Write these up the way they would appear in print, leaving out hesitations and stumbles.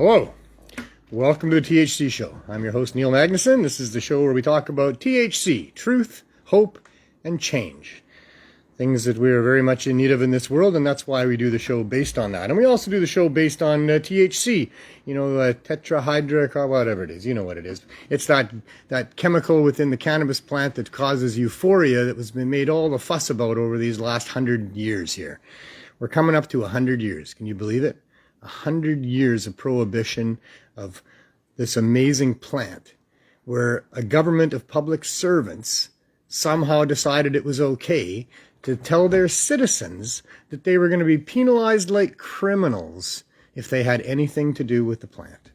Hello, welcome to the THC Show. I'm your host, Neil Magnuson. This is the show where we talk about THC, truth, hope, and change. Things that we are very much in need of in this world, and that's why we do the show based on that. And we also do the show based on THC, tetrahydric, whatever it is. You know what it is. It's that chemical within the cannabis plant that causes euphoria that has been made all the fuss about over these last 100 years here. We're coming up to 100 years. Can you believe it? 100 years of prohibition of this amazing plant where a government of public servants somehow decided it was okay to tell their citizens that they were going to be penalized like criminals if they had anything to do with the plant.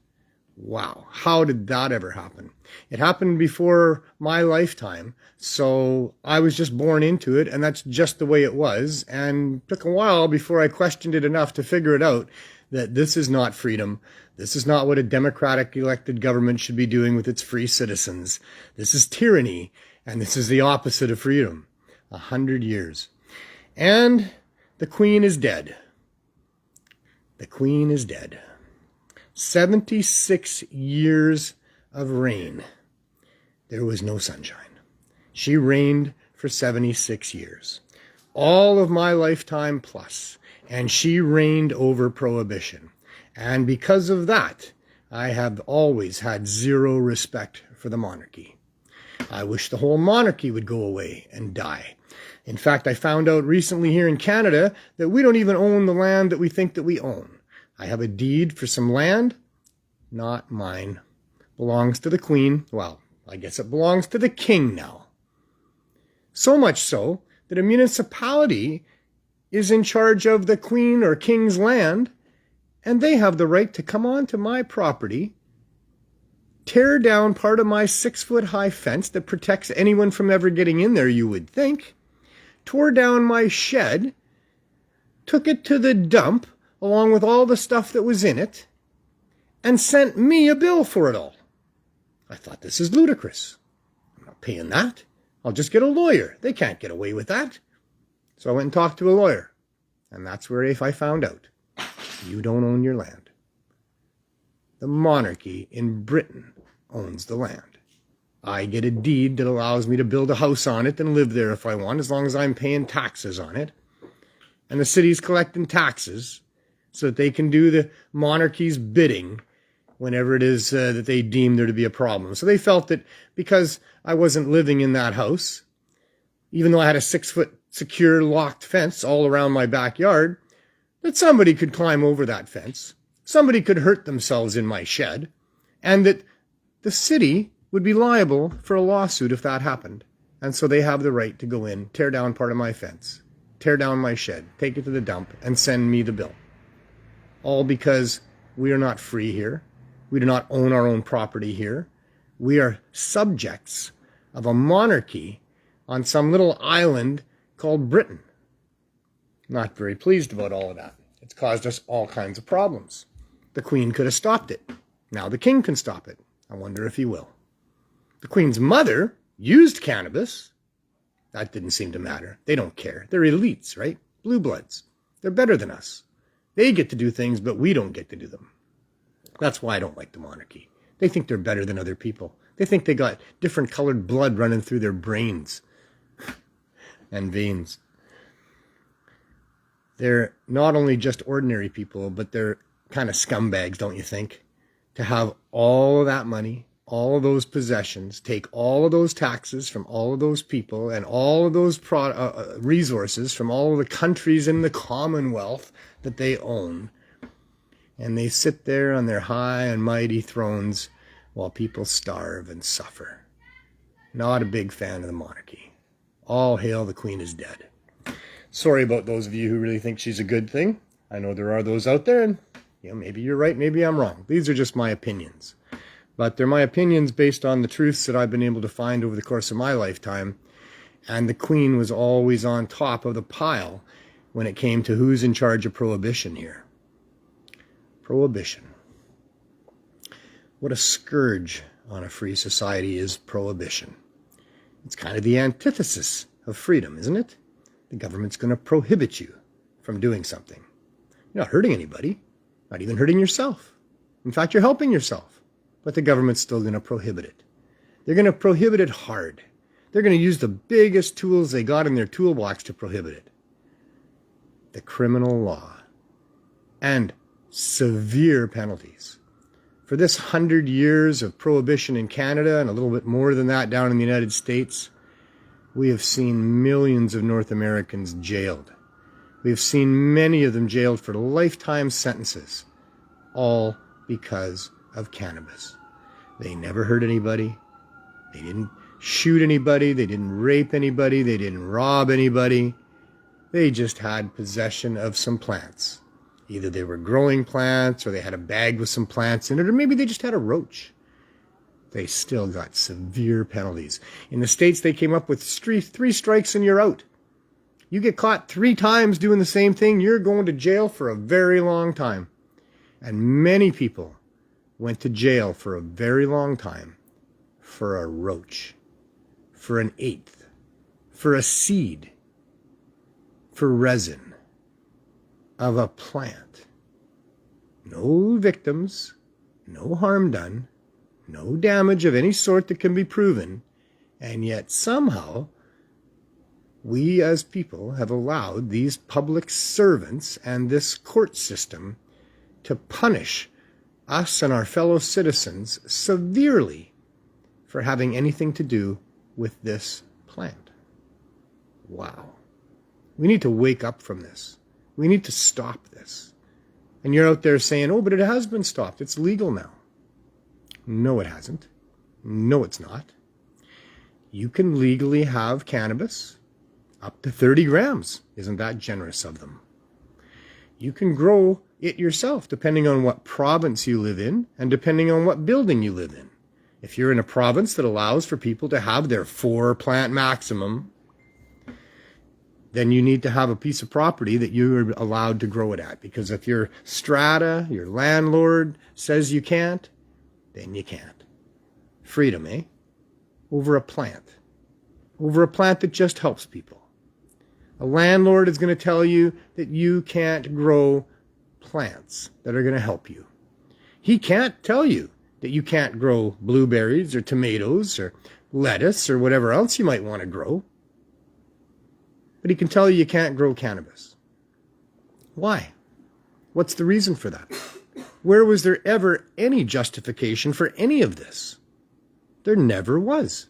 Wow, how did that ever happen? It happened before my lifetime, so I was just born into it, and that's just the way it was, and it took a while before I questioned it enough to figure it out that this is not freedom. This is not what a democratic elected government should be doing with its free citizens. This is tyranny, and this is the opposite of freedom. 100 years. And the Queen is dead. The Queen is dead. 76 years of reign. There was no sunshine. She reigned for 76 years. All of my lifetime plus. And she reigned over prohibition. And because of that, I have always had zero respect for the monarchy. I wish the whole monarchy would go away and die. In fact, I found out recently here in Canada that we don't even own the land that we think that we own. I have a deed for some land, not mine. Belongs to the Queen. Well, I guess it belongs to the King now. So much so that a municipality is in charge of the Queen or King's land, and they have the right to come onto my property, tear down part of my 6-foot-high fence that protects anyone from ever getting in there, you would think, tore down my shed, took it to the dump, along with all the stuff that was in it, and sent me a bill for it all. I thought, this is ludicrous. I'm not paying that. I'll just get a lawyer. They can't get away with that. So I went and talked to a lawyer, and that's where I found out. You don't own your land. The monarchy in Britain owns the land. I get a deed that allows me to build a house on it and live there if I want, as long as I'm paying taxes on it. And the city's collecting taxes so that they can do the monarchy's bidding whenever it is that they deem there to be a problem. So they felt that because I wasn't living in that house, even though I had a 6-foot secure locked fence all around my backyard, that somebody could climb over that fence, somebody could hurt themselves in my shed, and that the city would be liable for a lawsuit if that happened. And so they have the right to go in, tear down part of my fence, tear down my shed, take it to the dump, and send me the bill. All because we are not free here. We do not own our own property here. We are subjects of a monarchy on some little island called Britain. Not very pleased about all of that. It's caused us all kinds of problems. The Queen could have stopped it. Now the King can stop it. I wonder if he will. The Queen's mother used cannabis. That didn't seem to matter. They don't care. They're elites, right? Blue bloods. They're better than us. They get to do things, but we don't get to do them. That's why I don't like the monarchy. They think they're better than other people. They think they got different colored blood running through their brains and veins. They're not only just ordinary people, but they're kind of scumbags, don't you think? To have all of that money, all of those possessions, take all of those taxes from all of those people and all of those resources from all of the countries in the Commonwealth that they own. And they sit there on their high and mighty thrones while people starve and suffer. Not a big fan of the monarchy. All hail the Queen is dead. Sorry about those of you who really think she's a good thing. I know there are those out there, and maybe you're right, maybe I'm wrong. These are just my opinions. But they're my opinions based on the truths that I've been able to find over the course of my lifetime. And the Queen was always on top of the pile when it came to who's in charge of prohibition here. Prohibition. What a scourge on a free society is prohibition. It's kind of the antithesis of freedom, isn't it? The government's going to prohibit you from doing something. You're not hurting anybody, not even hurting yourself. In fact, you're helping yourself. But the government's still going to prohibit it. They're going to prohibit it hard. They're going to use the biggest tools they got in their toolbox to prohibit it. The criminal law. And severe penalties. For this 100 years of prohibition in Canada, and a little bit more than that down in the United States, we have seen millions of North Americans jailed. We have seen many of them jailed for lifetime sentences, all because of cannabis. They never hurt anybody. They didn't shoot anybody. They didn't rape anybody. They didn't rob anybody. They just had possession of some plants. Either they were growing plants, or they had a bag with some plants in it, or maybe they just had a roach. They still got severe penalties. In the States, they came up with three strikes and you're out. You get caught 3 times doing the same thing, you're going to jail for a very long time. And many people went to jail for a very long time for a roach, for an eighth, for a seed, for resin of a plant. No victims, no harm done, no damage of any sort that can be proven, and yet somehow we as people have allowed these public servants and this court system to punish us and our fellow citizens severely for having anything to do with this plant. Wow. We need to wake up from this. We need to stop this. And you're out there saying, oh, but it has been stopped. It's legal now. No, it hasn't. No, it's not. You can legally have cannabis up to 30 grams. Isn't that generous of them? You can grow it yourself, depending on what province you live in and depending on what building you live in. If you're in a province that allows for people to have their 4-plant maximum, then you need to have a piece of property that you're allowed to grow it at. Because if your strata, your landlord says you can't, then you can't. Freedom, eh? Over a plant. Over a plant that just helps people. A landlord is going to tell you that you can't grow plants that are going to help you. He can't tell you that you can't grow blueberries or tomatoes or lettuce or whatever else you might want to grow. But he can tell you can't grow cannabis. Why? What's the reason for that? Where was there ever any justification for any of this? There never was.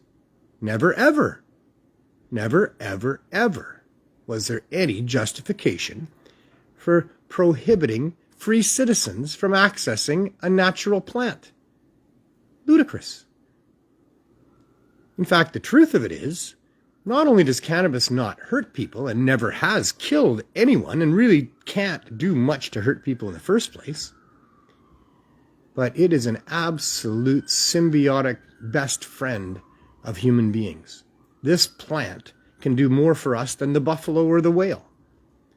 Never, ever. Never, ever, ever was there any justification for prohibiting free citizens from accessing a natural plant. Ludicrous. In fact, the truth of it is, not only does cannabis not hurt people and never has killed anyone and really can't do much to hurt people in the first place, but it is an absolute symbiotic best friend of human beings. This plant can do more for us than the buffalo or the whale.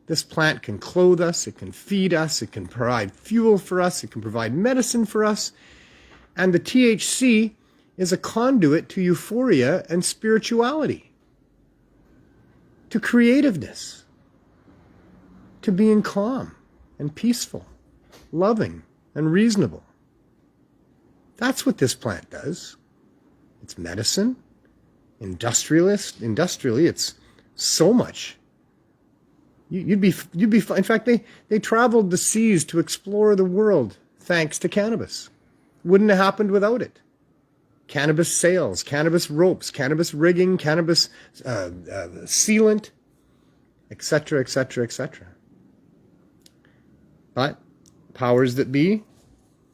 This plant can clothe us, it can feed us, it can provide fuel for us, it can provide medicine for us, and the THC is a conduit to euphoria and spirituality, to creativeness, to being calm and peaceful, loving and reasonable. That's what this plant does. It's medicine. Industrially, it's so much. You'd be. In fact, they traveled the seas to explore the world thanks to cannabis. Wouldn't have happened without it. Cannabis sails, cannabis ropes, cannabis rigging, cannabis sealant, etc., etc., etc. But powers that be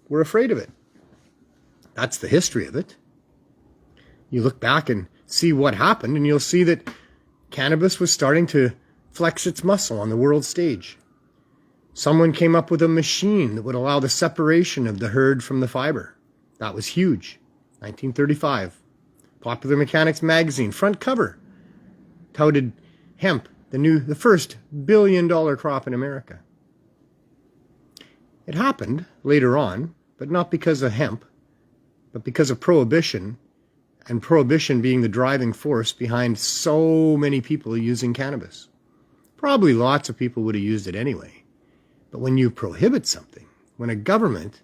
were afraid of it. That's the history of it. You look back and see what happened, and you'll see that cannabis was starting to flex its muscle on the world stage. Someone came up with a machine that would allow the separation of the herd from the fiber. That was huge. 1935. Popular Mechanics magazine, front cover, touted hemp, the first billion-dollar crop in America. It happened later on, but not because of hemp, but because of prohibition, and prohibition being the driving force behind so many people using cannabis. Probably lots of people would have used it anyway. But when you prohibit something, when a government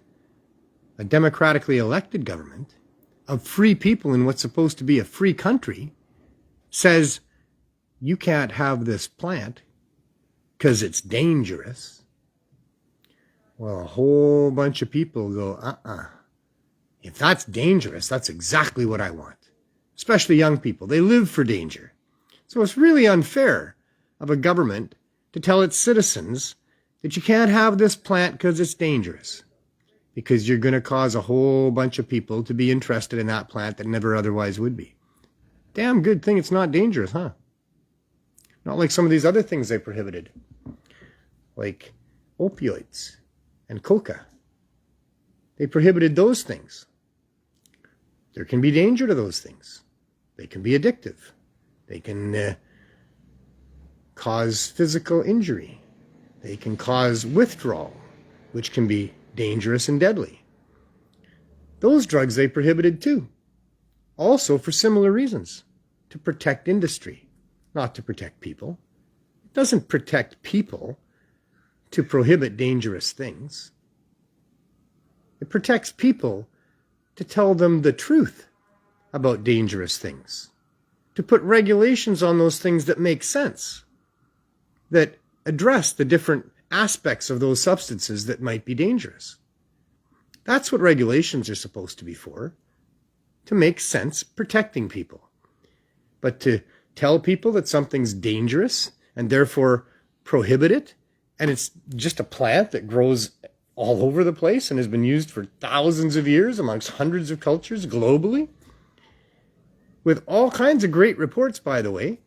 a democratically elected government of free people in what's supposed to be a free country says you can't have this plant because it's dangerous, well, a whole bunch of people go, if that's dangerous, that's exactly what I want. Especially young people. They live for danger. So it's really unfair of a government to tell its citizens that you can't have this plant because it's dangerous, because you're going to cause a whole bunch of people to be interested in that plant that never otherwise would be. Damn good thing it's not dangerous, huh? Not like some of these other things they prohibited, like opioids and coca. They prohibited those things. There can be danger to those things. They can be addictive. They can cause physical injury. They can cause withdrawal, which can be dangerous and deadly. Those drugs they prohibited too. Also for similar reasons. To protect industry, not to protect people. It doesn't protect people to prohibit dangerous things. It protects people to tell them the truth about dangerous things. To put regulations on those things that make sense. That address the different aspects of those substances that might be dangerous. That's what regulations are supposed to be for. To make sense protecting people. But to tell people that something's dangerous and therefore prohibit it, and it's just a plant that grows all over the place and has been used for thousands of years amongst hundreds of cultures globally, with all kinds of great reports, by the way,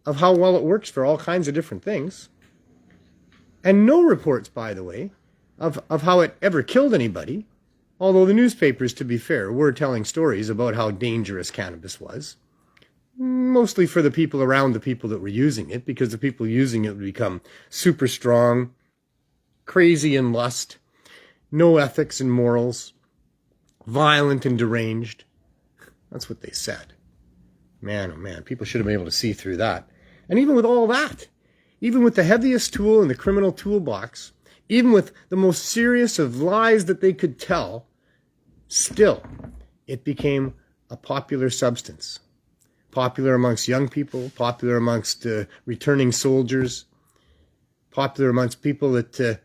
of how well it works for all kinds of different things, and no reports, by the way, of how it ever killed anybody, although the newspapers, to be fair, were telling stories about how dangerous cannabis was. Mostly for the people around the people that were using it, because the people using it would become super strong, crazy in lust, no ethics and morals, violent and deranged. That's what they said. Man, oh man, people should have been able to see through that. And even with all that, even with the heaviest tool in the criminal toolbox, even with the most serious of lies that they could tell, still, it became a popular substance. Popular amongst young people, popular amongst returning soldiers, popular amongst people that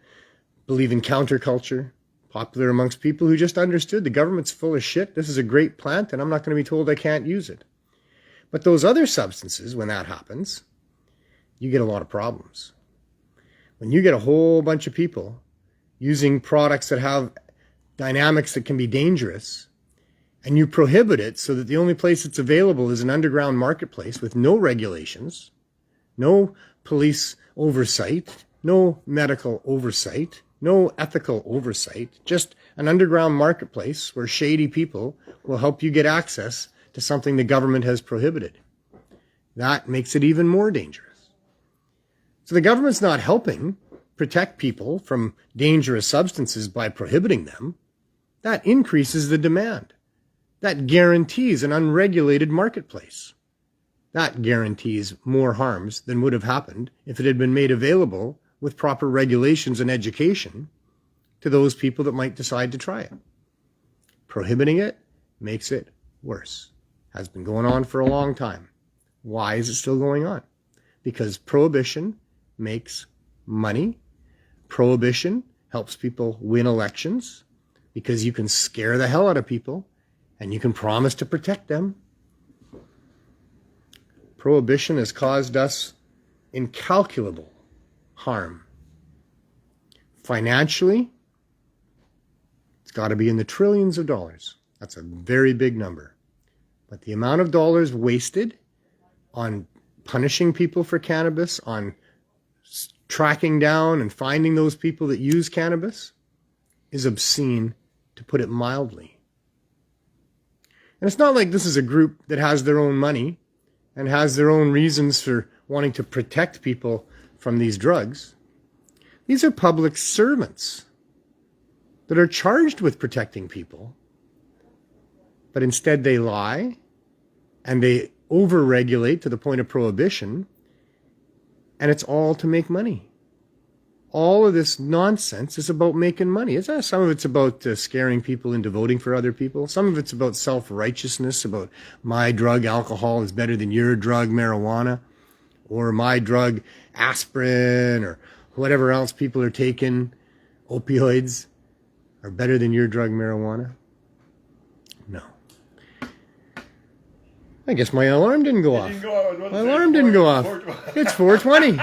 believe in counterculture, popular amongst people who just understood the government's full of shit. This is a great plant and I'm not going to be told I can't use it. But those other substances, when that happens, you get a lot of problems. When you get a whole bunch of people using products that have dynamics that can be dangerous, and you prohibit it so that the only place it's available is an underground marketplace with no regulations, no police oversight, no medical oversight, no ethical oversight, just an underground marketplace where shady people will help you get access to something the government has prohibited. That makes it even more dangerous. So the government's not helping protect people from dangerous substances by prohibiting them. That increases the demand. That guarantees an unregulated marketplace. That guarantees more harms than would have happened if it had been made available with proper regulations and education to those people that might decide to try it. Prohibiting it makes it worse. Has been going on for a long time. Why is it still going on? Because prohibition makes money. Prohibition helps people win elections because you can scare the hell out of people and you can promise to protect them. Prohibition has caused us incalculable harm. Financially, it's got to be in the trillions of dollars. That's a very big number. But the amount of dollars wasted on punishing people for cannabis, on tracking down and finding those people that use cannabis, is obscene, to put it mildly. And it's not like this is a group that has their own money and has their own reasons for wanting to protect people from these drugs. These are public servants that are charged with protecting people, but instead they lie and they over-regulate to the point of prohibition, and it's all to make money. all of this nonsense is about making money. Some of it's about scaring people into voting for other people. Some of it's about self-righteousness, about my drug, alcohol, is better than your drug, marijuana, or my drug, aspirin, or whatever else people are taking, opioids, are better than your drug, marijuana. No. I guess my alarm didn't go off. My alarm didn't go off. It's 4:20.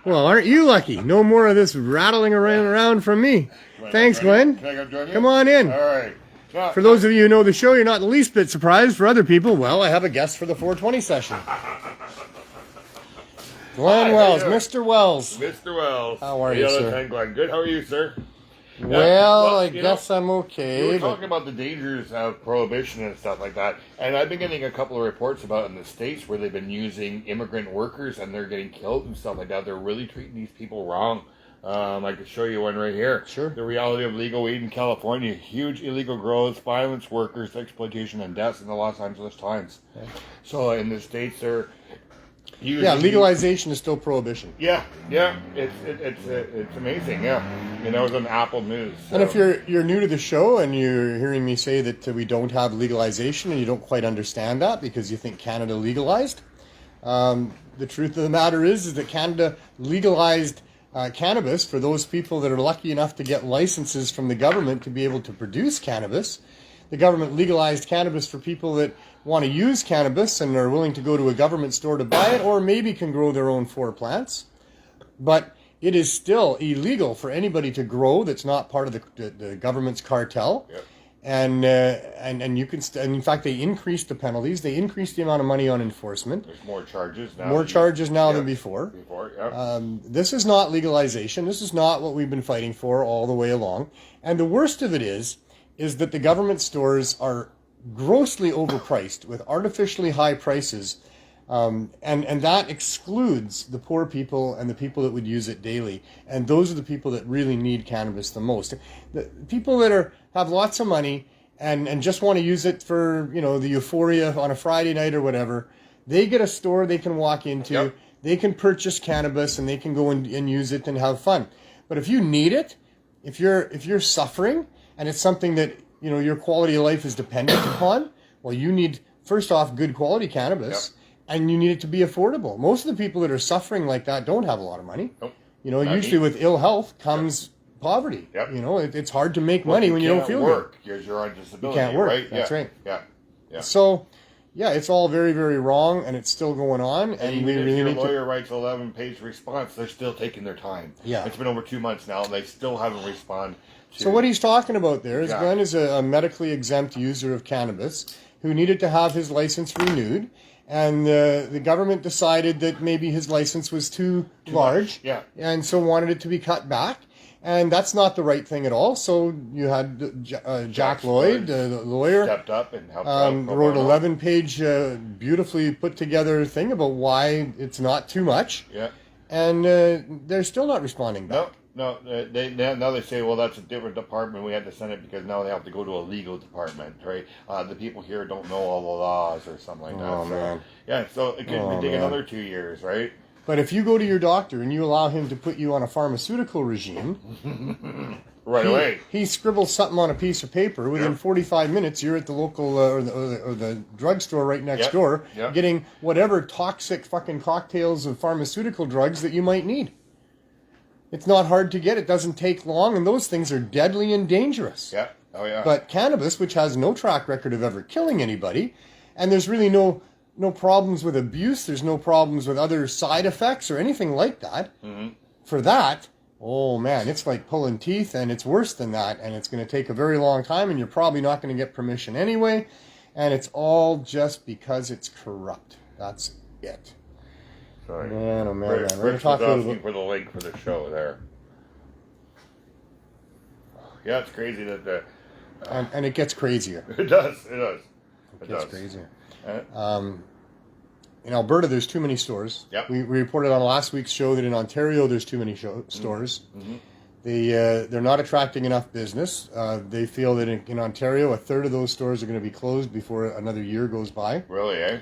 Well, aren't you lucky? No more of this rattling around from me. Thanks, Glenn. Can I come join you? Come on in. All right. Now, For those of you who know the show, you're not the least bit surprised. For other people, well, I have a guest for the 420 session. Glenn Wells, Mr. Wells. Mr. Wells. How are you, sir? Time, Glenn. Good. How are you, sir? Well, I guess I'm okay. We were talking about the dangers of prohibition and stuff like that, and I've been getting a couple of reports about in the States where they've been using immigrant workers and they're getting killed and stuff like that. They're really treating these people wrong. I could show you one right here. Sure. The reality of legal weed in California: huge illegal growth, violence, workers, exploitation, and deaths in the Los Angeles Times. Okay. So in the States, they're legalization is still prohibition. Yeah, it's amazing. Yeah, and that was on Apple News. So. And if you're new to the show and you're hearing me say that we don't have legalization and you don't quite understand that because you think Canada legalized, the truth of the matter is that Canada legalized cannabis for those people that are lucky enough to get licenses from the government to be able to produce cannabis. The government legalized cannabis for people that want to use cannabis and are willing to go to a government store to buy it, or maybe can grow their own 4 plants. But it is still illegal for anybody to grow that's not part of the government's cartel. Yep. And you can and in fact they increased the penalties. They increased the amount of money on enforcement. There's more charges now. More charges now than before. Yeah. This is not legalization. This is not what we've been fighting for all the way along. And the worst of it is that the government stores are grossly overpriced with artificially high prices, and that excludes the poor people and the people that would use it daily. And those are the people that really need cannabis the most. The people that have lots of money and just want to use it for, the euphoria on a Friday night or whatever, they get a store they can walk into, yep. They can purchase cannabis and they can go and use it and have fun. But if you need it, if you're suffering, and it's something that, your quality of life is dependent upon, well, you need, first off, good quality cannabis, yep. And you need it to be affordable. Most of the people that are suffering like that don't have a lot of money. Nope. Usually with ill health comes poverty. Yep. It's hard to make money when you don't feel good. Because you're on disability, you can't work. Right? That's right. Yeah. So, it's all very, very wrong, and it's still going on. And we really need to... If your lawyer writes an 11-page response, they're still taking their time. Yeah. It's been over 2 months now, and they still haven't responded. So what he's talking about there is Glenn is a medically exempt user of cannabis who needed to have his license renewed, and the government decided that maybe his license was too large, and so wanted it to be cut back. And that's not the right thing at all. So you had Jack Lloyd, the lawyer, stepped up and helped out. Wrote an 11-page, beautifully put together thing about why it's not too much. Yeah. And they're still not responding back. No, now they say, well, that's a different department. We had to send it because now they have to go to a legal department, right? The people here don't know all the laws or something like that. Oh, man. Yeah, so it could take another 2 years, right? But if you go to your doctor and you allow him to put you on a pharmaceutical regime... right away. He scribbles something on a piece of paper. Within 45 minutes, you're at the local or the drugstore right next door getting whatever toxic fucking cocktails of pharmaceutical drugs that you might need. It's not hard to get. It doesn't take long, and those things are deadly and dangerous. Yeah. Oh, yeah. But cannabis, which has no track record of ever killing anybody, and there's really no problems with abuse, there's no problems with other side effects or anything like that. Mm-hmm. For that, oh man, it's like pulling teeth, and it's worse than that, and it's going to take a very long time, and you're probably not going to get permission anyway, and it's all just because it's corrupt. That's it. Sorry. Man, oh man, Rich man. We're going was to talk asking for the link for the show there. Yeah, it's crazy that the... and it gets crazier. It does. It gets crazier. In Alberta, there's too many stores. Yep. We reported on last week's show that in Ontario, there's too many stores. Mm-hmm. They're not attracting enough business. They feel that in Ontario, a third of those stores are going to be closed before another year goes by. Really, eh?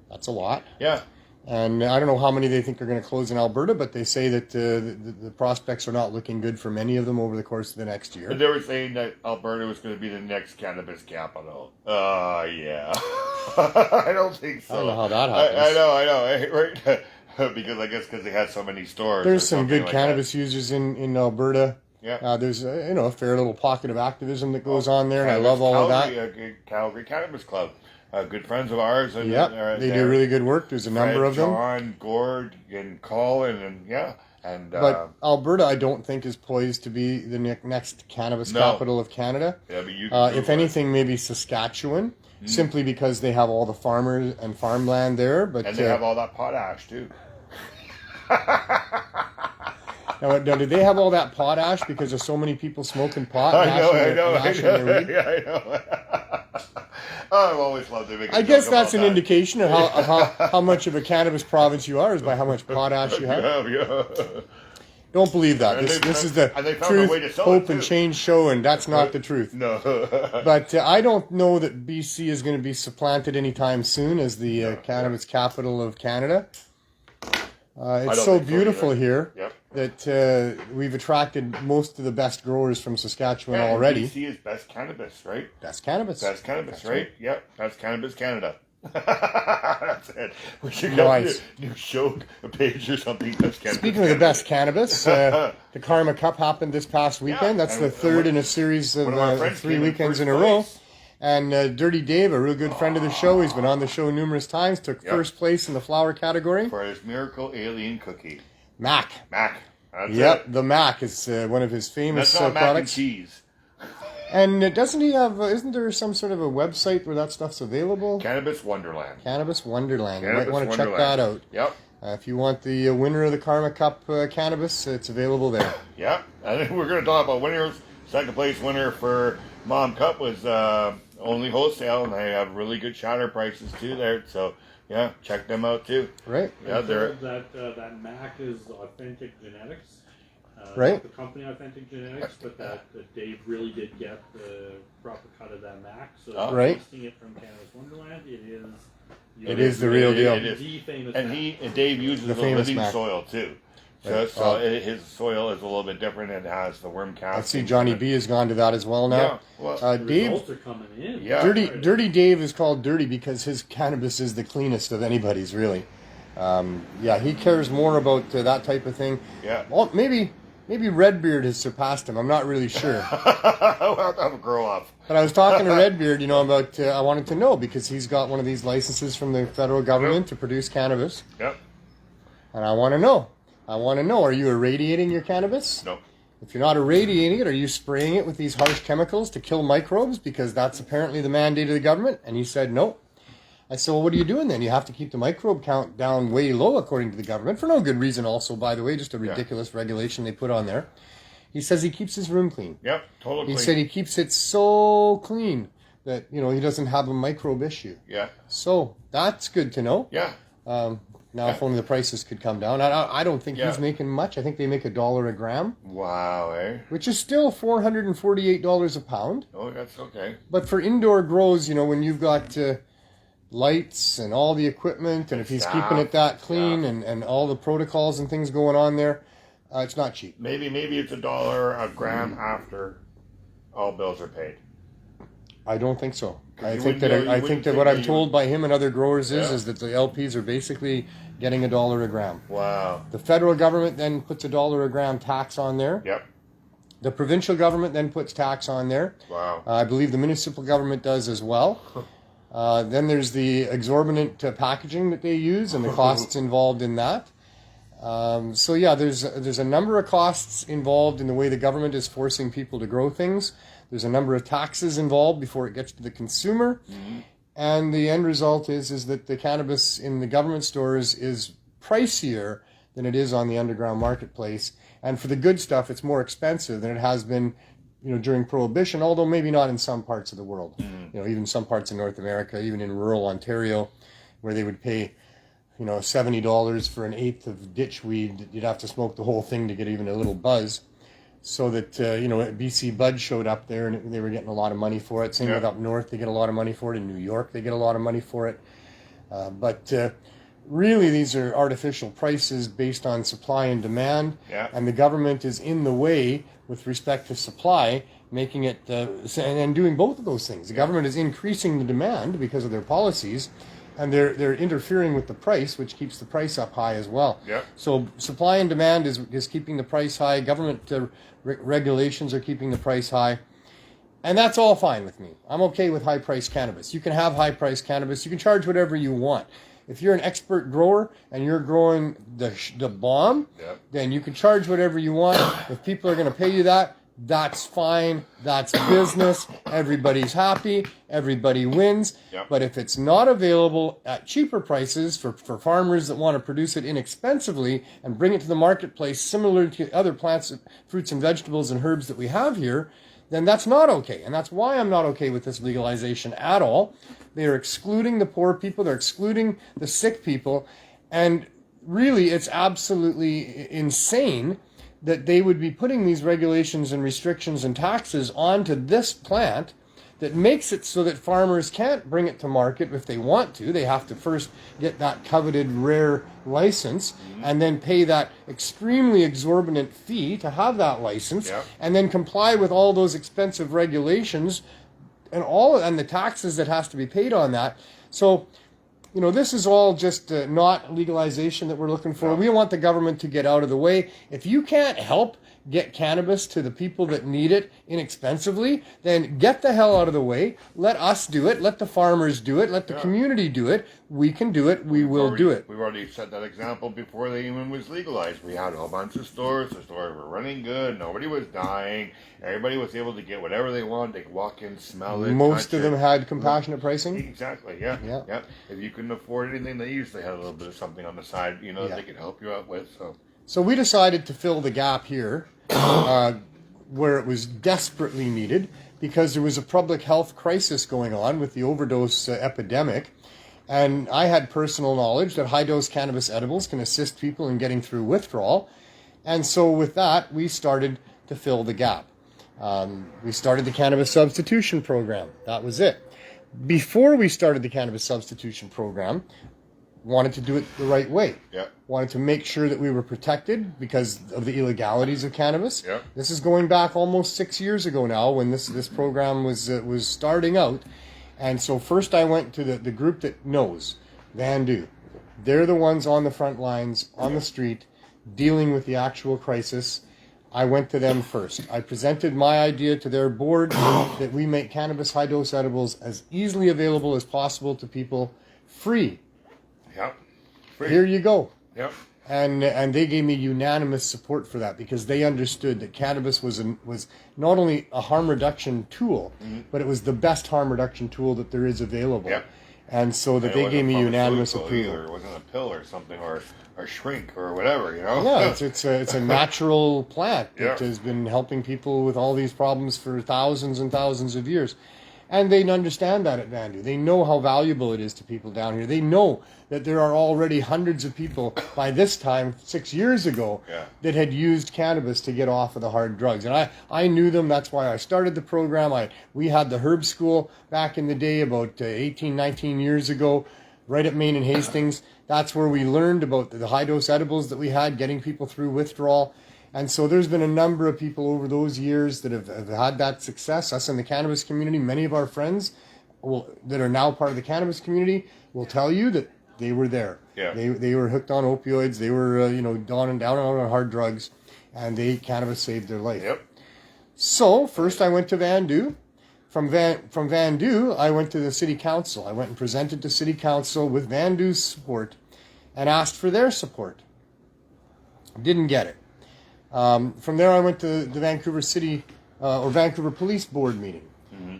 That's a lot. Yeah. And I don't know how many they think are going to close in Alberta, but they say that the prospects are not looking good for many of them over the course of the next year. And they were saying that Alberta was going to be the next cannabis capital. Yeah. I don't think so. I don't know how that happens. I know, right? Because I guess because they had so many stores. There's some good cannabis users in Alberta. Yeah. There's a fair little pocket of activism that goes on there, and I love all of that. Calgary Cannabis Club. Good friends of ours. And, they do really good work. There's a number of them. John, Gord, and Colin, and but Alberta, I don't think is poised to be the next cannabis capital of Canada. Yeah, but if anything, maybe Saskatchewan, simply because they have all the farmers and farmland there. But and they have all that potash too. Now, did they have all that potash because of so many people smoking pot? I know. I've always loved it. I guess that's an indication of how much of a cannabis province you are, is by how much potash you have. Yeah. Don't believe that. This is the Truth, Hope, and Change show, and that's not the truth. No. But I don't know that BC is going to be supplanted anytime soon as the cannabis capital of Canada. It's so beautiful here that we've attracted most of the best growers from Saskatchewan already. BC is best cannabis, right? Best cannabis. Best cannabis, right? Yep, that's Cannabis Canada. That's it. We should get a new show page or something. Speaking of the best cannabis, the Karma Cup happened this past weekend. That's the third in a series of 3 weekends in a row. And Dirty Dave, a real good friend of the show, he's been on the show numerous times, took first place in the flower category. For his Miracle Alien Cookie. Mac. That's it. The Mac is one of his famous products. Mac and cheese. And doesn't he have, isn't there some sort of a website where that stuff's available? Cannabis Wonderland. Cannabis Wonderland. You might want to check that out. Yep. If you want the winner of the Karma Cup cannabis, it's available there. Yep. And then we're going to talk about winners. Second place winner for Mom Cup was only wholesale, and they have really good shatter prices too there. So, yeah, check them out too. Right. Yeah, that Mac is Authentic Genetics. Right. The company Authentic Genetics, but that Dave really did get the proper cut of that Mac. So tasting it from Cannabis Wonderland, it is the real deal. It is. The famous And Dave uses the living Mac. Soil too. So his soil is a little bit different and it has the worm cast. I see Johnny B has gone to that as well now. Yeah, Dave, results are coming in. Yeah. Dirty Dave is called Dirty because his cannabis is the cleanest of anybody's, really. He cares more about that type of thing. Yeah. Well, maybe Redbeard has surpassed him. I'm not really sure. I'll have to grow up. But I was talking to Redbeard, about, I wanted to know because he's got one of these licenses from the federal government to produce cannabis. Yep. And I want to know, are you irradiating your cannabis? No. If you're not irradiating it, are you spraying it with these harsh chemicals to kill microbes? Because that's apparently the mandate of the government. And he said, no. I said, well, what are you doing then? You have to keep the microbe count down way low, according to the government, for no good reason also, by the way, just a ridiculous regulation they put on there. He says he keeps his room clean. Yep, totally clean. He said he keeps it so clean that, he doesn't have a microbe issue. Yeah. So that's good to know. Yeah. Now, if only the prices could come down. I don't think he's making much. I think they make $1 a gram. Wow, eh? Which is still $448 a pound. Oh, that's okay. But for indoor grows, when you've got lights and all the equipment, and if he's keeping it that clean and all the protocols and things going on there, it's not cheap. Maybe it's $1 a gram after all bills are paid. I don't think so. I think that what I'm told by him and other growers is that the LPs are basically getting $1 a gram. Wow. The federal government then puts $1 a gram tax on there. Yep. The provincial government then puts tax on there. Wow. I believe the municipal government does as well. Then there's the exorbitant packaging that they use and the costs involved in that. There's a number of costs involved in the way the government is forcing people to grow things. There's a number of taxes involved before it gets to the consumer. Mm-hmm. And the end result is that the cannabis in the government stores is pricier than it is on the underground marketplace. And for the good stuff, it's more expensive than it has been during Prohibition, although maybe not in some parts of the world. Mm-hmm. Even some parts of North America, even in rural Ontario, where they would pay, $70 for an eighth of ditchweed. You'd have to smoke the whole thing to get even a little buzz. So that, BC Bud showed up there and they were getting a lot of money for it. Same with up north, they get a lot of money for it. In New York, they get a lot of money for it. But really these are artificial prices based on supply and demand, and the government is in the way with respect to supply, making it and doing both of those things. The government is increasing the demand because of their policies, and they're interfering with the price, which keeps the price up high as well. So supply and demand is keeping the price high. Government regulations are keeping the price high. And that's all fine with me. I'm okay with high-priced cannabis. You can have high-priced cannabis. You can charge whatever you want. If you're an expert grower and you're growing the bomb, then you can charge whatever you want. If people are going to pay you that, that's fine. That's business. Everybody's happy. Everybody wins. But if it's not available at cheaper prices for farmers that want to produce it inexpensively and bring it to the marketplace similar to other plants, fruits and vegetables and herbs that we have here, then that's not okay. And that's why I'm not okay with this legalization at all. They are excluding the poor people. They're excluding the sick people. And really, it's absolutely insane that they would be putting these regulations and restrictions and taxes onto this plant that makes it so that farmers can't bring it to market if they want to. They have to first get that coveted rare license and then pay that extremely exorbitant fee to have that license and then comply with all those expensive regulations and the taxes that has to be paid on that. So, you know, this is all just not legalization that we're looking for. We want the government to get out of the way. If you can't help get cannabis to the people that need it inexpensively, then get the hell out of the way. Let us do it. Let the farmers do it. Let the community do it. We can do it. We will do it. We've already set that example before they even was legalized. We had a whole bunch of stores. The stores were running good. Nobody was dying. Everybody was able to get whatever they wanted. They could walk in, smell it. Most of them had compassionate pricing. Exactly, yeah. If you couldn't afford anything, they usually had a little bit of something on the side, you know, that they could help you out with. So we decided to fill the gap here where it was desperately needed because there was a public health crisis going on with the overdose epidemic. And I had personal knowledge that high-dose cannabis edibles can assist people in getting through withdrawal. And so with that, we started to fill the gap. We started the Cannabis Substitution Program. That was it. Before we started the Cannabis Substitution Program, wanted to do it the right way. Wanted to make sure that we were protected because of the illegalities of cannabis. This is going back almost 6 years ago now when this program was starting out. And so first I went to the group that knows, Vandu. They're the ones on the front lines, on the street, dealing with the actual crisis. I went to them first. I presented my idea to their board that we make cannabis high-dose edibles as easily available as possible to people, free. Free. Here you go. And they gave me unanimous support for that because they understood that cannabis was not only a harm reduction tool, but it was the best harm reduction tool that there is available. And so that they gave me unanimous approval. Either. It wasn't a pill or something or shrink or whatever, you know? Yeah, it's a natural plant that has been helping people with all these problems for thousands and thousands of years. And they understand that at Vandu. They know how valuable it is to people down here. They know that there are already hundreds of people by this time, 6 years ago, that had used cannabis to get off of the hard drugs. And I knew them. That's why I started the program. We had the herb school back in the day about 18, 19 years ago, right at Main and Hastings. That's where we learned about the high-dose edibles that we had, getting people through withdrawal. And so there's been a number of people over those years that have had that success. Us in the cannabis community, many of our friends that are now part of the cannabis community will tell you that they were there. They were hooked on opioids. They were down and out on hard drugs, and cannabis saved their life. So first I went to Vandu. From Vandu, I went to the city council. I went and presented to city council with Vandu's support and asked for their support. Didn't get it. From there, I went to the Vancouver City or Vancouver Police Board meeting.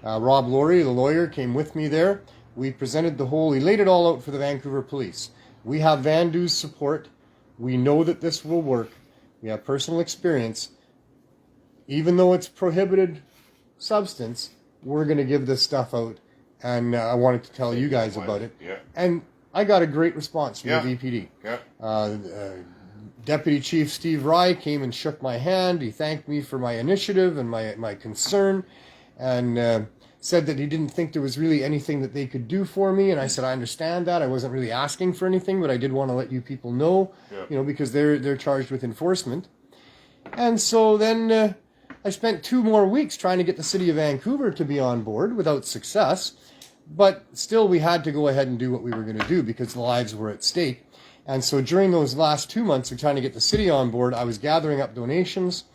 Rob Laurie, the lawyer, came with me there. We presented he laid it all out for the Vancouver Police. We have Vandu's support. We know that this will work. We have personal experience. Even though it's prohibited substance, we're going to give this stuff out. And I wanted to tell you guys about it. And I got a great response from the VPD. Deputy Chief Steve Rye came and shook my hand. He thanked me for my initiative and my concern. and said that he didn't think there was really anything that they could do for me. And I said, I understand that. I wasn't really asking for anything, but I did want to let you people know, because they're charged with enforcement. And so then I spent 2 more weeks trying to get the city of Vancouver to be on board without success. But still, we had to go ahead and do what we were going to do because the lives were at stake. And so during those last 2 months of trying to get the city on board, I was gathering up donations.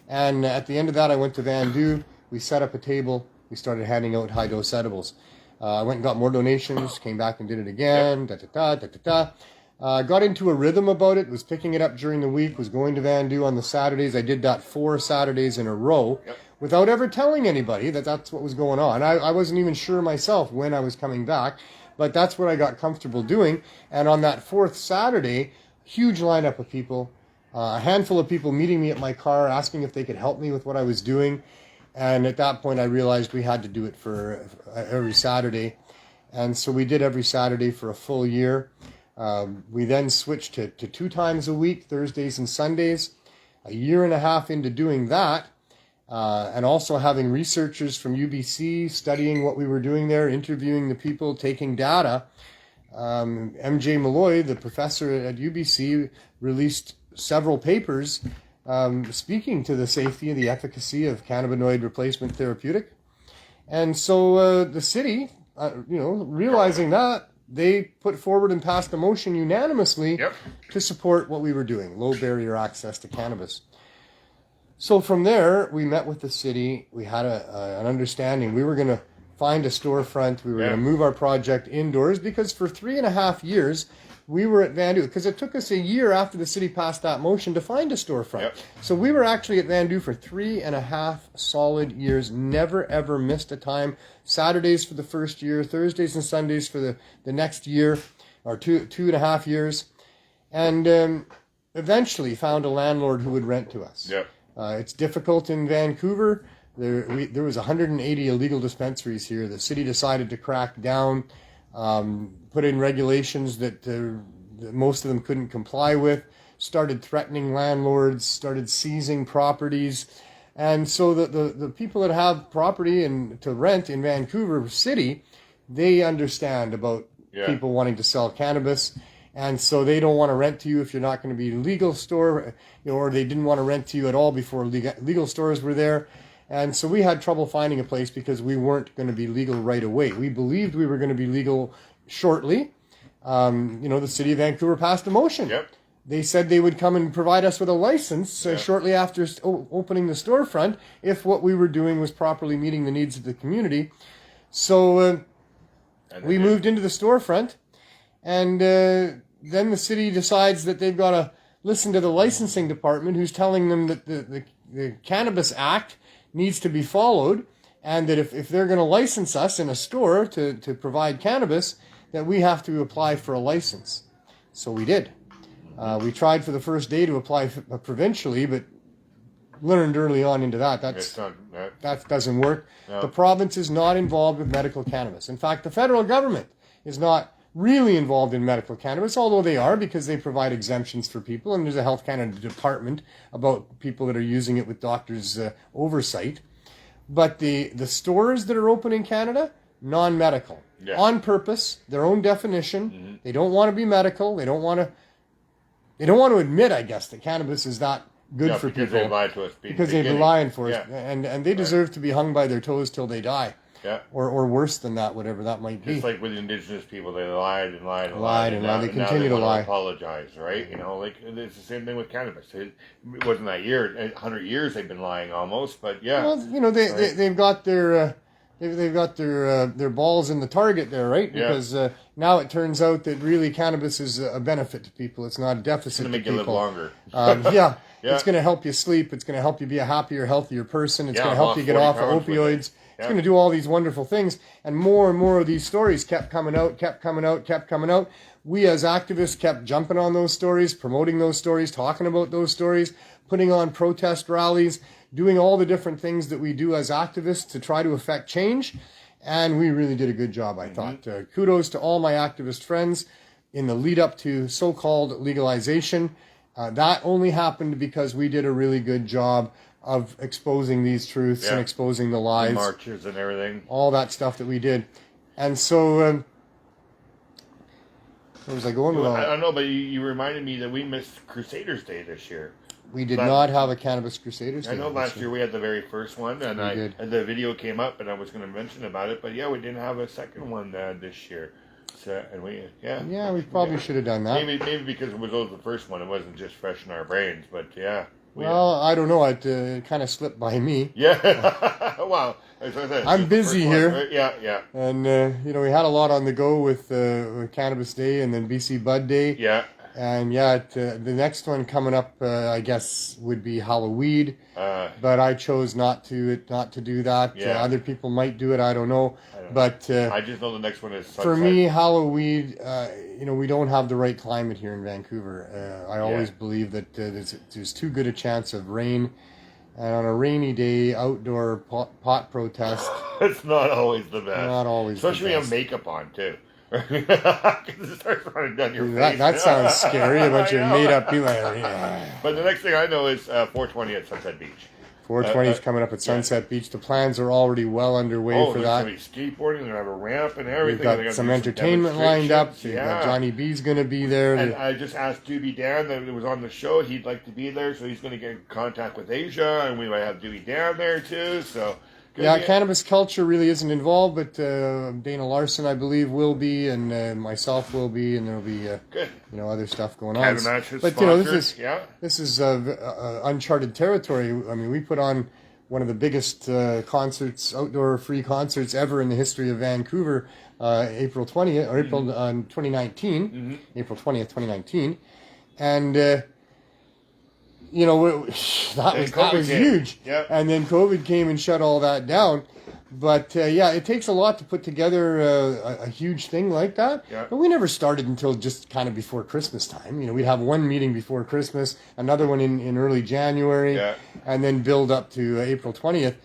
And at the end of that, I went to Vandu. We set up a table. We started handing out high-dose edibles. I went and got more donations, came back and did it again, got into a rhythm about it, was picking it up during the week, was going to Vandu on the Saturdays. I did that 4 Saturdays in a row without ever telling anybody that that's what was going on. I wasn't even sure myself when I was coming back, but that's what I got comfortable doing. And on that 4th Saturday, huge lineup of people, a handful of people meeting me at my car, asking if they could help me with what I was doing. And at that point, I realized we had to do it for every Saturday. And so we did every Saturday for a full year. We then switched to 2 times a week, Thursdays and Sundays. A year and a half into doing that, and also having researchers from UBC studying what we were doing there, interviewing the people, taking data. MJ Malloy, the professor at UBC, released several papers speaking to the safety and the efficacy of cannabinoid replacement therapeutic. And so the city, realizing that, they put forward and passed a motion unanimously to support what we were doing, low barrier access to cannabis. So from there, we met with the city. We had an understanding. We were going to find a storefront. We were going to move our project indoors because for 3.5 years, we were at Vandu, because it took us a year after the city passed that motion to find a storefront. So we were actually at Vandu for 3.5 solid years, never ever missed a time. Saturdays for the first year, Thursdays and Sundays for the next year, or 2.5 years. And eventually found a landlord who would rent to us. It's difficult in Vancouver. There was 180 illegal dispensaries here. The city decided to crack down, put in regulations that most of them couldn't comply with, started threatening landlords, started seizing properties. And so the people that have property and to rent in Vancouver City, they understand about people wanting to sell cannabis. And so they don't want to rent to you if you're not going to be a legal store, or they didn't want to rent to you at all before legal stores were there. And so we had trouble finding a place because we weren't going to be legal right away. We believed we were going to be legal shortly. The city of Vancouver passed a motion. They said they would come and provide us with a license shortly after opening the storefront if what we were doing was properly meeting the needs of the community. So we moved into the storefront, and then the city decides that they've got to listen to the licensing department, who's telling them that the Cannabis Act needs to be followed, and that if they're going to license us in a store to provide cannabis, that we have to apply for a license. So we did. We tried for the first day to apply provincially, but learned early on into that doesn't work. No. The province is not involved with medical cannabis. In fact, the federal government is not really involved in medical cannabis, although they are, because they provide exemptions for people, and there's a Health Canada department about people that are using it with doctors' oversight. But the stores that are open in Canada, non-medical, on purpose, their own definition. They don't want to be medical. They don't want to admit, I guess, that cannabis is that good for people. They lie to us. Because they've been lying for us, and they deserve to be hung by their toes till they die. Or worse than that, whatever that might be. Just like with Indigenous people, they lied and lied and lied. And now they continue to lie. Apologize, right? It's the same thing with cannabis. It wasn't that year, 100 years they've been lying almost, but Well, they've got their they've got their balls in the target there, right? Because now it turns out that really cannabis is a benefit to people. It's not a deficit to people. It's going to make you live longer. It's going to help you sleep. It's going to help you be a happier, healthier person. It's going to help you get off of opioids. It's going to do all these wonderful things. And more of these stories kept coming out. We as activists kept jumping on those stories, promoting those stories, talking about those stories, putting on protest rallies, doing all the different things that we do as activists to try to affect change. And we really did a good job, I thought. Kudos to all my activist friends in the lead up to so-called legalization. That only happened because we did a really good job of exposing these truths and exposing the lies. Marches and everything. All that stuff that we did. And so, where was I going with all I that? don't know, but you reminded me that we missed Crusaders Day this year. We did not have a Cannabis Crusaders Day. I know last year we had the very first one, and did. and the video came up, and I was going to mention about it, but yeah, we didn't have a second one this year. So, and we probably should have done that. Maybe because it was the first one, it wasn't just fresh in our brains, but yeah. I don't know. It kind of slipped by me. Yeah. Wow. I'm busy here. Right? Yeah. And we had a lot on the go with Cannabis Day and then BC Bud Day. Yeah. And the next one coming up, I guess, would be Halloween. But I chose not to do that. Yeah. Other people might do it. I don't know. But I just know the next one is Sunset. For me, Halloween. We don't have the right climate here in Vancouver. I always believe that there's too good a chance of rain. And on a rainy day, outdoor pot protest. It's not always the best. Not always. Especially the when best. you have makeup on too. Because it starts running down your face. That sounds scary. A bunch of made up people. But the next thing I know is 420 at Sunset Beach. 420 is coming up at Sunset Beach. The plans are already well underway for that. There's going to be skateboarding. They're going to have a ramp and everything. We've got some entertainment lined up. Johnny B's going to be there. And I just asked Doobie Dan that was on the show. He'd like to be there, so he's going to get in contact with Asia, and we might have Doobie Dan there too. So. Cannabis culture really isn't involved, but Dana Larson, I believe, will be, and myself will be, and there'll be other stuff going on. CannaMatch is but sponsored. this is uncharted territory. I mean, we put on one of the biggest concerts, outdoor free concerts ever in the history of Vancouver, April 20th or April 2019, April 20th, 2019, and. That was huge. Yep. And then COVID came and shut all that down. But, it takes a lot to put together a huge thing like that. Yep. But we never started until just kind of before Christmas time. We'd have one meeting before Christmas, another one in early January, and then build up to April 20th.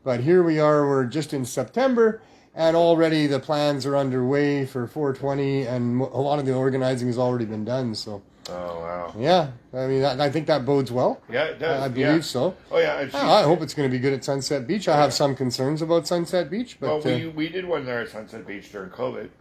But here we are, we're just in September, and already the plans are underway for 420, and a lot of the organizing has already been done, so... Oh, wow. Yeah, I mean, I think that bodes well. Yeah, it does. I believe so. Oh, yeah. I hope it's going to be good at Sunset Beach. I have some concerns about Sunset Beach, but... Well, we did one there at Sunset Beach during COVID.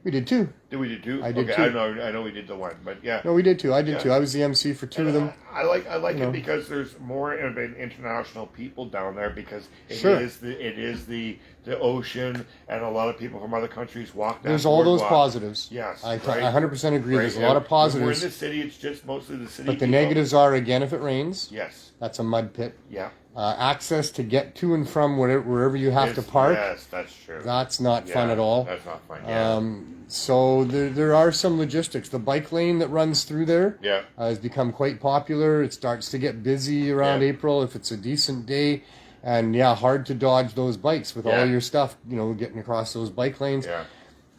We did too. Did we do two? I did too. I know we did the one, but yeah. No, we did too. I did too. I was the MC for two of them. I like it because there's more international people down there because it is the ocean, and a lot of people from other countries walk down. There's all those positives. Yes, I 100% agree. There's a lot of positives. We're in the city. It's just mostly the city. But the negatives are, again, if it rains. Yes. That's a mud pit. Yeah. Access to get to and from wherever you have to park. Yes, that's true. That's not fun at all. That's not fun. Yeah. So there are some logistics. The bike lane that runs through there has become quite popular. It starts to get busy around April if it's a decent day. And hard to dodge those bikes with all your stuff, getting across those bike lanes. Yeah.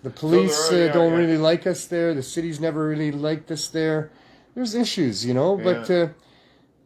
The police don't really like us there. The city's never really liked us there. There's issues, but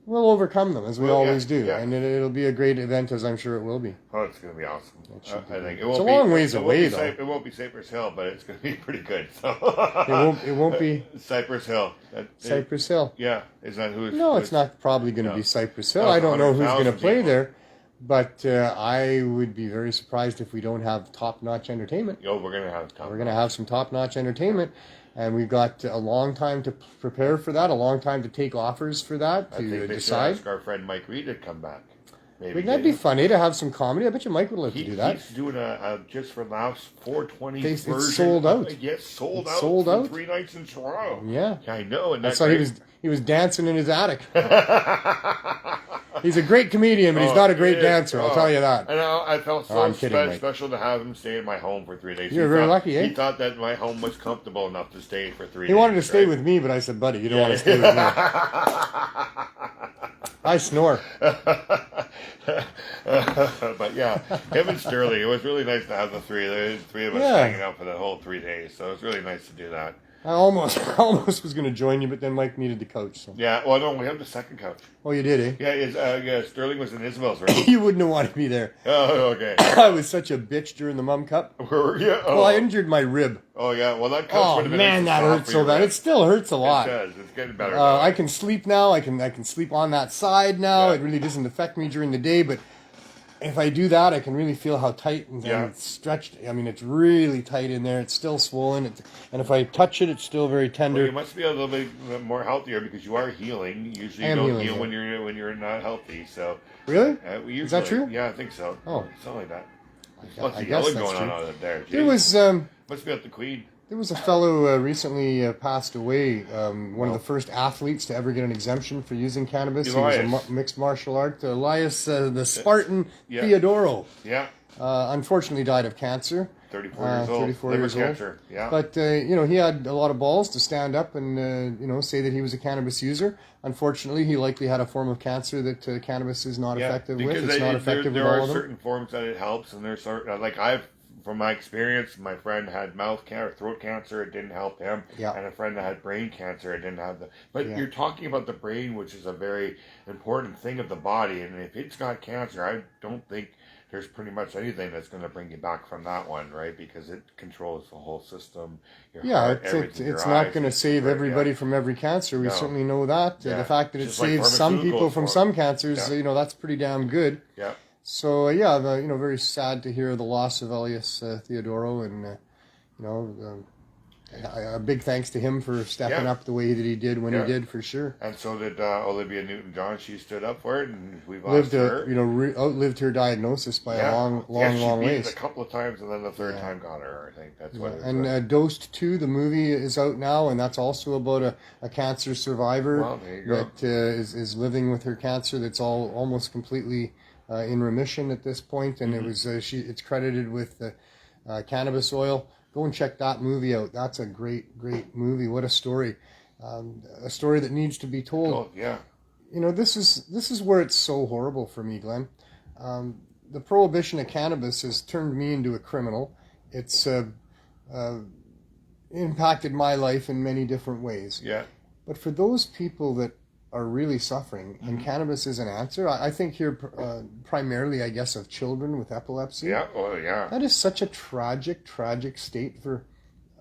we'll overcome them as we always do. Yeah. And it'll be a great event, as I'm sure it will be. Oh, it's going to be awesome. I think it's a long ways away, though. It won't be Cypress Hill, but it's going to be pretty good. So it won't be Cypress Hill. Cypress Hill. Yeah, is that who? No, it's not probably going to be Cypress Hill. I don't know who's going to play there, but I would be very surprised if we don't have top-notch entertainment. Oh, we're going to have We're going to have some top-notch entertainment. And we've got a long time to prepare for that, a long time to take offers for that, to decide. I think our friend Mike Reed to come back. Maybe wouldn't that be funny to have some comedy? I bet you Mike would love to do that. He's doing a Just for Laughs 420 version. It's sold out. Yes, sold out. 3 nights in Toronto. Yeah. I know. And I saw he was dancing in his attic. He's a great comedian, but he's not a great dancer, I'll tell you that. I know. I felt so special to have him stay in my home for 3 days. You're very lucky, eh? He thought that my home was comfortable enough to stay for 3 days. He wanted to stay with me, but I said, buddy, you don't want to stay with me. I snore. But yeah, Kevin Sterling, it was really nice to have the three of us hanging out for the whole 3 days. So it was really nice to do that. I almost was going to join you, but then Mike needed the couch. So. Yeah, well, no, we have the second couch. Oh, you did, eh? Yeah, Sterling was in Isabel's room. You wouldn't have wanted me there. Oh, okay. I was such a bitch during the Mum Cup. Yeah. Oh. Well, I injured my rib. Oh, yeah. Well, that couch would have been man, that hurts so bad. It still hurts a lot. It does. It's getting better. I can sleep now. I can sleep on that side now. Yeah. It really doesn't affect me during the day, but if I do that, I can really feel how tight and stretched. I mean, it's really tight in there. It's still swollen. And if I touch it, it's still very tender. Well, you must be a little bit more healthier because you are healing. Usually, you don't heal when you're not healthy. So really, usually, is that true? Yeah, I think so. Oh, something like that. I guess that's going true. on out there. Geez. There was must be at the Queen. There was a fellow recently passed away. One of the first athletes to ever get an exemption for using cannabis. Elias. He was a mixed martial art. Elias, the Spartan Theodoro. Yeah. Unfortunately, died of cancer. 34 years old. 34 Liver years cancer. old. Yeah. But he had a lot of balls to stand up and say that he was a cannabis user. Unfortunately, he likely had a form of cancer that cannabis is not effective with. It's not effective with all of them. There are certain forms that it helps, and there's from my experience, my friend had throat cancer. It didn't help him. Yeah. And a friend that had brain cancer. It didn't have But you're talking about the brain, which is a very important thing of the body. And if it's got cancer, I don't think there's pretty much anything that's going to bring you back from that one, right? Because it controls the whole system. Your heart, it's not going to save everybody from every cancer. We certainly know that. The fact that it saves some people from some cancers, that's pretty damn good. Yeah. So very sad to hear the loss of Elias Theodoro, and a big thanks to him for stepping up the way that he did when he did, for sure. And so did Olivia Newton-John. She stood up for it, and we've lost her. Outlived her diagnosis by a long ways. A couple of times, and then the third time got her. I think that's what it was. And Dosed 2, the movie, is out now, and that's also about a cancer survivor that is living with her cancer. That's almost completely in remission at this point, and it's credited with cannabis oil. Go and check that movie out. That's a great movie. What a story! A story that needs to be told. Oh, yeah. This is where it's so horrible for me, Glenn. The prohibition of cannabis has turned me into a criminal. It's impacted my life in many different ways. Yeah. But for those people that are really suffering, and cannabis is an answer. I think here primarily, I guess, of children with epilepsy. Yeah, oh yeah. That is such a tragic state for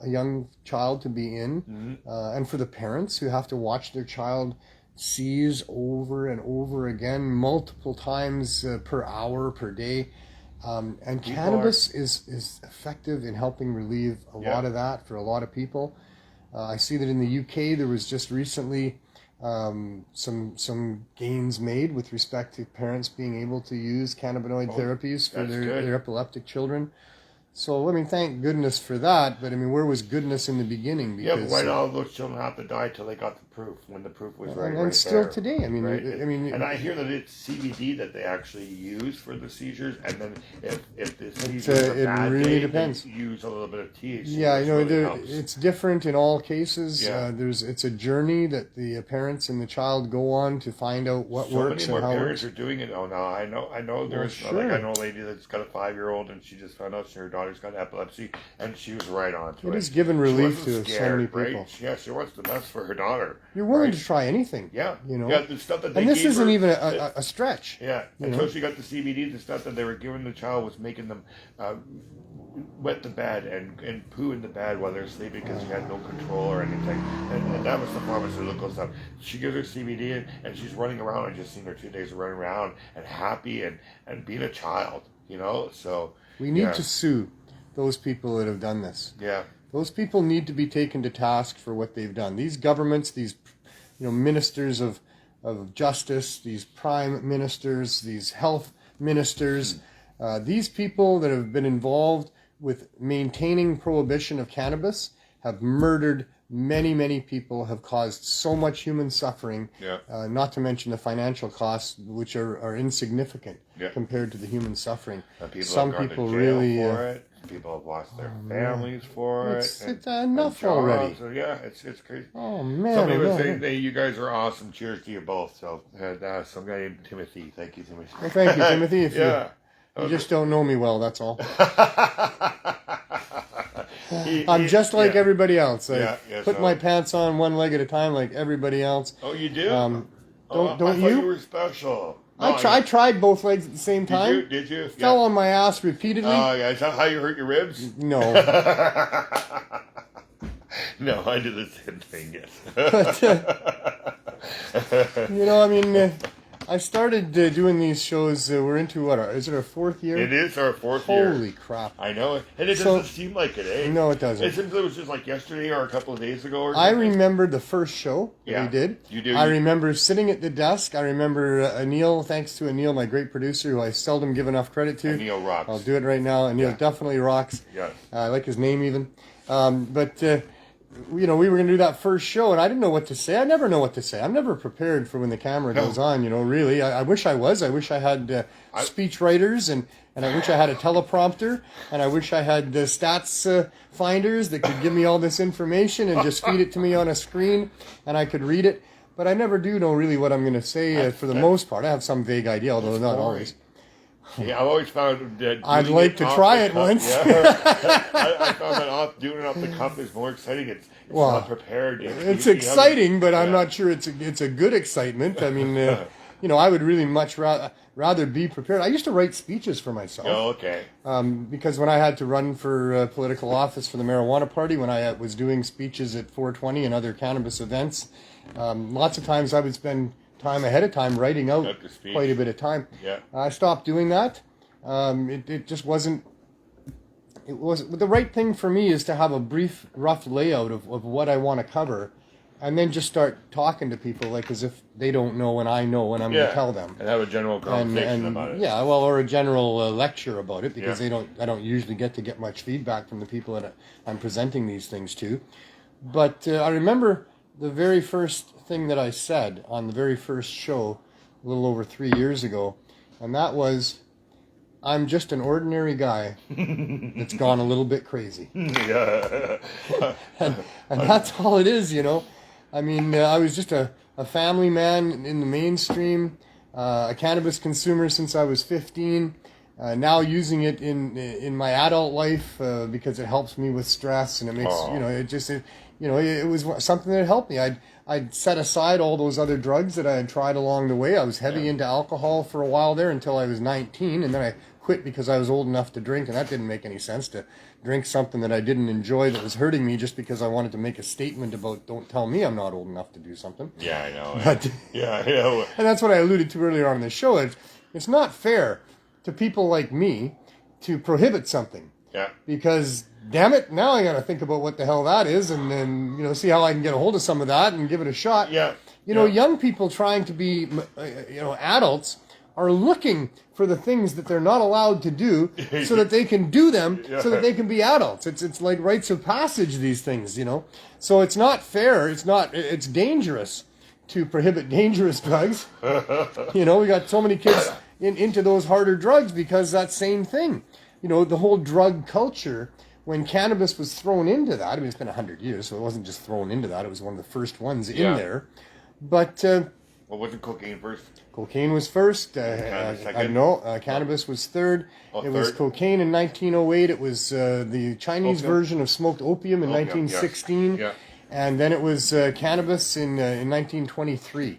a young child to be in, and for the parents who have to watch their child seize over and over again, multiple times per hour, per day. And cannabis is effective in helping relieve a lot of that for a lot of people. I see that in the UK there was just recently some gains made with respect to parents being able to use cannabinoid therapies for their epileptic children. So, thank goodness for that. But, where was goodness in the beginning? Because, but why did all those children have to die till they got the proof, when the proof was right and still there, today, right? And I hear that it's CBD that they actually use for the seizures, and then if the seizures are bad, really depends. They use a little bit of THC. Yeah, it's different in all cases. Yeah. It's a journey that the parents and the child go on to find out what works and how it works. So many more parents are doing it. Oh, no, I know there's I know a lady that's got a 5-year-old, and she just found out her daughter's got epilepsy, and she was right on to it. It has given relief to so many people. Right? Yeah, she wants the best for her daughter. You're willing to try anything. Yeah. Yeah, the stuff that they and this gave isn't her, even a stretch. Yeah, until she got the CBD, the stuff that they were giving the child was making them wet the bed and poo in the bed while they're sleeping because she had no control or anything. And that was the pharmaceutical stuff. She gives her CBD and she's running around. I just seen her 2 days of running around and happy and being a child, So we need to sue those people that have done this. Yeah. Those people need to be taken to task for what they've done. These governments, these ministers of justice, these prime ministers, these health ministers, these people that have been involved with maintaining prohibition of cannabis have murdered many people, have caused so much human suffering, not to mention the financial costs, which are insignificant compared to the human suffering. Some people really... People have lost their families for it. It's enough already. So it's crazy. Oh man! Some people say, "Hey, you guys are awesome. Cheers to you both." So, some guy named Timothy. Thank you, Timothy. Well, thank you, Timothy. You just don't know me well. That's all. I'm just like yeah. everybody else. I Yeah, put my pants on one leg at a time like everybody else. Oh, you do? Don't I thought you? You were special. I tried both legs at the same time. Did you? Fell on my ass repeatedly. Oh, yeah. Is that how you hurt your ribs? No. No, I did the same thing, yes. But, I mean, I started doing these shows. We're into what? Is it our 4th year? It is our 4th year. Holy crap. I know it. And it doesn't seem like it, eh? No, it doesn't. It seems it was just like yesterday or a couple of days ago or something. I remember the first show that we did. You do? I remember sitting at the desk. I remember Anil, thanks to Anil, my great producer, who I seldom give enough credit to. Anil rocks. I'll do it right now. Anil definitely rocks. Yes. I like his name even. We were going to do that first show, and I didn't know what to say. I never know what to say. I'm never prepared for when the camera goes on, really. I wish I was. I wish I had speech writers, and I wish I had a teleprompter, and I wish I had stats finders that could give me all this information and just feed it to me on a screen, and I could read it. But I never do know really what I'm going to say for the most part. I have some vague idea, although not always. Yeah, I've always found that I'd like to try it once. Yeah. I found that doing it off the cuff is more exciting. It's not prepared. It's exciting, but I'm not sure it's a good excitement. I mean, I would really much rather be prepared. I used to write speeches for myself. Oh, okay. Because when I had to run for political office for the Marijuana Party, when I was doing speeches at 420 and other cannabis events, lots of times I would spend time ahead of time writing out quite a bit of time. Yeah. I stopped doing that. It just wasn't. It was the right thing for me is to have a brief, rough layout of what I want to cover, and then just start talking to people like as if they don't know and I know and I'm going to tell them. And have a general conversation about it. Yeah, well, or a general lecture about it because I don't usually get much feedback from the people that I'm presenting these things to. But I remember the very first thing that I said on the very first show a little over 3 years ago, and that was, I'm just an ordinary guy that's gone a little bit crazy. Yeah. and that's all it is, I mean, I was just a family man in the mainstream, a cannabis consumer since I was 15, now using it in my adult life because it helps me with stress, and it makes, it was something that helped me. I'd set aside all those other drugs that I had tried along the way. I was heavy into alcohol for a while there until I was 19, and then I quit because I was old enough to drink, and that didn't make any sense to drink something that I didn't enjoy that was hurting me just because I wanted to make a statement about don't tell me I'm not old enough to do something. Yeah, I know. But, yeah, I know. And that's what I alluded to earlier on in the show. It's not fair to people like me to prohibit something. Yeah. Because, damn it, now I got to think about what the hell that is and then, see how I can get a hold of some of that and give it a shot. Yeah. Young people trying to be, adults are looking for the things that they're not allowed to do so that they can do them so that they can be adults. It's like rites of passage, these things, So it's not fair. It's dangerous to prohibit dangerous drugs. We got so many kids into those harder drugs because that same thing. The whole drug culture, when cannabis was thrown into that, I mean, it's been 100 years, so it wasn't just thrown into that. It was one of the first ones in there. But... well, wasn't cocaine first? Cocaine was first. Cannabis was third. It was cocaine in 1908. It was the Chinese version of smoked opium in 1916. Yes. Yeah. And then it was cannabis in 1923.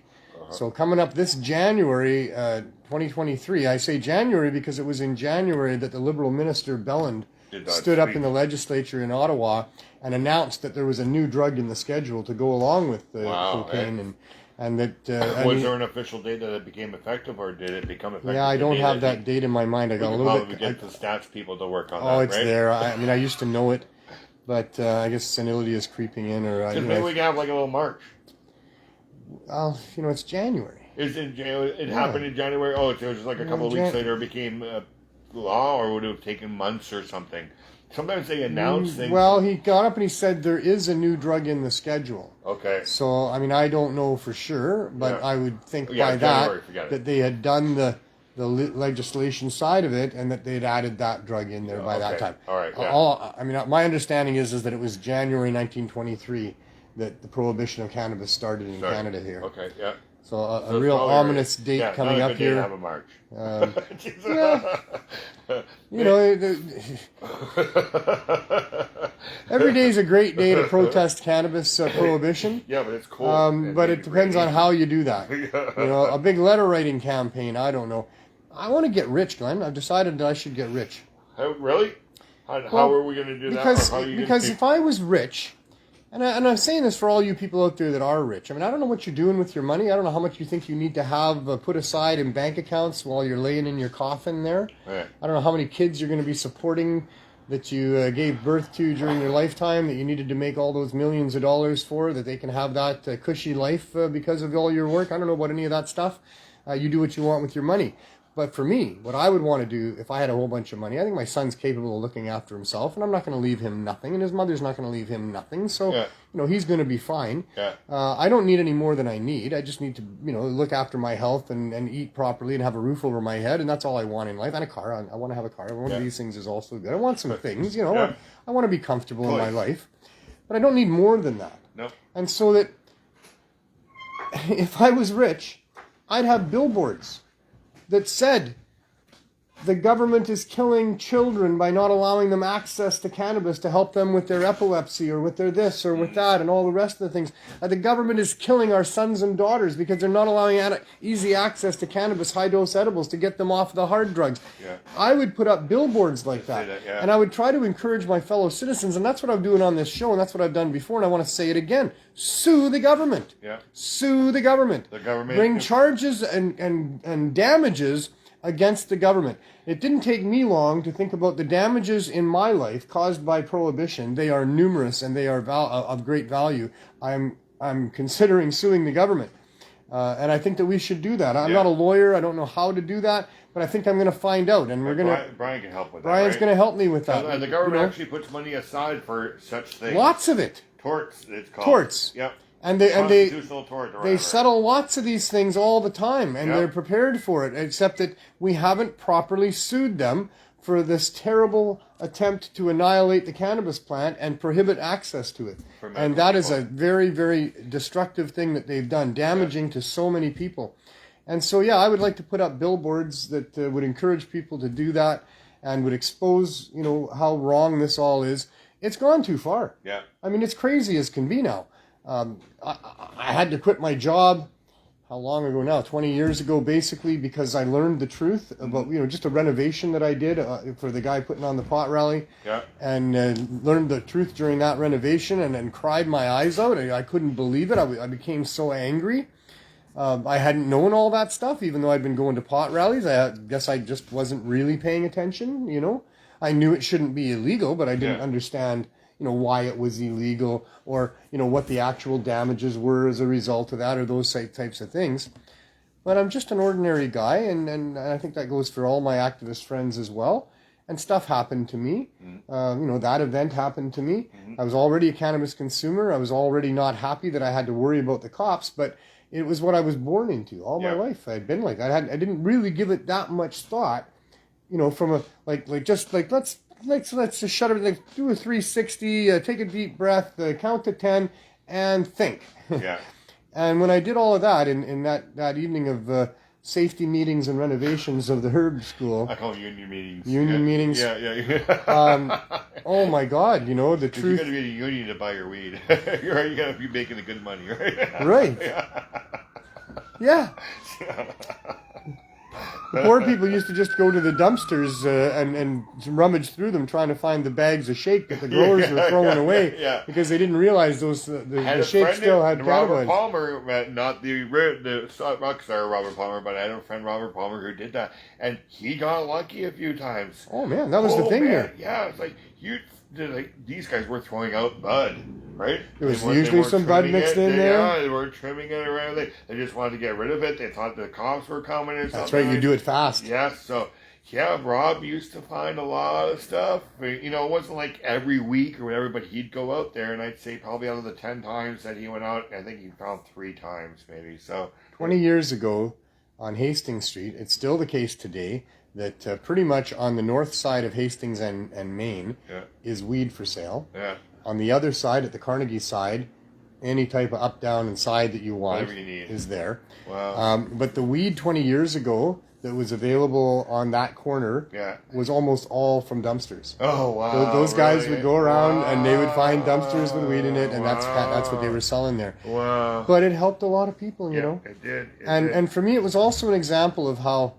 So coming up this January, 2023, I say January because it was in January that the Liberal minister Belland stood up in the legislature in Ottawa and announced that there was a new drug in the schedule to go along with cocaine. And that was there an official date that it became effective, or did it become effective? Yeah, I don't have that date in my mind. I got a little bit. Get the stats people to work on that. Oh, it's there. I mean, I used to know it, but I guess senility is creeping in, or maybe we can have like a little march. Well, it's January. Is it January? It happened in January. Oh, it was just like a couple of weeks later it became law, or would it have taken months or something? Sometimes they announce things. Well, he got up and he said there is a new drug in the schedule. Okay. So, I mean, I don't know for sure, but I would think by that they had done the legislation side of it and that they had added that drug in there by that time. All right. Yeah. My understanding is that it was January 1923 that the prohibition of cannabis started in Canada here. Okay, yeah. So a real ominous date coming up here. Have a march. Every day is a great day to protest cannabis prohibition. Yeah, but it's cold. But it depends on how you do that. A big letter writing campaign, I don't know. I want to get rich, Glenn. I've decided that I should get rich. Really? How are we going to do that? Because if I was rich, and I'm saying this for all you people out there that are rich. I mean, I don't know what you're doing with your money. I don't know how much you think you need to have put aside in bank accounts while you're laying in your coffin there. Right. I don't know how many kids you're going to be supporting that you gave birth to during your lifetime that you needed to make all those millions of dollars for, that they can have that cushy life because of all your work. I don't know about any of that stuff. You do what you want with your money. But for me, what I would want to do if I had a whole bunch of money, I think my son's capable of looking after himself, and I'm not going to leave him nothing, and his mother's not going to leave him nothing. So, he's going to be fine. Yeah. I don't need any more than I need. I just need to, look after my health and eat properly and have a roof over my head, and that's all I want in life. And a car. I want to have a car. One of these things is also good. I want some things, I want to be comfortable in my life. But I don't need more than that. No. And so that if I was rich, I'd have billboards that said the government is killing children by not allowing them access to cannabis to help them with their epilepsy or with their this or with that and all the rest of the things. The government is killing our sons and daughters because they're not allowing easy access to cannabis, high-dose edibles to get them off the hard drugs. Yeah. I would put up billboards like that. And I would try to encourage my fellow citizens, and that's what I'm doing on this show, and that's what I've done before, and I want to say it again. Sue the government. Yeah. Sue the government. The government. Bring charges and damages against the government. It didn't take me long to think about the damages in my life caused by prohibition. They are numerous and they are of great value. I'm considering suing the government. And I think that we should do that. I'm not a lawyer. I don't know how to do that, but I think I'm going to find out. And we're going to... Brian can help with that. Brian's going to help me with that. And the government actually puts money aside for such things. Lots of it. Torts, it's called. Torts. Yep. And they settle lots of these things all the time, and they're prepared for it, except that we haven't properly sued them for this terrible attempt to annihilate the cannabis plant and prohibit access to it. And that is a very, very destructive thing that they've done, damaging to so many people. And so, I would like to put up billboards that would encourage people to do that and would expose, how wrong this all is. It's gone too far. Yeah. I mean, it's crazy as can be now. I had to quit my job, how long ago now? 20 years ago, basically, because I learned the truth about, just a renovation that I did for the guy putting on the pot rally. Yeah. And learned the truth during that renovation and cried my eyes out. I couldn't believe it. I became so angry. I hadn't known all that stuff, even though I'd been going to pot rallies. I guess I just wasn't really paying attention, I knew it shouldn't be illegal, but I didn't understand why it was illegal or, what the actual damages were as a result of that or those types of things. But I'm just an ordinary guy, and I think that goes for all my activist friends as well. And stuff happened to me. That event happened to me. I was already a cannabis consumer. I was already not happy that I had to worry about the cops, but it was what I was born into all my life. I'd been like that. I didn't really give it that much thought, from a, let's just shut everything, do a 360, take a deep breath, count to 10, and think. Yeah. And when I did all of that in that evening of safety meetings and renovations of the Herb School. I call it union meetings. Union meetings. Yeah. Oh my God, the truth. You got to be in a union to buy your weed. You got to be making the good money, right? Right. Yeah. The poor people used to just go to the dumpsters and rummage through them trying to find the bags of shake that the growers were throwing away because they didn't realize the shake still had Robert cannabinoids. Palmer, not the rock star Robert Palmer, but I had a friend Robert Palmer who did that, and he got lucky a few times. Oh man, that was the thing there. Yeah, it's like these guys were throwing out bud, right? There was usually some bud mixed in there. Yeah, they were trimming it around. They just wanted to get rid of it. They thought the cops were coming or something. That's right, you do it fast. Yeah, so, Rob used to find a lot of stuff. It wasn't like every week or whatever, but he'd go out there, and I'd say probably out of the 10 times that he went out, I think he found 3 times maybe. So 20 years ago on Hastings Street, it's still the case today, that pretty much on the north side of Hastings and Main is weed for sale. Yeah. On the other side, at the Carnegie side, any type of up, down, and side that you want you need is there. Wow. But the weed 20 years ago that was available on that corner was almost all from dumpsters. Oh, wow. Those guys really? would go around and they would find dumpsters with weed in it, and that's what they were selling there. Wow. But it helped a lot of people, you know. It did. And for me, it was also an example of how,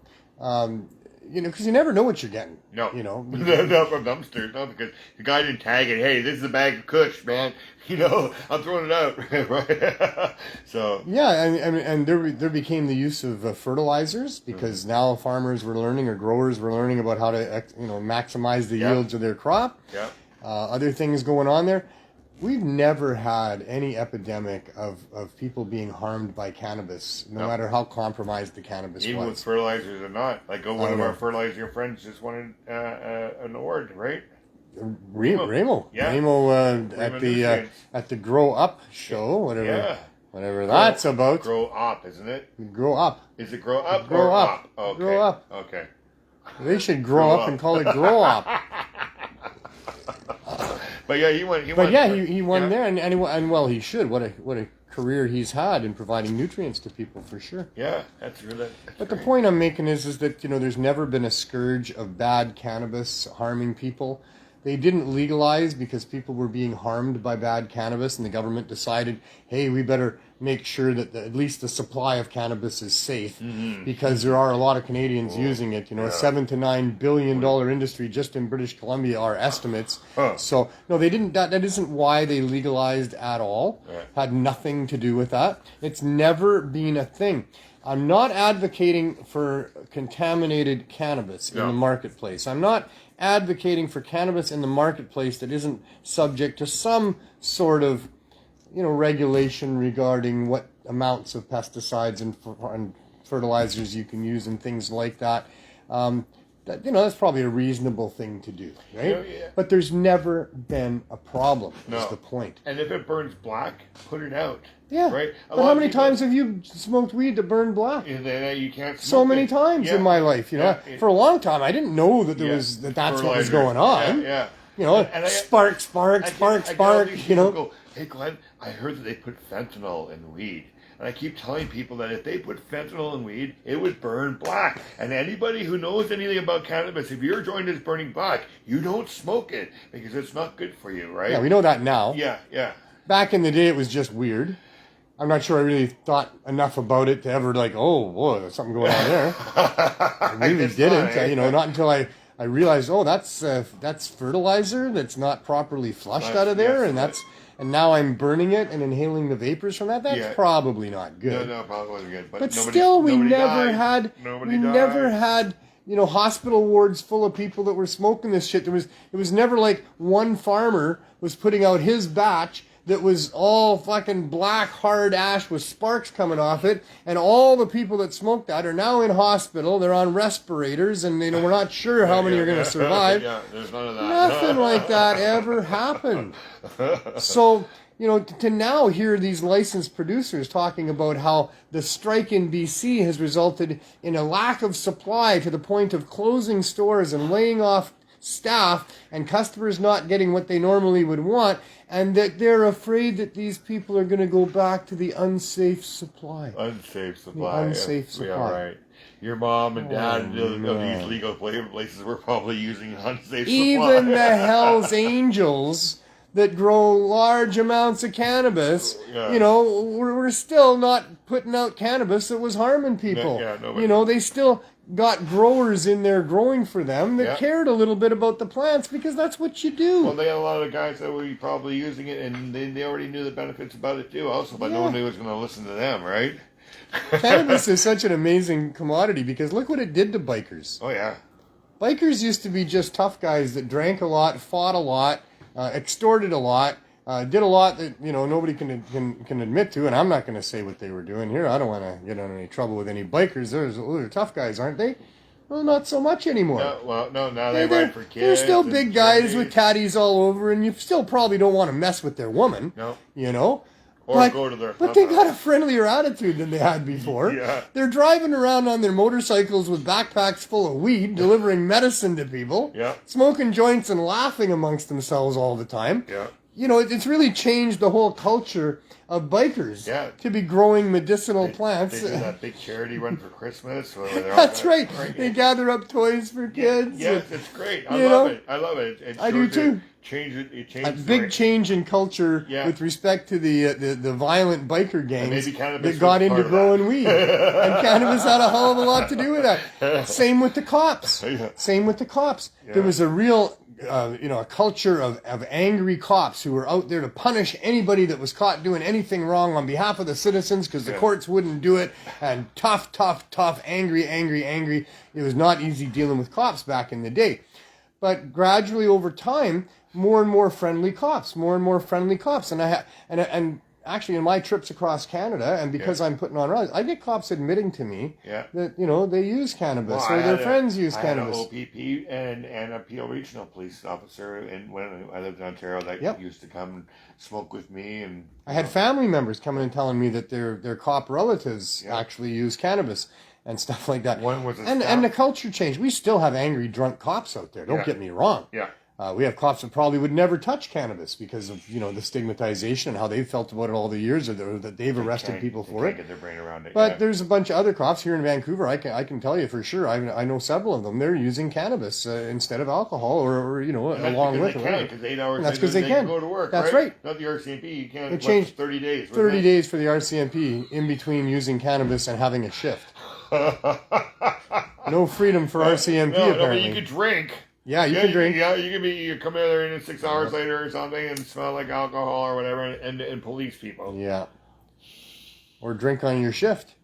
you know, because you never know what you're getting. No. You know. No, from dumpsters. No, because the guy didn't tag it. Hey, this is a bag of Kush, man. You know, I'm throwing it out. Right? So. Yeah, and there became the use of fertilizers, because now farmers were learning, or growers were learning about how to, you know, maximize the yields of their crop. Yeah. Other things going on there. We've never had any epidemic of people being harmed by cannabis, no matter how compromised the cannabis Even was. with fertilizers or not. Like, one of our fertilizer friends just won an award, right? Remo. Yeah. Remo at the Grow Up show, whatever that's about. Grow Up, isn't it? Grow Up. Is it Grow Up Grow or Up? Okay. Grow Up. Okay. They should grow up and call it Grow Up. But yeah, he won. He won there, and well, he should. What a career he's had in providing nutrients to people, for sure. Yeah, that's really. But the point I'm making is that, you know, there's never been a scourge of bad cannabis harming people. They didn't legalize because people were being harmed by bad cannabis, and the government decided, hey, we better make sure that at least the supply of cannabis is safe, because there are a lot of Canadians using it. You know, a $7 to $9 billion industry just in British Columbia are estimates. So no, they didn't. That isn't why they legalized at all. Had nothing to do with that. It's never been a thing. I'm not advocating for contaminated cannabis in the marketplace. I'm not advocating for cannabis in the marketplace that isn't subject to some sort of, you know, regulation regarding what amounts of pesticides and fertilizers you can use and things like that. That, you know, that's probably a reasonable thing to do, right? Yeah. But there's never been a problem, is the point. And if it burns black, put it out. Yeah. Right? But how many times have you smoked weed that burned black? And then you can't smoke So many times in my life, you know. Yeah. For a long time, I didn't know that that's what was going on. Yeah. You know, And spark, you know. Go, hey, Glenn, I heard that they put fentanyl in weed. And I keep telling people that if they put fentanyl in weed, it would burn black. And anybody who knows anything about cannabis, if your joint is burning black, you don't smoke it because it's not good for you, right? Yeah, we know that now. Yeah. Back in the day, it was just weird. I'm not sure I really thought enough about it to ever oh, whoa, there's something going on there. I really didn't. You know, not until I realized, that's fertilizer that's not properly flushed out of there, and now I'm burning it and inhaling the vapors from that. That's probably not good. No, probably wasn't good. But still, we never had, you know, hospital wards full of people that were smoking this shit. It was never like one farmer was putting out his batch that was all fucking black hard ash with sparks coming off it, and all the people that smoked that are now in hospital. They're on respirators, and, you know, we're not sure how many are going to survive. There's none of that. Nothing like that ever happened. So, you know, to now hear these licensed producers talking about how the strike in BC has resulted in a lack of supply to the point of closing stores and laying off staff and customers not getting what they normally would want, and that they're afraid that these people are going to go back to the unsafe supply. Unsafe supply. Yeah, right. Your mom and dad of these legal places were probably using unsafe supply. Even the Hells Angels that grow large amounts of cannabis, you know, we're still not putting out cannabis that was harming people. You know, they still got growers in there growing for them that cared a little bit about the plants, because that's what you do. Well, they had a lot of guys that were probably using it, and they already knew the benefits about it too also, but no one knew was going to listen to them, right? Cannabis is such an amazing commodity, because look what it did to bikers. Oh, yeah. Bikers used to be just tough guys that drank a lot, fought a lot, extorted a lot, did a lot that, you know, nobody can admit to, and I'm not going to say what they were doing here. I don't want to get in any trouble with any bikers. They're tough guys, aren't they? Well, not so much anymore. Now they ride for kids. They're still big guys with caddies all over, and you still probably don't want to mess with their woman. No. You know? Or go to their... But they got a friendlier attitude than they had before. They're driving around on their motorcycles with backpacks full of weed, delivering medicine to people, smoking joints and laughing amongst themselves all the time. it's really changed the whole culture of bikers to be growing medicinal plants. They do that big charity run for Christmas. That's right. They gather up toys for kids. Yes, it's great. I love it. I love it. I do too. It changed a big change in culture with respect to the violent biker gangs that got into growing weed. And cannabis had a hell of a lot to do with that. Same with the cops. Same with the cops. Yeah. There was a real, a culture of angry cops who were out there to punish anybody that was caught doing anything wrong on behalf of the citizens because the courts wouldn't do it. And tough, angry. It was not easy dealing with cops back in the day. But gradually over time, more and more friendly cops. And actually in my trips across Canada, and because I'm putting on rallies, I get cops admitting to me that, they use cannabis or their friends use cannabis. I had an OPP and a Peel Regional Police officer when I lived in Ontario that used to come and smoke with me. And I had family members coming and telling me that their cop relatives actually use cannabis and stuff like that. And the culture changed. We still have angry, drunk cops out there. Don't get me wrong. Yeah. We have cops that probably would never touch cannabis because of the stigmatization and how they've felt about it all the years, or that they've arrested people for it. Get their brain around it. But there's a bunch of other cops here in Vancouver. I can tell you for sure. I know several of them. They're using cannabis instead of alcohol, or along with it. Because 8 hours. And that's because they can go to work. That's right. Not the RCMP. You can't. It changed 30 days. 30 days for the RCMP in between using cannabis and having a shift. No freedom for RCMP apparently. No, but you could drink. Yeah, you can drink. You come in there and 6 hours later or something and smell like alcohol or whatever and police people. Yeah. Or drink on your shift.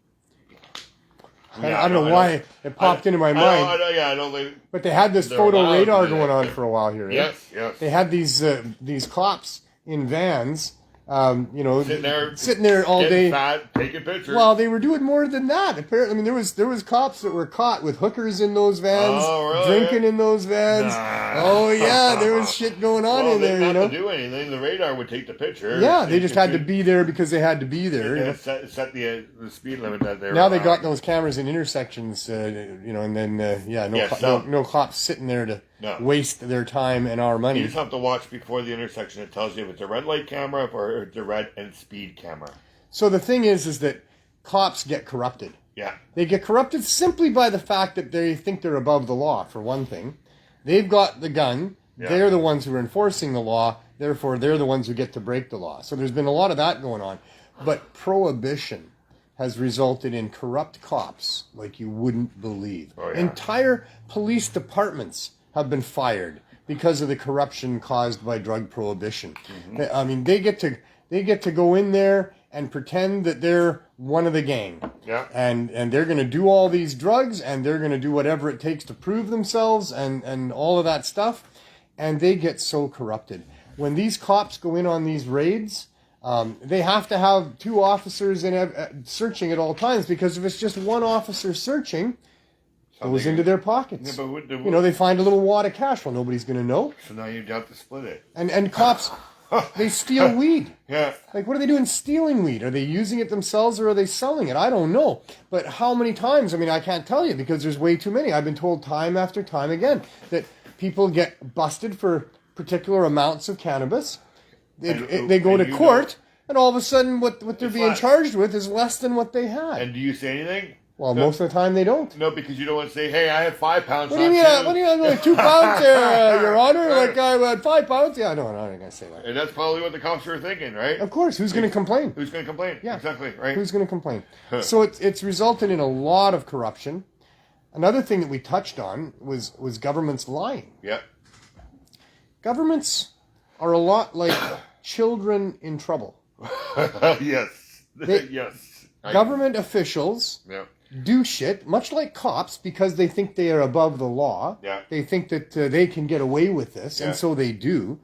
I don't know why it popped into my mind. I don't think. But they had this photo radar going on for a while here. Yes. They had these cops in vans. Sitting there all day, fat, taking pictures. Well, they were doing more than that. Apparently, there was cops that were caught with hookers in those vans, drinking in those vans. Nah. Oh yeah, there was shit going on in there. They didn't have to do anything. The radar would take the picture. Yeah, they just had to be there because they had to be there. And set the speed limit that they were. Now they got those cameras in intersections, and then no cops sitting there to waste their time and our money. You just have to watch before the intersection. It tells you if it's a red light camera or it's a red and speed camera. So the thing is that cops get corrupted. Yeah. They get corrupted simply by the fact that they think they're above the law, for one thing. They've got the gun. Yeah. They're the ones who are enforcing the law. Therefore, they're the ones who get to break the law. So there's been a lot of that going on. But prohibition has resulted in corrupt cops like you wouldn't believe. Oh, yeah. Entire police departments have been fired because of the corruption caused by drug prohibition. Mm-hmm. I mean, they get to go in there and pretend that they're one of the gang. Yeah. And they're going to do all these drugs, and they're going to do whatever it takes to prove themselves and all of that stuff. And they get so corrupted. When these cops go in on these raids, they have to have 2 officers searching at all times, because if it's just one officer searching, goes into their pockets. Yeah, but they find a little wad of cash. Well, nobody's going to know. So now you have to split it. And cops, they steal weed. Yeah. Like, what are they doing stealing weed? Are they using it themselves or are they selling it? I don't know. But how many times? I mean, I can't tell you because there's way too many. I've been told time after time again that people get busted for particular amounts of cannabis. They go to court, and all of a sudden what they're being charged with is less than what they had. And do you say anything? Well, most of the time they don't. No, because you don't want to say, "Hey, I had 5 pounds." What do you mean? What do you mean? Like 2 pounds there, Your Honor? Like I had 5 pounds? Yeah, no, I'm not gonna say that. And that's probably what the cops are thinking, right? Of course. Who's going to complain? Who's going to complain? Yeah, exactly. Right. Who's going to complain? So it's resulted in a lot of corruption. Another thing that we touched on was governments lying. Yeah. Governments are a lot like children in trouble. Yes. Yes. Government officials. Yeah. Do shit, much like cops, because they think they are above the law. Yeah. They think that they can get away with this, and so they do.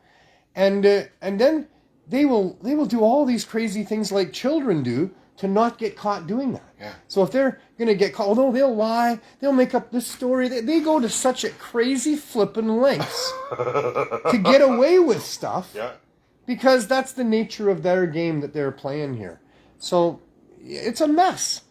And then they will do all these crazy things like children do to not get caught doing that. Yeah. So if they're going to get caught, although they'll lie, they'll make up this story. They go to such a crazy flippin' lengths to get away with stuff. Yeah. Because that's the nature of their game that they're playing here. So it's a mess.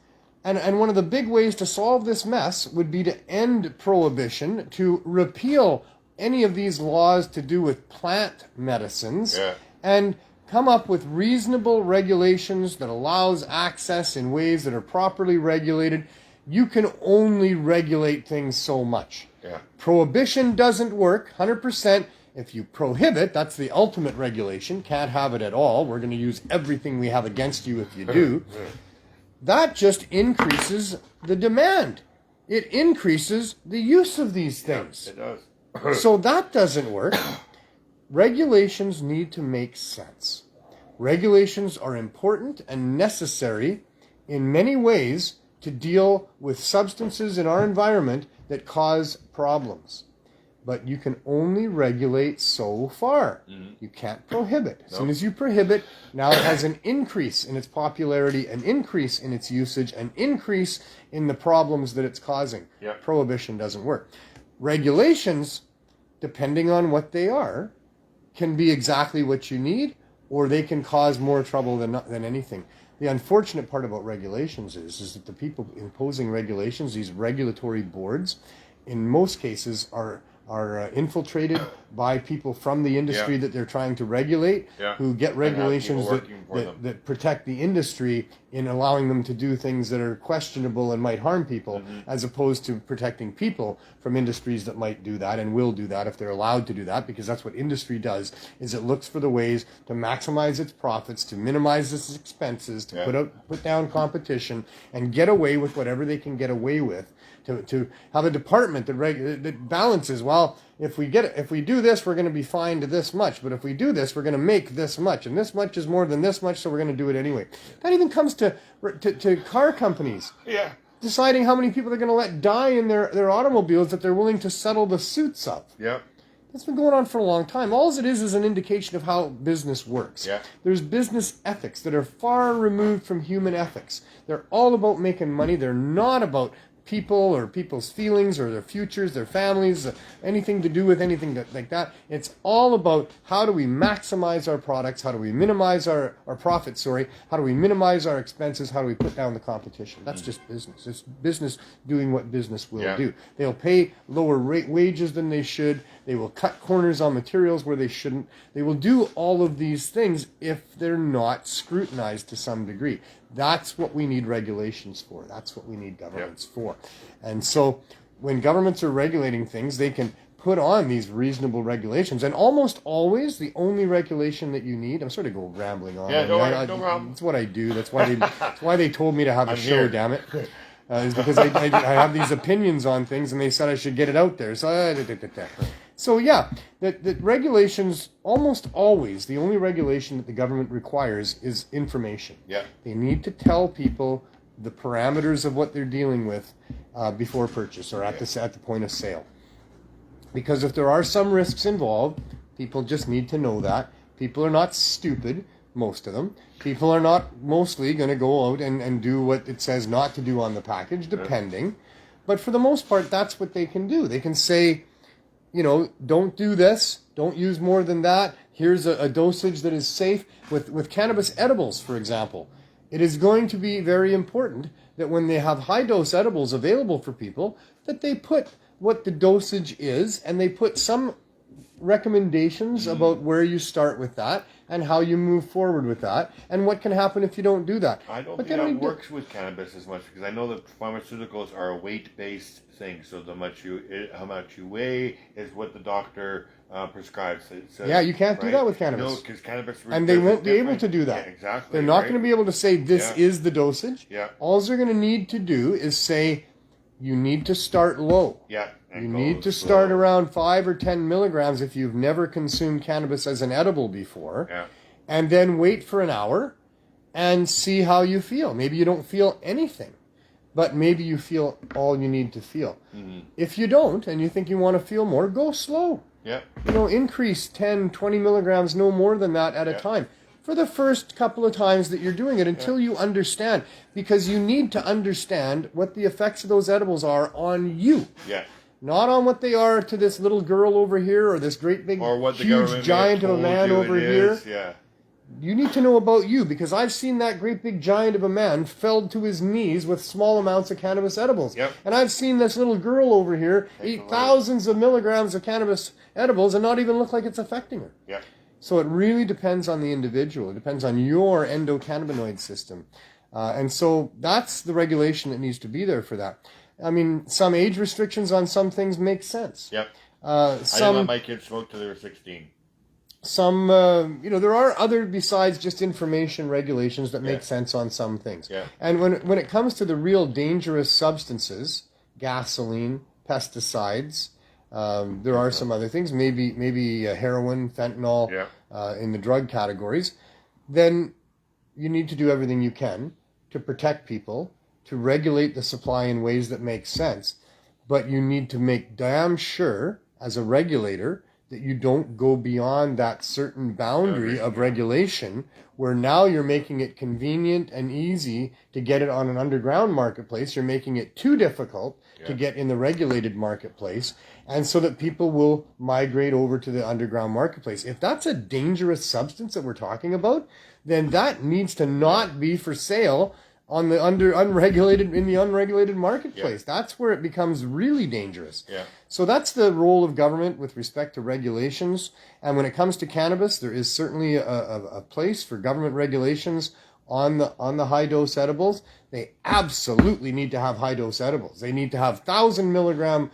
And one of the big ways to solve this mess would be to end prohibition, to repeal any of these laws to do with plant medicines, and come up with reasonable regulations that allows access in ways that are properly regulated, you can only regulate things so much. Yeah. Prohibition doesn't work 100%. If you prohibit, that's the ultimate regulation. Can't have it at all. We're going to use everything we have against you if you do. That just increases the demand. It increases the use of these things. Yeah, it does. So that doesn't work. Regulations need to make sense. Regulations are important and necessary in many ways to deal with substances in our environment that cause problems. But you can only regulate so far. You can't prohibit. As soon as you prohibit, now it has an increase in its popularity, an increase in its usage, an increase in the problems that it's causing. Yep. Prohibition doesn't work. Regulations, depending on what they are, can be exactly what you need, or they can cause more trouble than anything. The unfortunate part about regulations is that the people imposing regulations, these regulatory boards, in most cases are infiltrated by people from the industry that they're trying to regulate, who get regulations that protect the industry in allowing them to do things that are questionable and might harm people, as opposed to protecting people from industries that might do that and will do that if they're allowed to do that, because that's what industry does, is it looks for the ways to maximize its profits, to minimize its expenses, to put down competition, and get away with whatever they can get away with. To have a department that balances, well, if we do this, we're going to be fined this much, but if we do this, we're going to make this much, and this much is more than this much, so we're going to do it anyway. That even comes to car companies. Yeah. Deciding how many people they're going to let die in their automobiles that they're willing to settle the suits of. Yeah. That's been going on for a long time. All it is an indication of how business works. Yeah. There's business ethics that are far removed from human ethics. They're all about making money. They're not about people or people's feelings or their futures, their families, anything to do with anything like that. It's all about how do we maximize our products, how do we minimize our profits, how do we minimize our expenses, how do we put down the competition. That's just business. It's business doing what business will do. They'll pay lower wages than they should. They will cut corners on materials where they shouldn't. They will do all of these things if they're not scrutinized to some degree. That's what we need regulations for. That's what we need governments for. And so when governments are regulating things, they can put on these reasonable regulations. And almost always the only regulation that you need, I'm sort of go rambling on. Yeah, no problem. That's what I do. That's why they told me to have a show, damn it. Is because I have these opinions on things and they said I should get it out there. So the regulations, almost always, the only regulation that the government requires is information. Yeah. They need to tell people the parameters of what they're dealing with before purchase or at the point of sale. Because if there are some risks involved, people just need to know that. People are not stupid, most of them. People are not mostly going to go out and do what it says not to do on the package, depending. But for the most part, that's what they can do. They can say, don't do this, don't use more than that, here's a dosage that is safe. With cannabis edibles, for example, it is going to be very important that when they have high-dose edibles available for people, that they put what the dosage is, and they put some recommendations about where you start with that, and how you move forward with that, and what can happen if you don't do that. I don't think that works with cannabis as much, because I know that pharmaceuticals are a weight-based thing, so how much you weigh is what the doctor prescribes. You can't do that with cannabis. No, because cannabis... And they won't be able to do that. Yeah, exactly. They're not going to be able to say, this is the dosage. Yeah. All they're going to need to do is say, you need to start low. Yeah. You need to start around 5 or 10 milligrams if you've never consumed cannabis as an edible before. Yeah. And then wait for an hour and see how you feel. Maybe you don't feel anything, but maybe you feel all you need to feel. Mm-hmm. If you don't and you think you want to feel more, go slow. Yeah. Increase 10, 20 milligrams, no more than that at a time. For the first couple of times that you're doing it until you understand. Because you need to understand what the effects of those edibles are on you. Yeah. Not on what they are to this little girl over here or this great big huge giant of a man over here. Yeah. You need to know about you, because I've seen that great big giant of a man felled to his knees with small amounts of cannabis edibles. Yep. And I've seen this little girl over here eat thousands of milligrams of cannabis edibles and not even look like it's affecting her. Yeah. So it really depends on the individual. It depends on your endocannabinoid system. And so that's the regulation that needs to be there for that. I mean, some age restrictions on some things make sense. Yep. I didn't let my kids smoke till they were 16. Some, there are other besides just information regulations that make sense on some things. Yeah. And when it comes to the real dangerous substances, gasoline, pesticides, there are some other things, maybe heroin, fentanyl, in the drug categories, then you need to do everything you can to protect people, to regulate the supply in ways that make sense. But you need to make damn sure, as a regulator, that you don't go beyond that certain boundary of regulation where now you're making it convenient and easy to get it on an underground marketplace. You're making it too difficult to get in the regulated marketplace, and so that people will migrate over to the underground marketplace. If that's a dangerous substance that we're talking about, then that needs to not be for sale on the unregulated marketplace. That's where it becomes really dangerous. So that's the role of government with respect to regulations. And when it comes to cannabis, there is certainly a place for government regulations on the high dose edibles. They absolutely need to have high dose edibles. They need to have 1,000 milligram,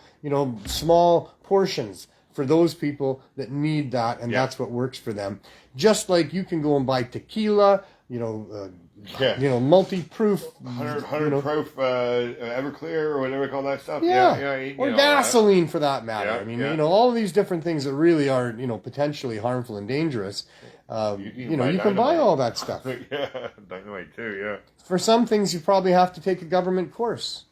small portions for those people that need that, and that's what works for them. Just like you can go and buy tequila, multi-proof, 100 proof Everclear or whatever we call that stuff. Or gasoline for that matter. I mean, all of these different things that really are, potentially harmful and dangerous. You can buy all that stuff. Dynamite too. For some things, you probably have to take a government course.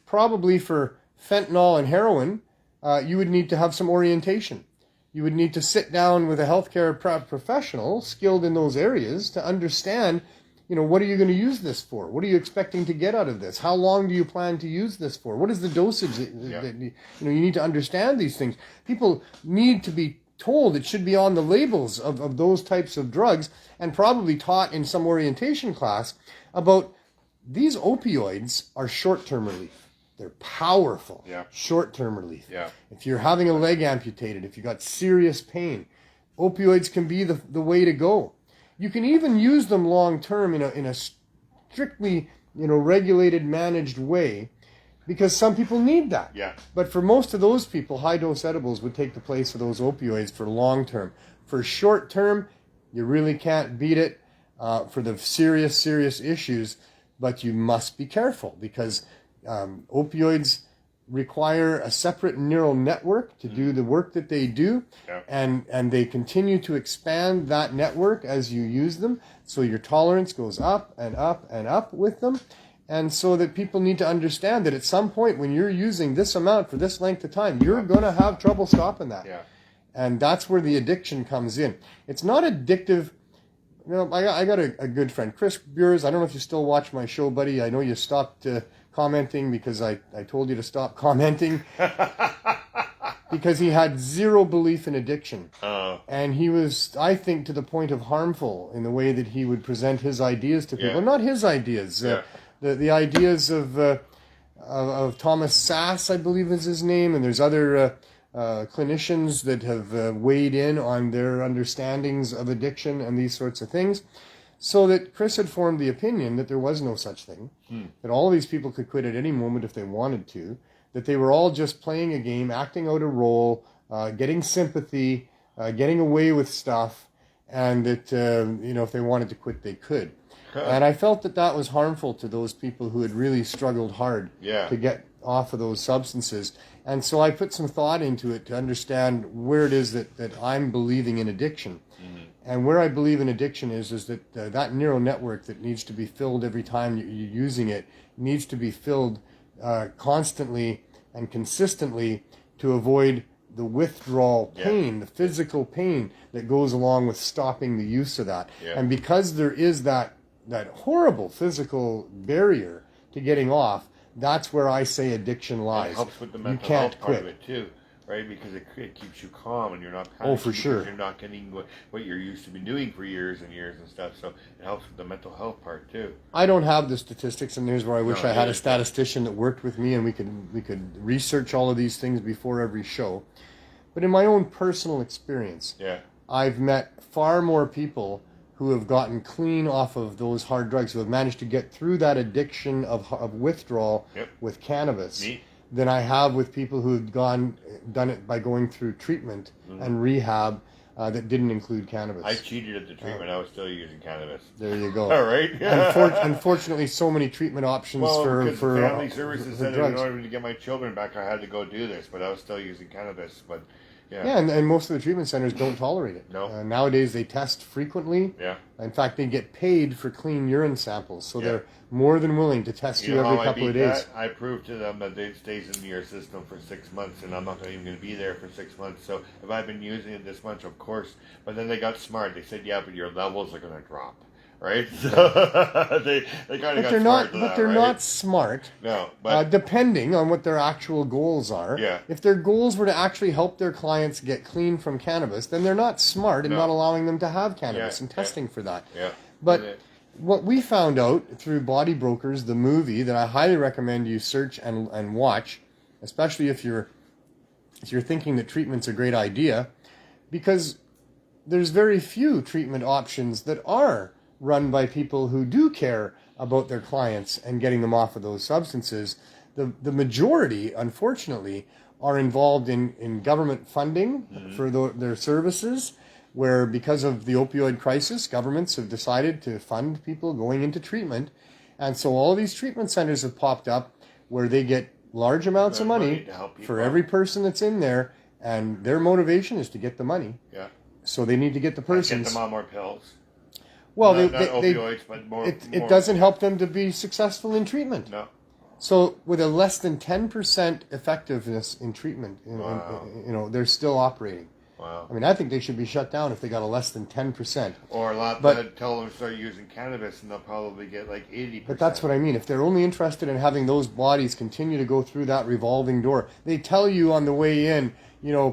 Probably for fentanyl and heroin, you would need to have some orientation. You would need to sit down with a healthcare professional skilled in those areas to understand, what are you going to use this for? What are you expecting to get out of this? How long do you plan to use this for? What is the dosage that you need to understand these things. People need to be told, it should be on the labels of those types of drugs, and probably taught in some orientation class about these opioids are short-term relief. They're powerful, short-term relief. If you're having a leg amputated, if you've got serious pain, opioids can be the way to go. You can even use them long-term in a strictly, regulated, managed way, because some people need that. But for most of those people, high-dose edibles would take the place of those opioids for long-term. For short-term, you really can't beat it for the serious issues, but you must be careful, because opioids require a separate neural network to do the work that they do, and they continue to expand that network as you use them, so your tolerance goes up and up and up with them. And so that people need to understand that at some point when you're using this amount for this length of time, you're going to have trouble stopping that. And that's where the addiction comes in. It's not addictive. I got a good friend, Chris Bures. I don't know if you still watch my show, buddy. I know you stopped commenting because I told you to stop commenting. Because he had zero belief in addiction. And he was, I think, to the point of harmful in the way that he would present his ideas to people. Not his ideas. The ideas of Thomas Sass, I believe is his name, and there's other clinicians that have weighed in on their understandings of addiction and these sorts of things, so that Chris had formed the opinion that there was no such thing, that all of these people could quit at any moment if they wanted to, that they were all just playing a game, acting out a role, getting sympathy, getting away with stuff, and that if they wanted to quit, they could. And I felt that was harmful to those people who had really struggled hard to get off of those substances. And so I put some thought into it to understand where it is that I'm believing in addiction. And where I believe in addiction is that that neural network that needs to be filled every time you're using it needs to be filled constantly and consistently to avoid the withdrawal pain, the physical pain that goes along with stopping the use of that. And because there is that horrible physical barrier to getting off, that's where I say addiction lies. And it helps with the mental health part of it too, right? Because it keeps you calm and you're not panicking. For sure. You're not getting what you're used to be doing for years and years and stuff. So it helps with the mental health part too. I don't have the statistics, and here's where I wish I had a statistician that worked with me and we could research all of these things before every show. But in my own personal experience, I've met far more people who have gotten clean off of those hard drugs, who have managed to get through that addiction of withdrawal with cannabis, than I have with people who have done it by going through treatment and rehab that didn't include cannabis. I cheated at the treatment. I was still using cannabis. There you go. All right. Unfortunately, so many treatment options for family services for said drugs. in order to get my children back, I had to go do this, but I was still using cannabis. But yeah, and most of the treatment centers don't tolerate it. No. Nowadays, they test frequently. Yeah. In fact, they get paid for clean urine samples, so they're more than willing to test you every couple of days. That? I proved to them that it stays in your system for 6 months, and I'm not even going to be there for 6 months. So if I've been using it this much, of course. But then they got smart. They said, yeah, but your levels are going to drop. Right? So they kind of got smart. But they're not smart. No. But depending on what their actual goals are. Yeah. If their goals were to actually help their clients get clean from cannabis, then they're not smart in not allowing them to have cannabis and testing for that. Yeah. But what we found out through Body Brokers, the movie that I highly recommend you search and watch, especially if you're thinking that treatment's a great idea, because there's very few treatment options that are run by people who do care about their clients and getting them off of those substances. The majority, unfortunately, are involved in government funding for their services, where because of the opioid crisis, governments have decided to fund people going into treatment. And so all these treatment centers have popped up where they get large amounts of money for every person that's in there, and their motivation is to get the money. Yeah. So they need to get the persons. Get them on more pills. Well, not opioids, but more. It doesn't help them to be successful in treatment. No. So with a less than 10% effectiveness in treatment, they're still operating. Wow. I mean, I think they should be shut down if they got a less than 10%. Or tell them to start using cannabis, and they'll probably get like 80%. But that's what I mean. If they're only interested in having those bodies continue to go through that revolving door, they tell you on the way in,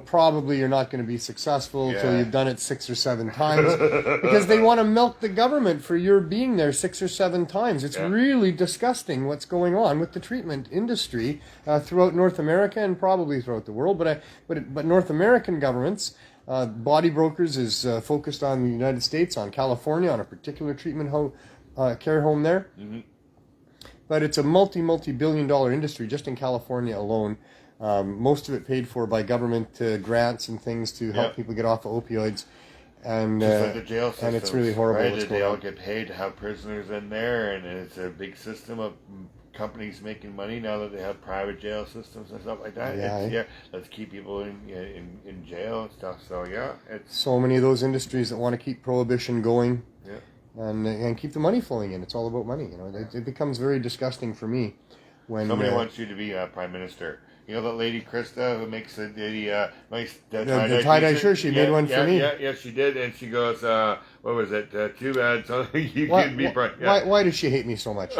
probably you're not going to be successful until you've done it 6 or 7 times, because they want to milk the government for your being there 6 or 7 times. It's really disgusting what's going on with the treatment industry throughout North America and probably throughout the world. But North American governments, Body Brokers is focused on the United States, on California, on a particular treatment care home there. Mm-hmm. But it's a multi-billion-dollar industry just in California alone. Most of it paid for by government grants and things to help people get off of opioids, and like the jail systems, and it's really horrible. Right? They all get paid to have prisoners in there, and it's a big system of companies making money now that they have private jail systems and stuff like that. Let's keep people in jail and stuff. So it's so many of those industries that want to keep prohibition going, and keep the money flowing in. It's all about money. It becomes very disgusting for me when somebody wants you to be prime minister. You know that lady Krista who makes the nice tie-dye shirt? She made one for me. Yeah, she did, and she goes, "What was it? Too bad, so you can be prime." Yeah. Why does she hate me so much?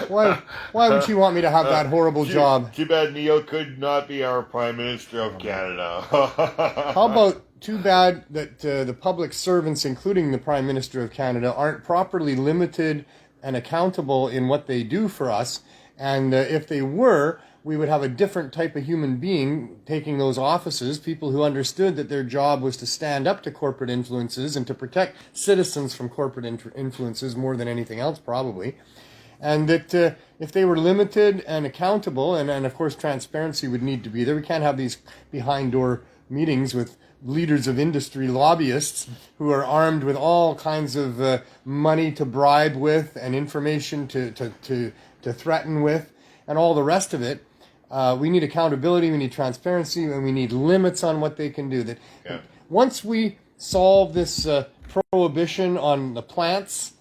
Why would she want me to have that horrible job? Too bad Neil could not be our Prime Minister of Canada. How about too bad that the public servants, including the Prime Minister of Canada, aren't properly limited and accountable in what they do for us. And if they were, we would have a different type of human being taking those offices, people who understood that their job was to stand up to corporate influences and to protect citizens from corporate influences more than anything else, probably. And that if they were limited and accountable, and of course transparency would need to be there. We can't have these behind-door meetings with leaders of industry, lobbyists, who are armed with all kinds of money to bribe with and information to threaten with, and all the rest of it. We need accountability, we need transparency, and we need limits on what they can do. Once we solve this prohibition on the plants,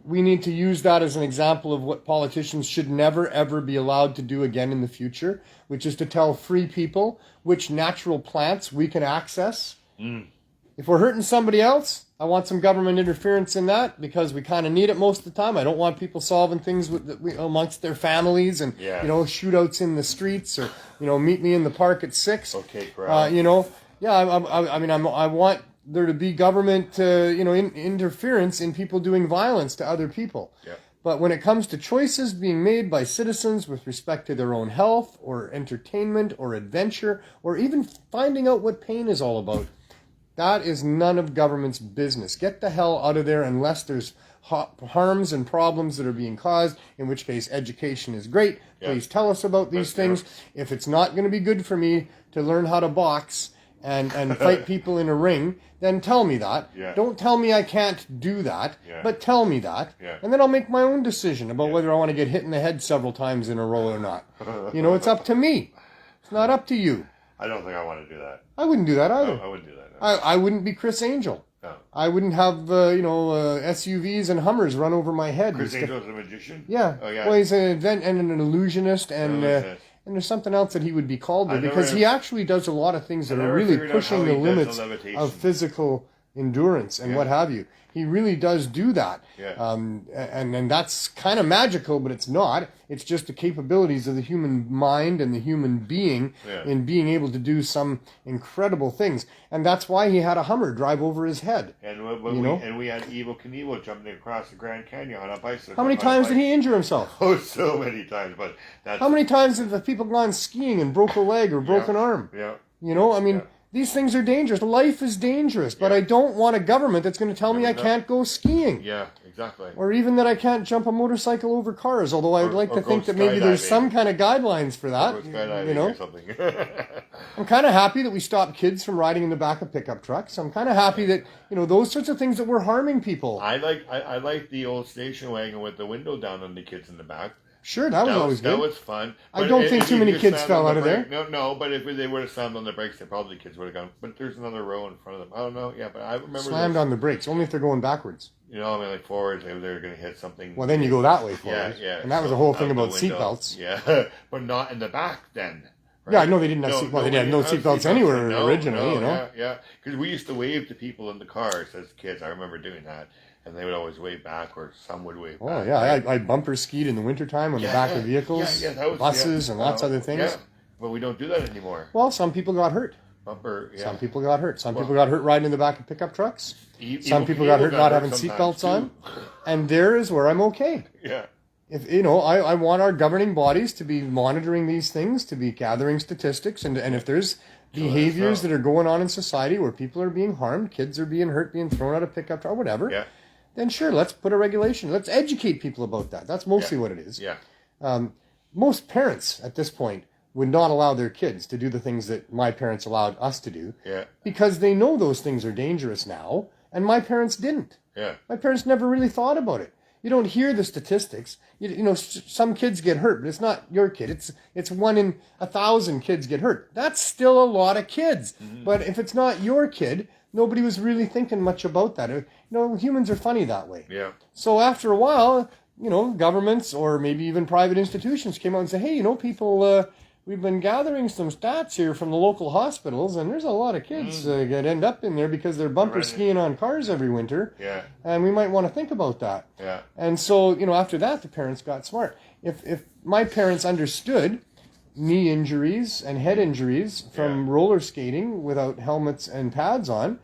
we need to use that as an example of what politicians should never, ever be allowed to do again in the future, which is to tell free people which natural plants we can access. If we're hurting somebody else, I want some government interference in that, because we kind of need it most of the time. I don't want people solving things amongst their families and shootouts in the streets, or meet me in the park at 6. Okay, I want there to be government interference in people doing violence to other people. Yeah. But when it comes to choices being made by citizens with respect to their own health or entertainment or adventure, or even finding out what pain is all about, That is none of government's business. Get the hell out of there unless there's harms and problems that are being caused, in which case education is great. Please tell us about these things. If it's not going to be good for me to learn how to box and fight people in a ring, then tell me that. Don't tell me I can't do that, but tell me that. And then I'll make my own decision about whether I want to get hit in the head several times in a row or not. You know, it's up to me. It's not up to you. I don't think I want to do that. I wouldn't do that either. I wouldn't do that. No. I wouldn't be Chris Angel. No. I wouldn't have, SUVs and Hummers run over my head. Chris Angel's a magician? Yeah. Oh, yeah. Well, he's an event and an illusionist, and there's something else that he would be called there, because he actually does a lot of things that are really pushing the limits of physical endurance and what have you. He really does do that. And that's kind of magical, but it's not. It's just the capabilities of the human mind and the human being in being able to do some incredible things. And that's why he had a Hummer drive over his head. And we had Evel Knievel jumping across the Grand Canyon on a bicycle. How many times did he injure himself? Oh, so many times. But how many times have the people gone skiing and broke a leg or broke an arm? You know, I mean... These things are dangerous. Life is dangerous, but I don't want a government that's going to tell me I can't go skiing. Yeah, exactly. Or even that I can't jump a motorcycle over cars, although I would like to think that maybe there's some kind of guidelines for that. Or something. I'm kind of happy that we stopped kids from riding in the back of pickup trucks. I'm kind of happy that, those sorts of things that were harming people. I like the old station wagon with the window down on the kids in the back. Sure, that was always good. That was fun. I don't think too many kids fell out of there. No, but if they would have slammed on the brakes, then probably kids would have gone. But there's another row in front of them. I don't know. Yeah, but I remember... Slammed on the brakes, only if they're going backwards. Like forwards, maybe they're going to hit something. Well, then you go that way forward. Yeah. And that was the whole thing about seatbelts. Yeah, but not in the back then. Right? Yeah, I know they didn't have seatbelts. Well, they didn't have no seatbelts anywhere originally, Yeah, because we used to wave to people in the cars as kids. I remember doing that. And they would always wave back, or some would wave back. Oh, yeah. I bumper skied in the wintertime on the back of vehicles, buses, and lots of other things. Yeah, but we don't do that anymore. Well, some people got hurt. Some people got hurt. Some people got hurt riding in the back of pickup trucks. Some people got hurt not having seatbelts on. And there is where I'm okay. Yeah. If I want our governing bodies to be monitoring these things, to be gathering statistics, and if there's behaviors that are going on in society where people are being harmed, kids are being hurt, being thrown out of pickup truck, whatever. Yeah. Then sure, let's put a regulation. Let's educate people about that. That's mostly what it is. Yeah. Most parents at this point would not allow their kids to do the things that my parents allowed us to do. Yeah. Because they know those things are dangerous now, and my parents didn't. Yeah. My parents never really thought about it. You don't hear the statistics. Some kids get hurt, but it's not your kid. It's 1 in 1,000 kids get hurt. That's still a lot of kids. Mm-hmm. But if it's not your kid, nobody was really thinking much about that. Humans are funny that way. Yeah. So after a while, governments or maybe even private institutions came out and said, hey, people, we've been gathering some stats here from the local hospitals, and there's a lot of kids that end up in there because they're bumper skiing on cars every winter. Yeah. And we might want to think about that. Yeah. And so, after that, the parents got smart. If my parents understood knee injuries and head injuries from roller skating without helmets and pads on,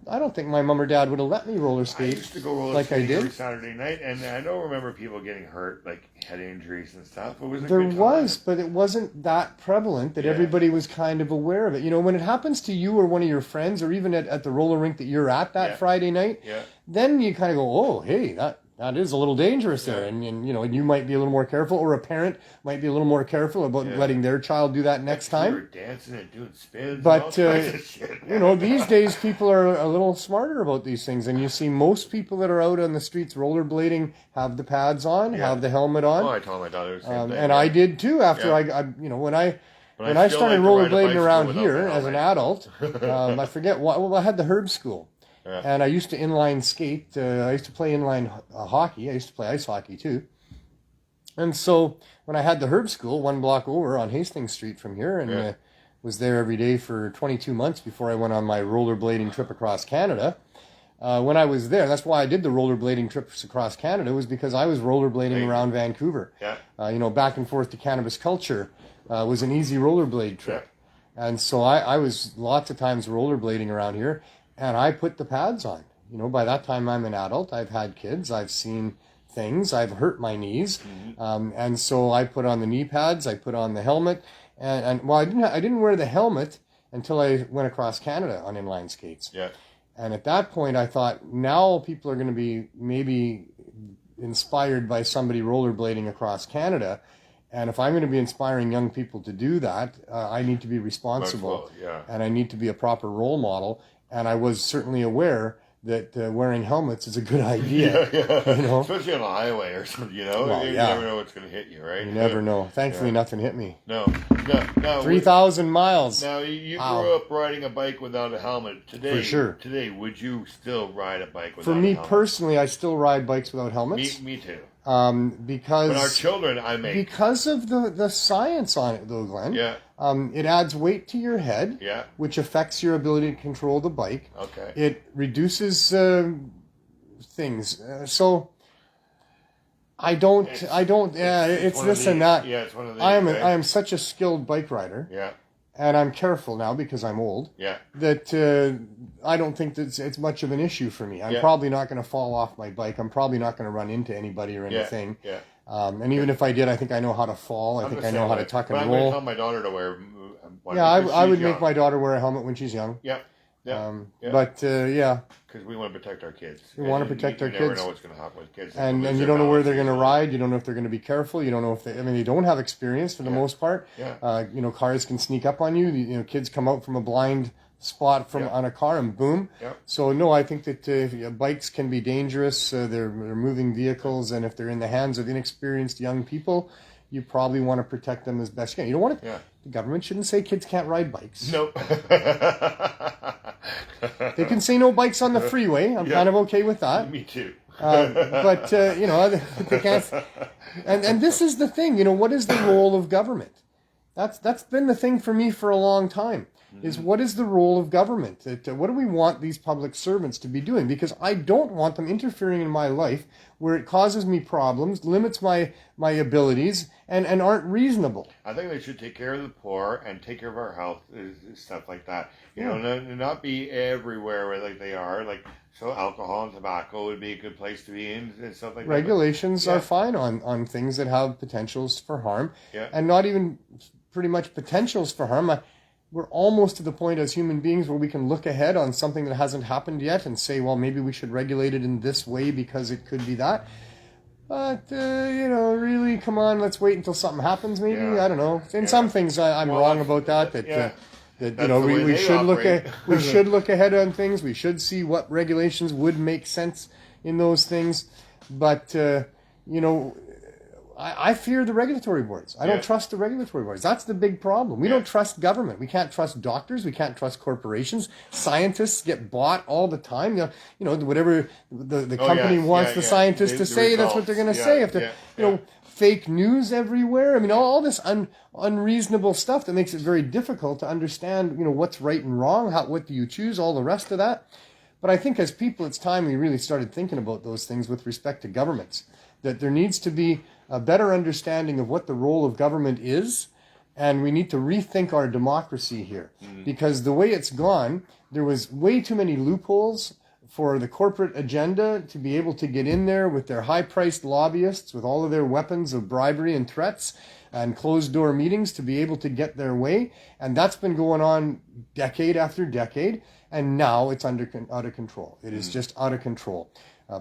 I don't think my mom or dad would have let me roller skate. I used to go roller skating every Saturday night, and I don't remember people getting hurt, like head injuries and stuff. There was, but it wasn't that prevalent that everybody was kind of aware of it. When it happens to you or one of your friends, or even at the roller rink that you're at that Friday night, then you kind of go, oh, hey, that is a little dangerous there, and you might be a little more careful, or a parent might be a little more careful about letting their child do that next time. We were dancing and doing spins, but and all kinds of shit. These days people are a little smarter about these things, and you see most people that are out on the streets rollerblading have the pads on, have the helmet on. Oh, I told my daughter the same thing. And I did too. After when I started rollerblading around here as an adult, I forget what. Well, I had the herb school. Yeah. And I used to inline skate. I used to play inline hockey. I used to play ice hockey too. And so when I had the herb school 1 block over on Hastings Street from here, and was there every day for 22 months before I went on my rollerblading trip across Canada. When I was there, that's why I did the rollerblading trips across Canada, was because I was rollerblading around Vancouver. Yeah. Back and forth to Cannabis Culture was an easy rollerblade trip. Yeah. And so I was lots of times rollerblading around here. And I put the pads on. By that time I'm an adult. I've had kids. I've seen things. I've hurt my knees. Mm-hmm. And so I put on the knee pads. I put on the helmet. And I didn't wear the helmet until I went across Canada on inline skates. Yeah. And at that point, I thought, now people are going to be maybe inspired by somebody rollerblading across Canada. And if I'm going to be inspiring young people to do that, I need to be responsible. Yeah. And I need to be a proper role model. And I was certainly aware that wearing helmets is a good idea. Yeah. You know? Especially on the highway or something, you know? Well, you yeah. never know what's going to hit you, right? You never know. Thankfully, nothing hit me. No. 3,000 miles. Now, you Wow. grew up riding a bike without a helmet. Today, For sure. Today, would you still ride a bike without For a me helmet? personally, I still ride bikes without helmets. Me too. Because But our children, because of the science on it, though, Glenn. Yeah. It adds weight to your head, Yeah. which affects your ability to control the bike. Okay. It reduces things. So I don't. It's this and that. Yeah, it's one of these. I am such a skilled bike rider. Yeah. And I'm careful now because I'm old. Yeah. That I don't think that it's much of an issue for me. I'm probably not going to fall off my bike. I'm probably not going to run into anybody or anything. Yeah. And even if I did, I think I know how to fall. I think I know how to tuck and I'm roll. going to tell my daughter to wear one. Yeah, I would make my daughter wear a helmet when she's young. Yeah. But yeah. Because we want to protect our kids. We want to protect our kids. You never know what's going to happen with kids. And you don't know where they're going to ride. You don't know if they're going to be careful. You don't know if they don't have experience for the most part. Yeah. Cars can sneak up on you. Kids come out from a blind spot on a car and boom. Yeah. So no, I think that bikes can be dangerous. They're moving vehicles, and if they're in the hands of inexperienced young people, you probably want to protect them as best you can. You don't want to. Yeah. The government shouldn't say kids can't ride bikes. Nope. They can say no bikes on the freeway. I'm kind of okay with that. Me too. But they can't. And this is the thing. What is the role of government? That's been the thing for me for a long time. Is what is the role of government? What do we want these public servants to be doing? Because I don't want them interfering in my life where it causes me problems, limits my abilities, and aren't reasonable. I think they should take care of the poor and take care of our health, stuff like that. Not be everywhere like they are. Like, so alcohol and tobacco would be a good place to be in and stuff like that. Regulations are fine on things that have potentials for harm, and not even pretty much potentials for harm. We're almost to the point as human beings where we can look ahead on something that hasn't happened yet and say, well, maybe we should regulate it in this way because it could be that. But, really, come on, let's wait until something happens, maybe. I don't know. In some things, I'm wrong about that. We should look ahead on things. We should see what regulations would make sense in those things. But, I fear the regulatory boards. I don't trust the regulatory boards. That's the big problem. We don't trust government. We can't trust doctors. We can't trust corporations. Scientists get bought all the time. Whatever the company wants the scientists to say, that's what they're going to say. If they're, fake news everywhere. I mean, all this unreasonable stuff that makes it very difficult to understand, what's right and wrong. What do you choose? All the rest of that. But I think as people, it's time we really started thinking about those things with respect to governments. That there needs to be a better understanding of what the role of government is, and we need to rethink our democracy here. Because the way it's gone, there was way too many loopholes for the corporate agenda to be able to get in there with their high-priced lobbyists, with all of their weapons of bribery and threats, and closed-door meetings to be able to get their way. And that's been going on decade after decade, and now it's out of control. It is just out of control.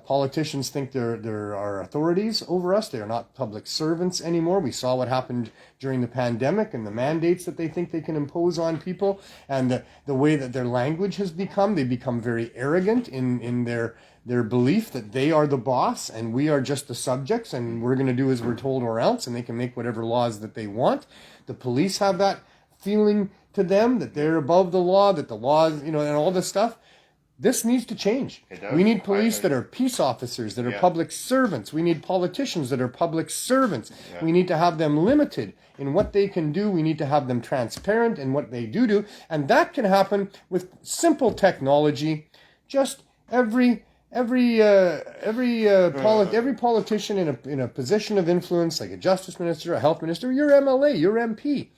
Politicians think there are authorities over us. They are not public servants anymore. We saw what happened during the pandemic and the mandates that they think they can impose on people, and the way that their language has become. They become very arrogant in their belief that they are the boss and we are just the subjects and we're going to do as we're told or else, and they can make whatever laws that they want. The police have that feeling to them that they're above the law, that the laws, and all this stuff. This needs to change. We need police that are peace officers, that are public servants. We need politicians that are public servants. We need to have them limited in what they can do. We need to have them transparent in what they do. And that can happen with simple technology. Just every politician in a position of influence, like a justice minister, a health minister, your MLA, your MP,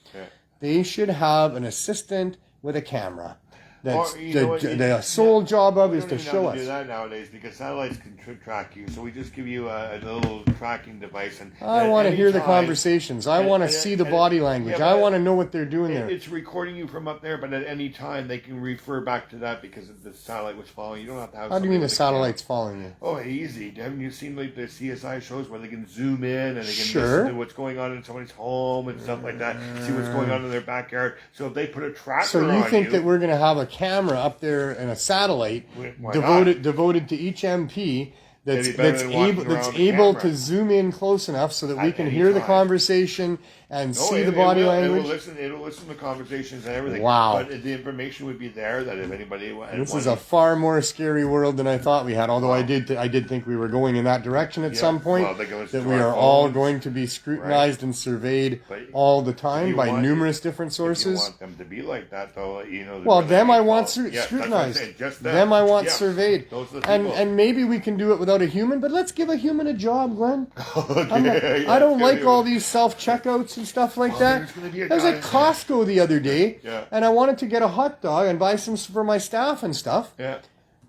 they should have an assistant with a camera. that's Or, you know what, the sole job of is We to don't even show have to us. do that nowadays because satellites can track you. So we just give you a little tracking device, and I at want to any hear the time- conversations. I want to see the body language. yeah, I but want to know what they're doing there. It's recording you from up there, but at any time they can refer back to that because the satellite was following. You don't have to have. How do you mean the somebody with a camera. satellite's following you? Oh, easy. Haven't you seen like the CSI shows where they can zoom in and they can Sure. listen to what's going on in somebody's home and stuff like that, see what's going on in their backyard. So if they put a tracker So you on think that we're going to have a camera up there and a satellite Why devoted to each MP that's It'd be better than walking able around the able camera. to zoom in close enough so that we At can any hear the time. conversation and No, see it- the body it will, language? It'll listen to conversations and everything. Wow. But the information would be there that if anybody... This is a far more scary world than I thought we had. Although I did think we were going in that direction at Yeah. some point. Well, they can listen that to we our are all phones. going to be scrutinized and surveyed But all the if time you by want- numerous different If you sources. want them to be like that, though, you know... Well, whether them they I want call- Yeah, that's what I'm scrutinized. saying, just Them I want Yeah. surveyed. Those are the And people. and maybe we can do it without a human, but let's give a human a job, Glenn. Okay, yeah, I don't it's like gonna be- all these self-checkouts and stuff like Well, that. there's gonna be a I was guy- at Costco the other day, Yeah. and I wanted to get a hot dog and buy some for my staff and stuff. Yeah.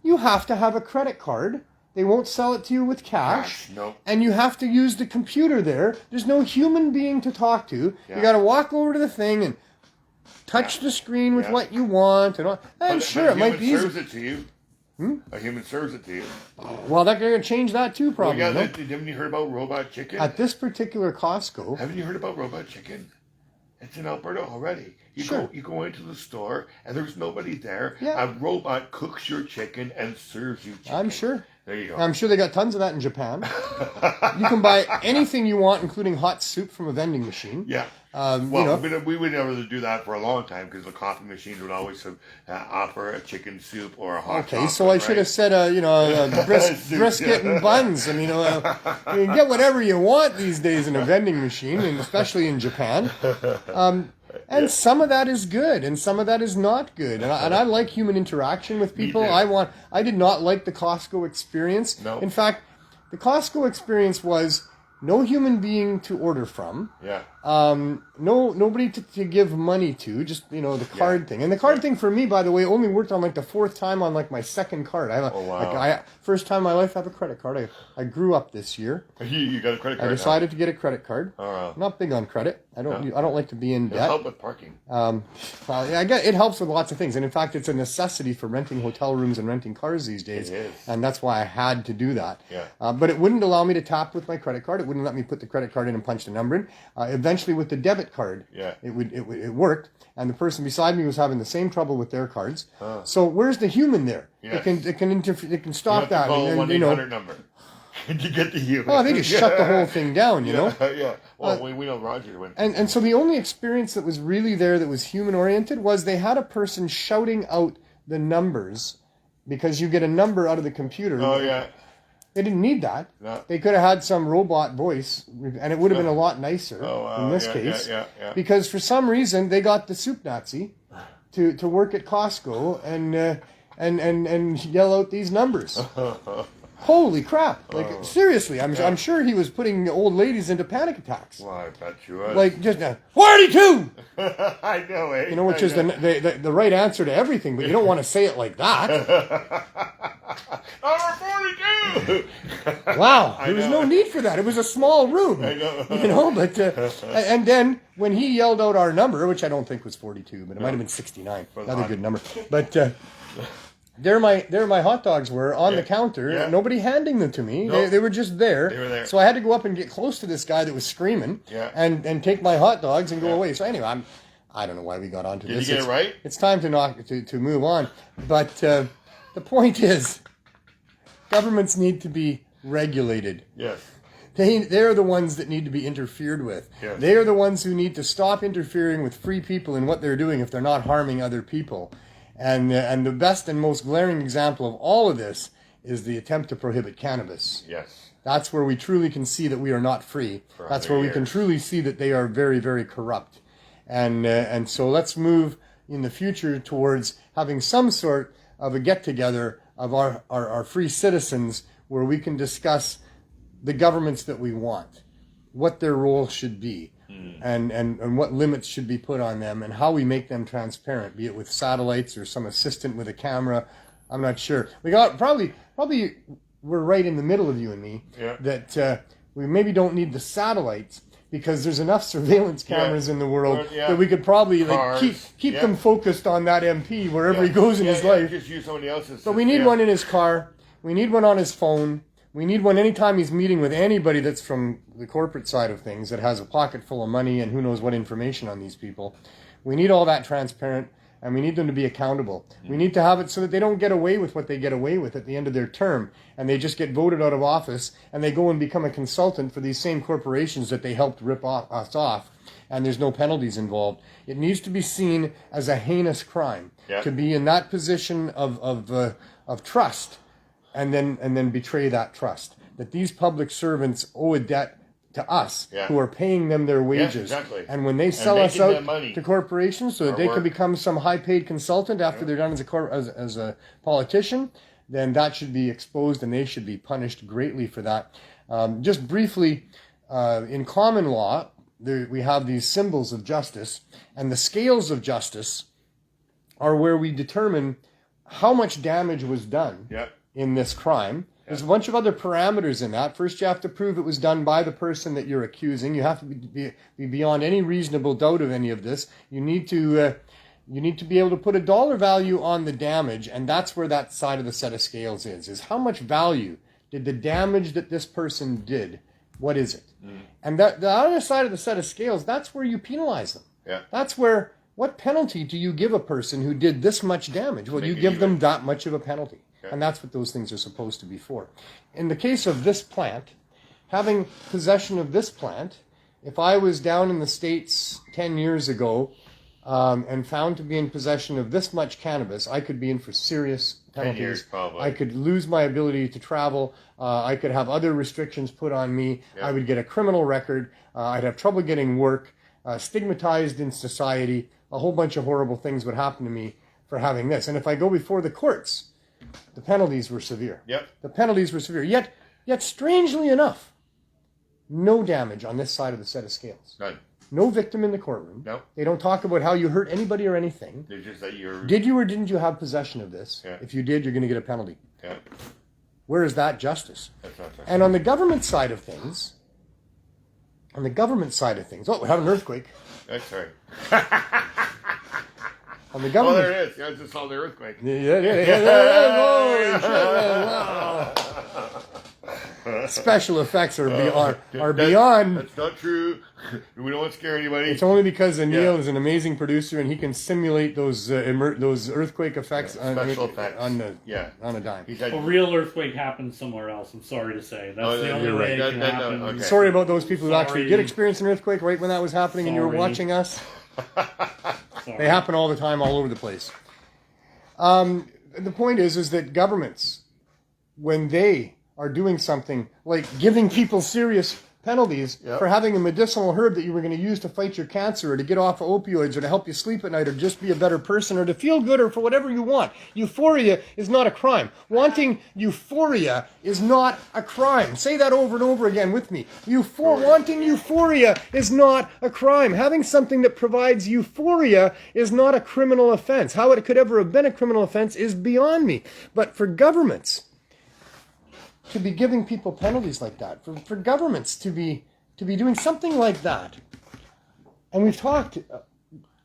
You have to have a credit card. They won't sell it to you with cash. No. And you have to use the computer there. There's no human being to talk to. Yeah. You got to walk over to the thing and touch the screen with Yeah. what you want. And all. I'm But sure a it might be human easy. serves it to you. A human serves it to you. Well, they're going to change that too, Well, probably. yeah, no? haven't you heard about robot chicken? At this particular Costco, Haven't you heard about robot chicken? It's in Alberta already. Sure. You go into the store and there's nobody there. Yeah. A robot cooks your chicken and serves you chicken. I'm sure. There you go. I'm sure they got tons of that in Japan. You can buy anything you want, including hot soup from a vending machine. Yeah. Well, We would never do that for a long time because the coffee machines would always offer a chicken soup or a hot Okay, so I should have said, a brisket and buns. I mean, you can get whatever you want these days in a vending machine, and especially in Japan. And some of that is good, and some of that is not good. And I like human interaction with people. too. I did not like the Costco experience. No. In fact, the Costco experience was no human being to order from. Yeah. Nobody to give money to, just the card thing. And the card thing for me, by the way, only worked on like the fourth time on like my second card. Oh, wow. First time in my life I have a credit card. I grew up this year. You got a credit card I decided to get a credit card. Oh, wow. I'm not big on credit. I don't like to be in now. debt. Help with parking. Well, yeah, I get it helps with lots of things, and in fact, it's a necessity for renting hotel rooms and renting cars these days. It is. And that's why I had to do that. Yeah. But it wouldn't allow me to tap with my credit card. It wouldn't let me put the credit card in and punch the number in. Eventually, with the debit card, Yeah. it worked, and the person beside me was having the same trouble with their cards. So where's the human there? Yes. It can stop You have that. to call and a then, 1-800 number to get the human. well, they just shut the whole thing down. You know. Yeah. Well, we know Roger went. And so the only experience that was really there that was human oriented was they had a person shouting out the numbers because you get a number out of the computer. Oh yeah. They didn't need that. No. They could have had some robot voice, and it would have been a lot nicer wow. in this Yeah, case. yeah. Because for some reason they got the soup Nazi to work at Costco and yell out these numbers. Holy crap! Like seriously, I'm sure he was putting old ladies into panic attacks. Well, I bet you was. Like just 42. I know it. Which is the right answer to everything, but you don't want to say it like that. Number 42. Wow, there was no need for that. It was a small room. I know. But and then when he yelled out our number, which I don't think was 42, but it might have been 69, another good number. But there my hot dogs were on the counter. Yeah. Nobody handing them to me. No. They were just there. They were there. So I had to go up and get close to this guy that was screaming. Yeah. And take my hot dogs and go away. So anyway, I don't know why we got onto this. Did you get it right? It's time to move on. But the point is, governments need to be regulated. Yes. They're the ones that need to be interfered with. Yes. They are the ones who need to stop interfering with free people in what they're doing if they're not harming other people. And the best and most glaring example of all of this is the attempt to prohibit cannabis. Yes. That's where we truly can see that we are not free. For That's where 100 we can years. truly see that they are very, very corrupt. And so let's move in the future towards having some sort of a get-together of our free citizens where we can discuss the governments that we want, what their role should be, and what limits should be put on them and how we make them transparent, be it with satellites or some assistant with a camera. I'm not sure. We got probably we're right in the middle of you and me that we maybe don't need the satellites because there's enough surveillance cameras in the world that we could probably keep them focused on that MP wherever he goes in his life. Just use somebody else's. But we need one in his car. We need one on his phone. We need one anytime he's meeting with anybody that's from the corporate side of things that has a pocket full of money and who knows what information on these people. We need all that transparent, and we need them to be accountable. We need to have it so that they don't get away with what they get away with at the end of their term, and they just get voted out of office, and they go and become a consultant for these same corporations that they helped rip us off, and there's no penalties involved. It needs to be seen as a heinous crime to be in that position of trust. And then betray that trust. That these public servants owe a debt to us who are paying them their wages. Yes, exactly. And when they sell us out to corporations so that they can become some high-paid consultant after they're done as a politician, then that should be exposed and they should be punished greatly for that. Just briefly, in common law, we have these symbols of justice, and the scales of justice are where we determine how much damage was done in this crime. There's a bunch of other parameters in that. First, you have to prove it was done by the person that you're accusing. You have to be beyond any reasonable doubt of any of this. You need to be able to put a dollar value on the damage, and that's where that side of the set of scales is how much value did the damage that this person did, what is it? And the other side of the set of scales, that's where you penalize them. That's where, what penalty do you give a person who did this much damage? Well, you give them that much of a penalty. And that's what those things are supposed to be for. In the case of this plant, having possession of this plant, if I was down in the States 10 years ago and found to be in possession of this much cannabis, I could be in for serious penalties. 10 years, probably. I could lose my ability to travel. I could have other restrictions put on me. I would get a criminal record. I'd have trouble getting work, stigmatized in society. A whole bunch of horrible things would happen to me for having this. And if I go before the courts, the penalties were severe. The penalties were severe. Yet strangely enough, no damage on this side of the set of scales. None. No victim in the courtroom. No. They don't talk about how you hurt anybody or anything. It's just that you're... Did you or didn't you have possession of this? If you did, you're going to get a penalty. Where is that justice? That's not justice. And on the government side of things, oh, we're having an earthquake. That's right. On the government. Oh, there it is. I just saw the earthquake. Special effects are beyond. That's not true. We don't want to scare anybody. It's only because Neil is an amazing producer and he can simulate those earthquake effects on a dime. A real earthquake happens somewhere else. I'm sorry to say. That's the only way it can happen. Okay. Sorry about those people who actually did experience an earthquake right when that was happening and you were watching us. They happen all the time, all over the place. The point is that governments, when they are doing something like giving people serious penalties for having a medicinal herb that you were going to use to fight your cancer or to get off of opioids or to help you sleep at night or just be a better person or to feel good or for whatever you want. Euphoria is not a crime. Wanting euphoria is not a crime. Say that over and over again with me. Wanting euphoria is not a crime. Having something that provides euphoria is not a criminal offense. How it could ever have been a criminal offense is beyond me. But for governments to be giving people penalties like that, for governments to be doing something like that. And we've talked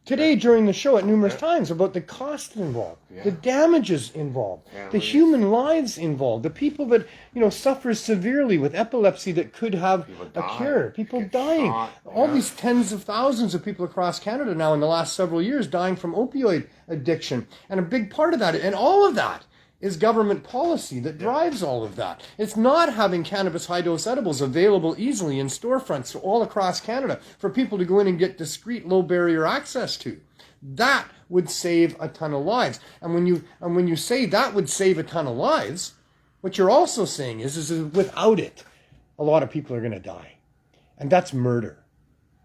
today during the show at numerous times about the cost involved, the damages involved, the human lives involved, the people that suffer severely with epilepsy that could have a cure, people dying, all these tens of thousands of people across Canada now in the last several years dying from opioid addiction. And a big part of that, and all of that, is government policy that drives all of that. It's not having cannabis high-dose edibles available easily in storefronts all across Canada for people to go in and get discreet, low-barrier access to. That would save a ton of lives. And when you say that would save a ton of lives, what you're also saying is without it, a lot of people are going to die. And that's murder.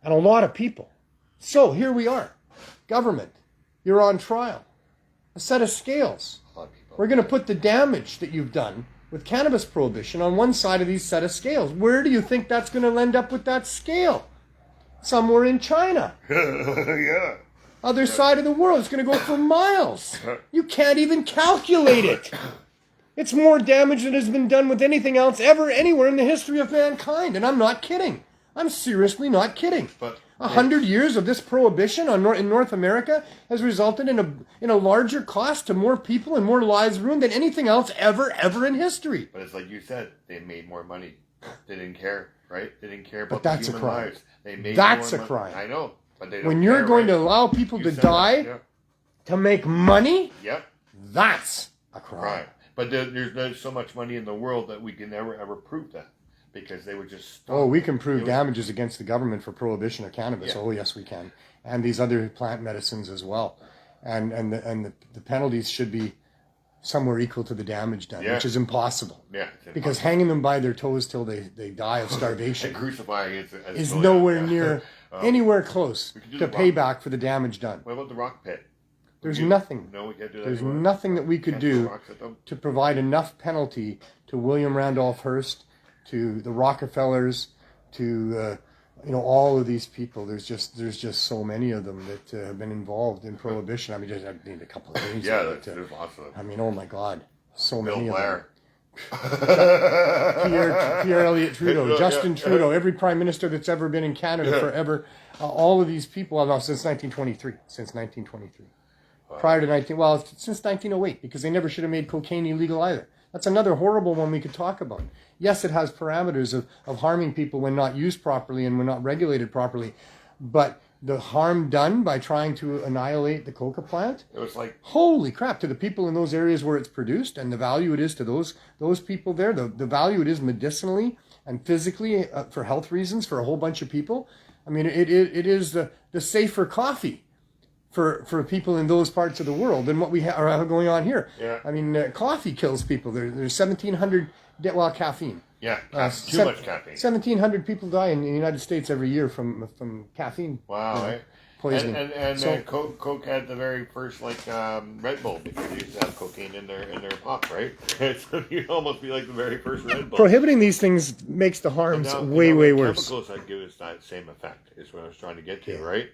And a lot of people. So here we are. Government, you're on trial. A set of scales. We're going to put the damage that you've done with cannabis prohibition on one side of these set of scales. Where do you think that's going to end up with that scale? somewhere in China. Yeah. Other side of the world. It's going to go for miles. You can't even calculate it. It's more damage than has been done with anything else ever anywhere in the history of mankind. And I'm not kidding. I'm seriously not kidding. But 100 years of this prohibition in North America has resulted in a larger cost to more people and more lives ruined than anything else ever in history. But it's like you said, they made more money. They didn't care, right? They didn't care about that's the human a crime. lives. They made That's more a crime. I know, but they don't When you're care, going right? to allow people You to said die that, to make money, Yep. that's a crime. Right. But there's so much money in the world that we can never ever prove that. Because they would just stop. Oh, we can prove damages against the government for prohibition of cannabis. Yeah. Oh, yes, we can. And these other plant medicines as well. And the penalties should be somewhere equal to the damage done, which is impossible. Yeah. Because hanging them by their toes till they die of starvation and crucifying is nowhere near anywhere close to payback for the damage done. What about the rock pit? There's nothing. No, we can't do that. There's anymore. nothing that we could Can't throw do rocks at them. to provide enough penalty to William Randolph Hearst, to the Rockefellers, to all of these people. There's just so many of them that have been involved in prohibition. I mean, I need a couple of names. Yeah, but, there's lots of them. I mean, oh my God, so Bill many Blair. of them. Pierre Elliott Trudeau, Justin Trudeau, every prime minister that's ever been in Canada forever. All of these people, since 1923. Since 1923. Prior to since 1908, because they never should have made cocaine illegal either. That's another horrible one we could talk about. Yes, it has parameters of harming people when not used properly and when not regulated properly, but the harm done by trying to annihilate the coca plant, It was like, holy crap, to the people in those areas where it's produced and the value it is to those people there, the value it is medicinally and physically for health reasons for a whole bunch of people. I mean, it is the safer coffee for people in those parts of the world than what we are going on here. Yeah. I mean, coffee kills people. There's 1,700, caffeine. yeah, too much caffeine. 1,700 people die in the United States every year from caffeine. Wow, right? Poisoning. And Coke had the very first Red Bull, because they used to have cocaine in their pop, right? So you'd almost be like the very first Red Bull. Prohibiting these things makes the harms way worse. Chemicals that give us that same effect is what I was trying to get to, right?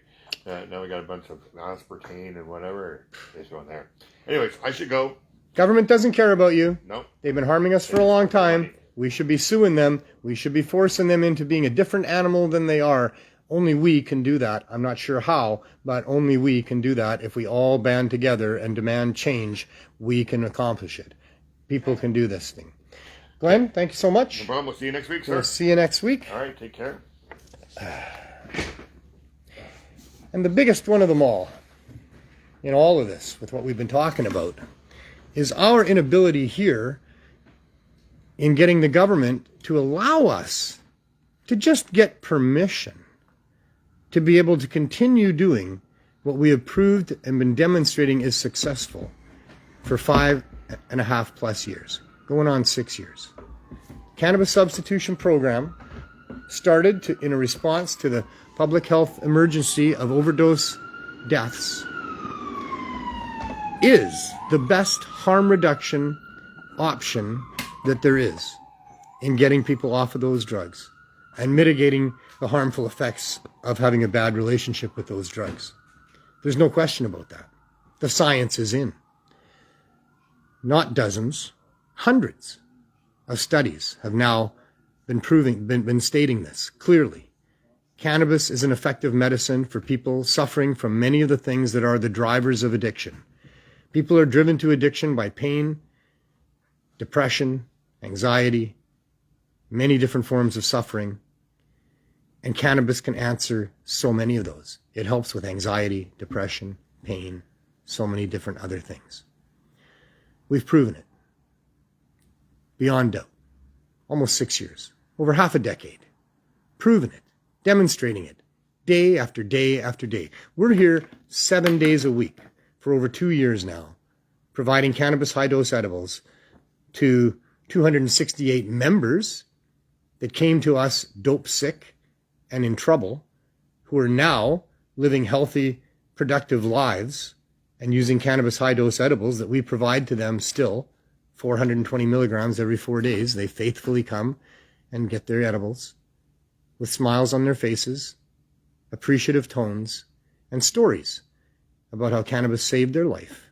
Now we got a bunch of aspartame and whatever is going there. Anyways, I should go. Government doesn't care about you. No. They've been harming us for a long time. We should be suing them. We should be forcing them into being a different animal than they are. Only we can do that. I'm not sure how, but only we can do that. If we all band together and demand change, we can accomplish it. People can do this thing. Glenn, thank you so much. No problem. We'll see you next week, sir. We'll see you next week. All right, take care. And the biggest one of them all, in all of this, with what we've been talking about, is our inability here in getting the government to allow us to just get permission to be able to continue doing what we have proved and been demonstrating is successful for 5.5+ years, going on 6 years. Cannabis Substitution Program started in a response to the public health emergency of overdose deaths, is the best harm reduction option that there is in getting people off of those drugs and mitigating the harmful effects of having a bad relationship with those drugs. There's no question about that. The science is in. Not dozens, hundreds of studies have now been stating this clearly. Cannabis is an effective medicine for people suffering from many of the things that are the drivers of addiction. People are driven to addiction by pain, depression, anxiety, many different forms of suffering, and cannabis can answer so many of those. It helps with anxiety, depression, pain, so many different other things. We've proven it. Beyond doubt. Almost 6 years. Over half a decade. Proven it. Demonstrating it. Day after day after day. We're here 7 days a week for over 2 years now, providing cannabis high-dose edibles to 268 members that came to us dope sick and in trouble, who are now living healthy, productive lives and using cannabis high-dose edibles that we provide to them still, 420 milligrams every 4 days. They faithfully come and get their edibles with smiles on their faces appreciative tones, and stories about how cannabis saved their life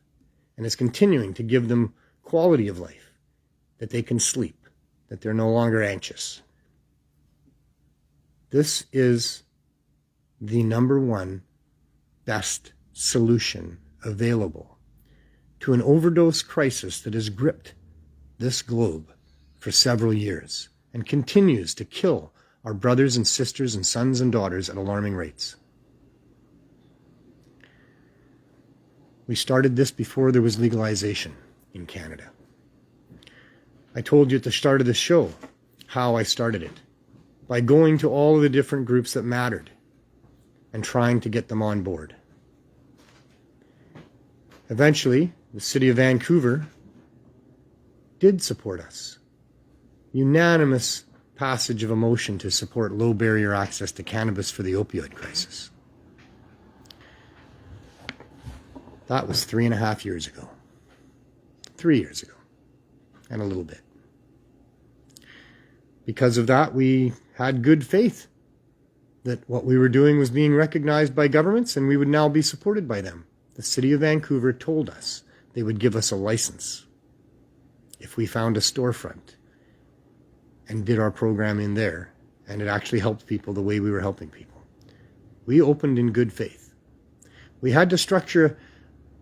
and is continuing to give them quality of life, that they can sleep, that they're no longer anxious. This is the number one best solution available to an overdose crisis that has gripped this globe for several years and continues to kill our brothers and sisters and sons and daughters at alarming rates. We started this before there was legalization in Canada. I told you at the start of the show how I started it, by going to all of the different groups that mattered and trying to get them on board. Eventually, the city of Vancouver did support us. Unanimous passage of a motion to support low barrier access to cannabis for the opioid crisis. That was 3.5 years ago. 3 years ago. And a little bit. Because of that, we had good faith that what we were doing was being recognized by governments and we would now be supported by them. The city of Vancouver told us they would give us a license if we found a storefront and did our program in there, and it actually helped people the way we were helping people. We opened in good faith. We had to structure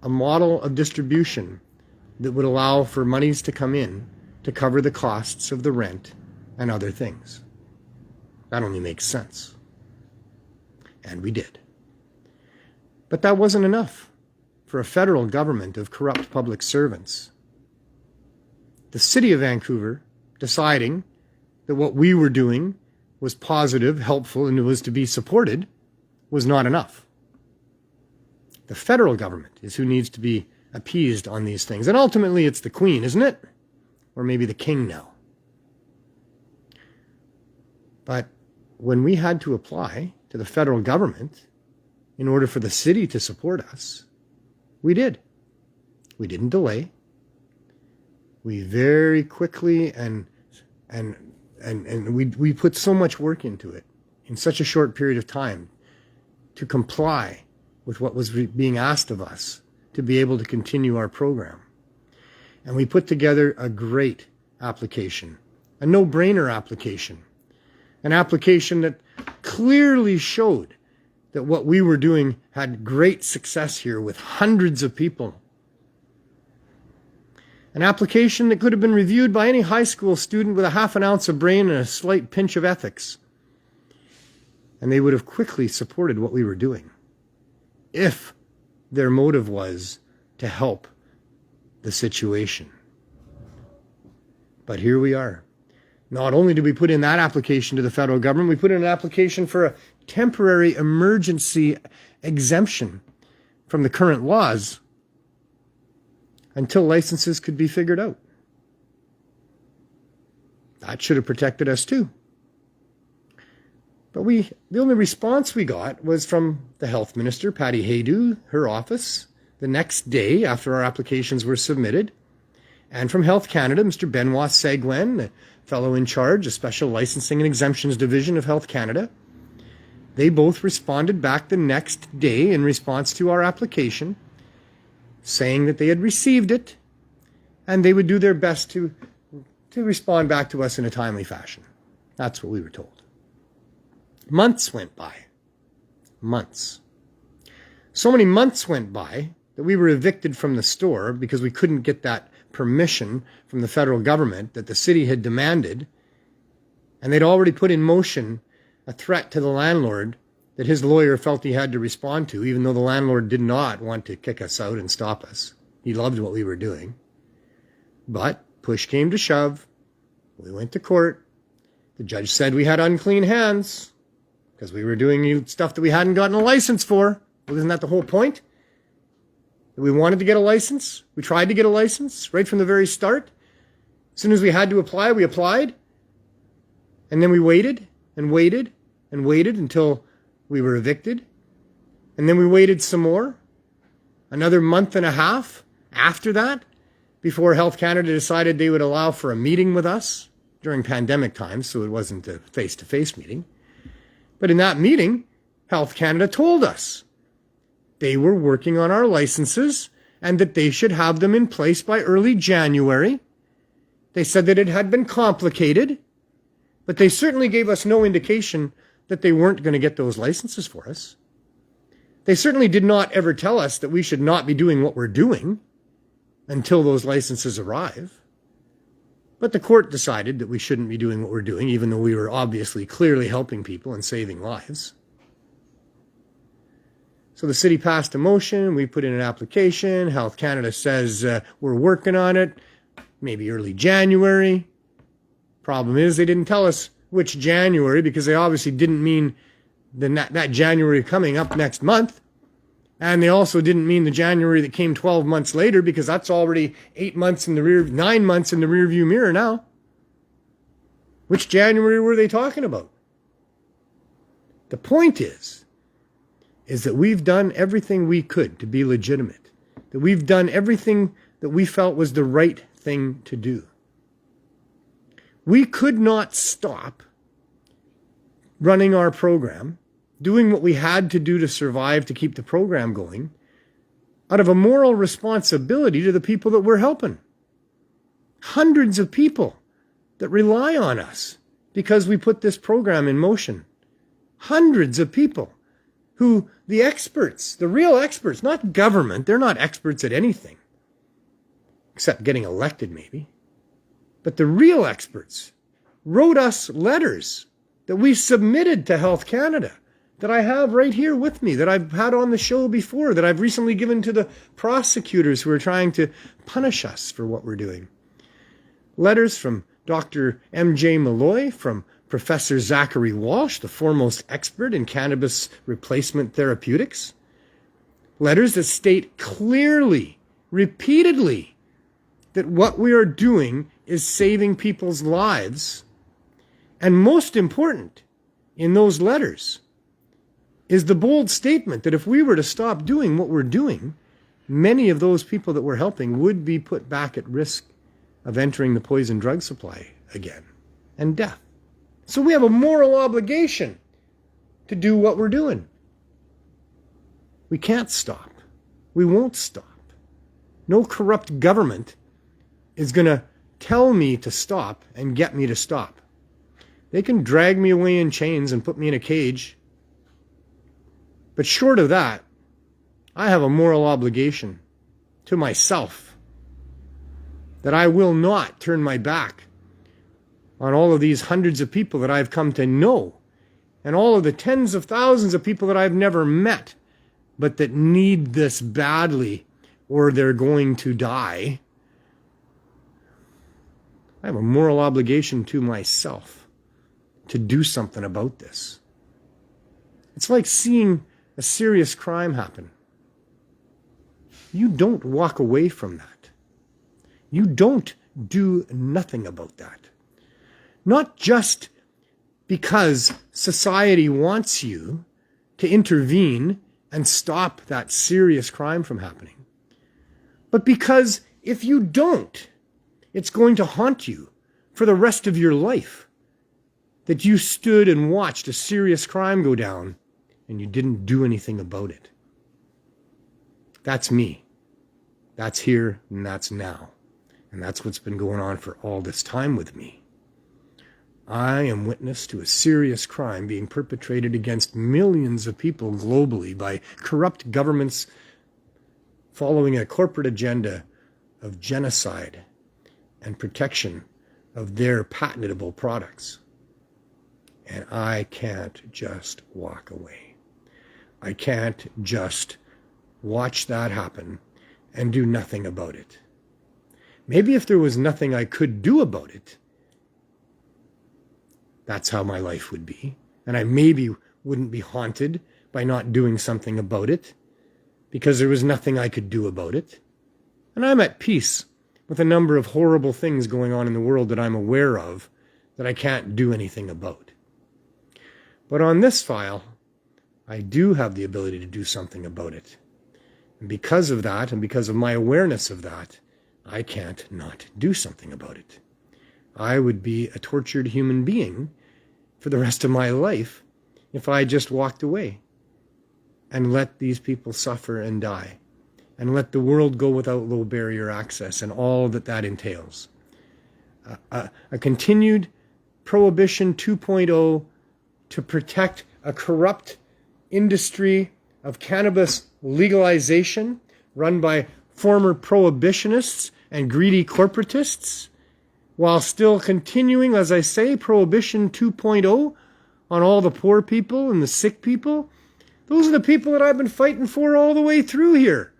a model of distribution that would allow for monies to come in to cover the costs of the rent and other things. That only makes sense. And we did. But that wasn't enough for a federal government of corrupt public servants. The city of Vancouver deciding that what we were doing was positive, helpful, and it was to be supported was not enough. The federal government is who needs to be appeased on these things. And ultimately it's the Queen, isn't it? Or maybe the King now. But when we had to apply to the federal government in order for the city to support us, we did. We didn't delay. We very quickly and we put so much work into it in such a short period of time to comply with what was being asked of us to be able to continue our program. And we put together a great application, a no-brainer application, an application that clearly showed that what we were doing had great success here with hundreds of people. An application that could have been reviewed by any high school student with a half an ounce of brain and a slight pinch of ethics. And they would have quickly supported what we were doing if their motive was to help the situation. But here we are. Not only did we put in that application to the federal government, we put in an application for a temporary emergency exemption from the current laws until licenses could be figured out. That should have protected us too. But the only response we got was from the health minister, Patty Haydu, her office, the next day after our applications were submitted, and from Health Canada, Mr. Benoit Seguin, the fellow in charge of Special Licensing and Exemptions Division of Health Canada. They both responded back the next day in response to our application, saying that they had received it and they would do their best to respond back to us in a timely fashion. That's what we were told. Months went by. Months. So many months went by that we were evicted from the store because we couldn't get that permission from the federal government that the city had demanded, and they'd already put in motion a threat to the landlord that his lawyer felt he had to respond to, even though the landlord did not want to kick us out and stop us. He loved what we were doing. But push came to shove. We went to court. The judge said we had unclean hands because we were doing stuff that we hadn't gotten a license for. Well, isn't that the whole point? We wanted to get a license. We tried to get a license right from the very start. As soon as we had to apply, we applied. And then we waited and waited and waited until we were evicted. And then we waited some more, another month and a half after that, before Health Canada decided they would allow for a meeting with us during pandemic times, so it wasn't a face-to-face meeting. But in that meeting, Health Canada told us they were working on our licenses and that they should have them in place by early January. They said that it had been complicated, but they certainly gave us no indication that they weren't going to get those licenses for us. They certainly did not ever tell us that we should not be doing what we're doing until those licenses arrive. But the court decided that we shouldn't be doing what we're doing, even though we were obviously clearly helping people and saving lives. So the city passed a motion, we put in an application, Health Canada says we're working on it, maybe early January. Problem is they didn't tell us which January, because they obviously didn't mean that January coming up next month. And they also didn't mean the January that came 12 months later, because that's already 9 months in the rear view mirror now. Which January were they talking about? The point is that we've done everything we could to be legitimate, that we've done everything that we felt was the right thing to do. We could not stop running our program, doing what we had to do to survive, to keep the program going, out of a moral responsibility to the people that we're helping. Hundreds of people that rely on us because we put this program in motion. Hundreds of people who the experts, the real experts, not government, they're not experts at anything, except getting elected maybe, but the real experts wrote us letters that we submitted to Health Canada, that I have right here with me, that I've had on the show before, that I've recently given to the prosecutors who are trying to punish us for what we're doing. Letters from Dr. M.J. Malloy, from Professor Zachary Walsh, the foremost expert in cannabis replacement therapeutics. Letters that state clearly, repeatedly, that what we are doing is saving people's lives. And most important in those letters is the bold statement that if we were to stop doing what we're doing, many of those people that we're helping would be put back at risk of entering the poison drug supply again and death. So we have a moral obligation to do what we're doing. We can't stop. We won't stop. No corrupt government is going to tell me to stop and get me to stop. They can drag me away in chains and put me in a cage. But short of that, I have a moral obligation to myself that I will not turn my back on all of these hundreds of people that I've come to know, and all of the tens of thousands of people that I've never met, but that need this badly, or they're going to die. I have a moral obligation to myself to do something about this. It's like seeing a serious crime happen. You don't walk away from that. You don't do nothing about that. Not just because society wants you to intervene and stop that serious crime from happening, but because if you don't, it's going to haunt you for the rest of your life that you stood and watched a serious crime go down and you didn't do anything about it. That's me. That's here and that's now. And that's what's been going on for all this time with me. I am witness to a serious crime being perpetrated against millions of people globally by corrupt governments following a corporate agenda of genocide and protection of their patentable products. And I can't just walk away. I can't just watch that happen and do nothing about it. Maybe if there was nothing I could do about it, that's how my life would be. And I maybe wouldn't be haunted by not doing something about it because there was nothing I could do about it. And I'm at peace with a number of horrible things going on in the world that I'm aware of that I can't do anything about. But on this file, I do have the ability to do something about it. And because of that, and because of my awareness of that, I can't not do something about it. I would be a tortured human being for the rest of my life if I just walked away and let these people suffer and die, and let the world go without low barrier access and all that that entails. A continued Prohibition 2.0 to protect a corrupt industry of cannabis legalization run by former prohibitionists and greedy corporatists, while still continuing, as I say, Prohibition 2.0 on all the poor people and the sick people. Those are the people that I've been fighting for all the way through here.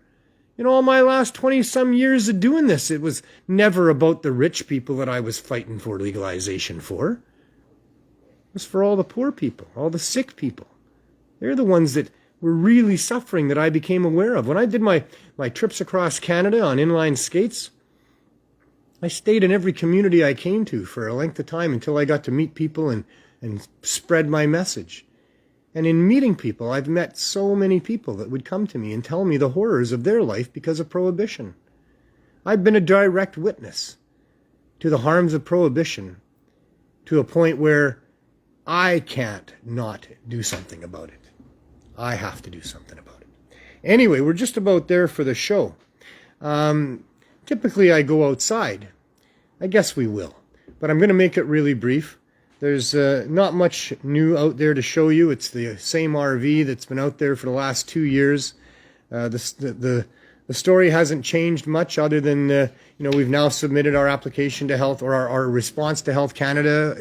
In all my last 20-some years of doing this, it was never about the rich people that I was fighting for legalization for. It was for all the poor people, all the sick people. They're the ones that were really suffering that I became aware of. When I did my trips across Canada on inline skates, I stayed in every community I came to for a length of time until I got to meet people and spread my message. And in meeting people, I've met so many people that would come to me and tell me the horrors of their life because of prohibition. I've been a direct witness to the harms of prohibition to a point where I can't not do something about it. I have to do something about it. Anyway, we're just about there for the show. Typically, I go outside. I guess we will. But I'm going to make it really brief. There's not much new out there to show you. It's the same RV that's been out there for the last 2 years. The story hasn't changed much other than, we've now submitted our application to Health, or our response to Health Canada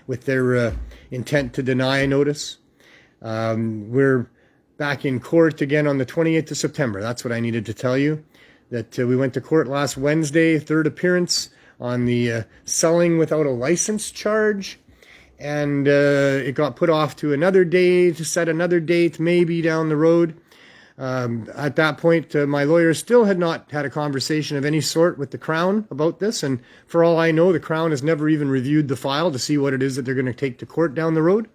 with their intent to deny notice. We're back in court again on the 28th of September. That's what I needed to tell you. That we went to court last Wednesday, third appearance, on the selling without a license charge, and it got put off to another day, to set another date, maybe down the road. At that point, my lawyer still had not had a conversation of any sort with the Crown about this, and for all I know, the Crown has never even reviewed the file to see what it is that they're going to take to court down the road.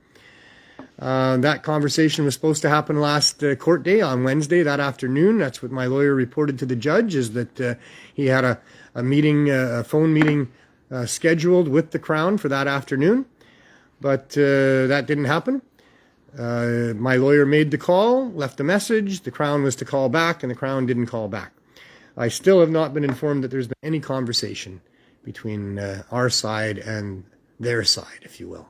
That conversation was supposed to happen last court day on Wednesday, that afternoon. That's what my lawyer reported to the judge, is that he had a phone meeting scheduled with the Crown for that afternoon. But that didn't happen. My lawyer made the call, left a message. The Crown was to call back, and the Crown didn't call back. I still have not been informed that there's been any conversation between our side and their side, if you will.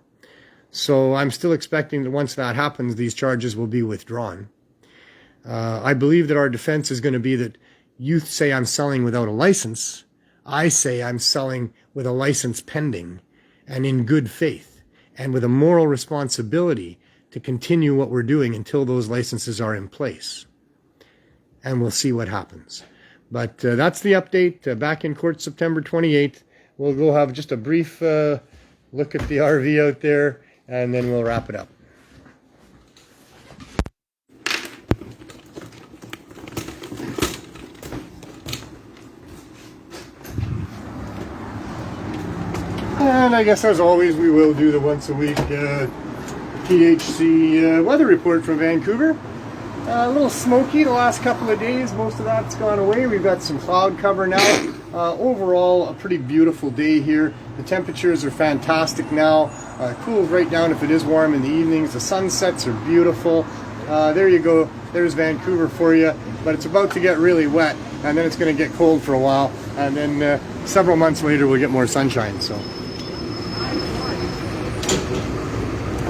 So I'm still expecting that once that happens, these charges will be withdrawn. I believe that our defense is going to be that you say I'm selling without a license. I say I'm selling with a license pending and in good faith and with a moral responsibility to continue what we're doing until those licenses are in place. And we'll see what happens. But that's the update. Back in court September 28th. We'll go have just a brief look at the RV out there, and then we'll wrap it up. And I guess, as always, we will do the once a week THC weather report from Vancouver. A little smoky the last couple of days. Most of that's gone away. We've got some cloud cover now. Overall, a pretty beautiful day here. The temperatures are fantastic now. Cools right down if it is warm in the evenings. The sunsets are beautiful. There you go. There's Vancouver for you. But it's about to get really wet, and then it's going to get cold for a while. And then several months later, we'll get more sunshine. So,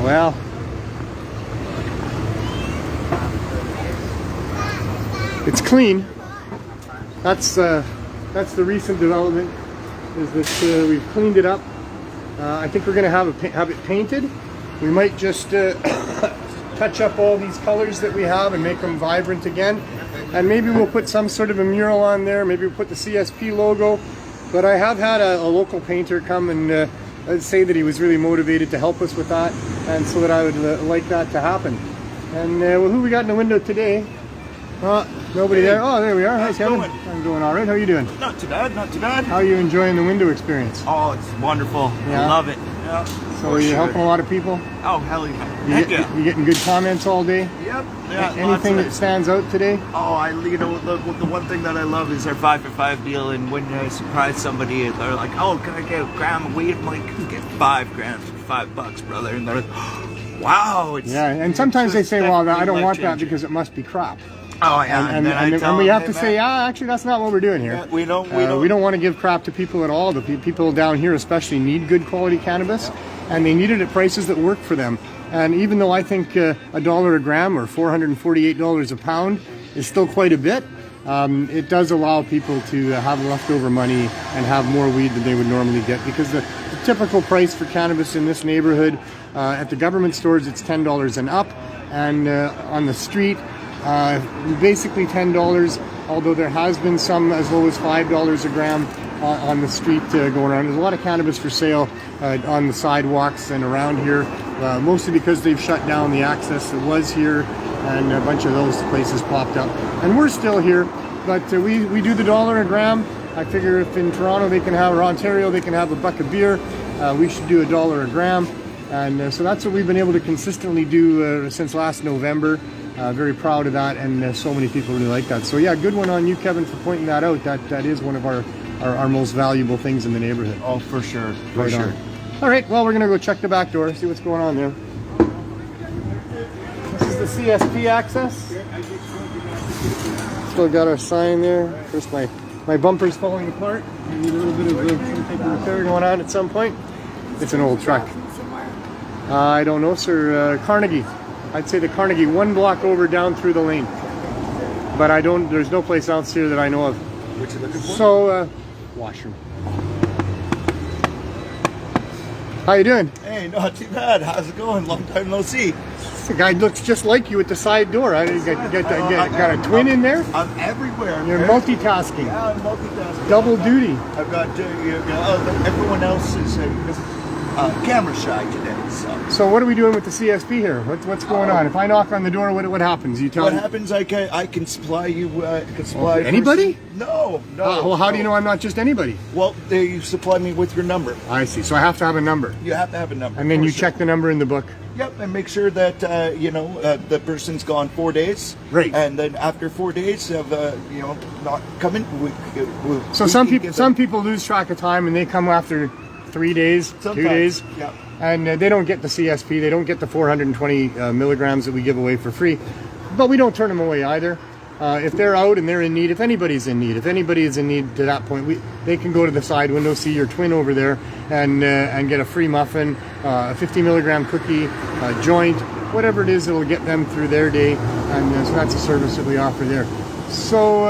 well, it's clean. That's the recent development, is that we've cleaned it up. I think we're going to have it painted. We might just touch up all these colors that we have and make them vibrant again. And maybe we'll put some sort of a mural on there. Maybe we'll put the CSP logo. But I have had a local painter come and say that he was really motivated to help us with that, and so that I would like that to happen. And well, who we got in the window today? Nobody there. Oh, there we are. Hi, Kevin. I'm doing all right. How are you doing? Not too bad, not too bad. How are you enjoying the window experience? Oh, it's wonderful. Yeah? I love it. Yeah. So are you helping a lot of people? Oh, hell yeah. You getting good comments all day? Yep. Yeah. Anything that stands out today? Oh, the one thing that I love is our 5 for 5 deal, and when I surprise somebody, they're like, "Oh, can I get a gram of weed?" I'm like, "You can get 5 grams for $5, brother," and they're like, Wow. Yeah, and sometimes they say, well, I don't want that because it must be crap. Oh yeah, and we have to say, actually, that's not what we're doing here. Yeah, we don't want to give crap to people at all. The people down here especially need good quality cannabis, and they need it at prices that work for them. And even though I think $1 a gram or $448 a pound is still quite a bit, it does allow people to have leftover money and have more weed than they would normally get, because the typical price for cannabis in this neighborhood at the government stores, it's $10 and up, and on the street, basically $10, although there has been some as low as $5 a gram on the street going around. There's a lot of cannabis for sale on the sidewalks and around here, mostly because they've shut down the access that was here, and a bunch of those places popped up. And we're still here, but we do the $1 a gram. I figure if in Toronto they can have, or Ontario they can have a buck of beer, we should do $1 a gram. And so that's what we've been able to consistently do since last November. Very proud of that, and so many people really like that. So yeah, good one on you, Kevin, for pointing that out. That is one of our most valuable things in the neighborhood. Oh, for sure. For sure. All right, well, we're going to go check the back door, see what's going on there. This is the CSP access. Still got our sign there. First, my bumper's falling apart. We need a little bit of some type of repair going on at some point. It's an old truck. I don't know, sir. Carnegie. I'd say the Carnegie, one block over down through the lane. But there's no place else here that I know of. What you looking for? So, washroom. How you doing? Hey, not too bad. How's it going? Long time no see. The guy looks just like you at the side door. I got a twin in there? I'm everywhere. You're multitasking. Yeah, I'm multitasking. Double duty. I've got everyone else is camera shy today. So what are we doing with the CSP here? What's going on? If I knock on the door, what happens? You tell what me. happens? I can supply you. Anybody? No. Well, how do you know I'm not just anybody? Well, you supply me with your number. I see. So I have to have a number. You have to have a number. And then you check the number in the book. Yep, and make sure that the person's gone 4 days. Right. And then after 4 days of not coming, so some people lose track of time and they come after 3 days, Sometimes, 2 days. Yeah. And they don't get the CSP, they don't get the 420 milligrams that we give away for free. But we don't turn them away either. If they're out and they're in need, if anybody is in need to that point, they can go to the side window, see your twin over there, and get a free muffin, a 50 milligram cookie, a joint, whatever it is that will get them through their day. And so that's a service that we offer there. So,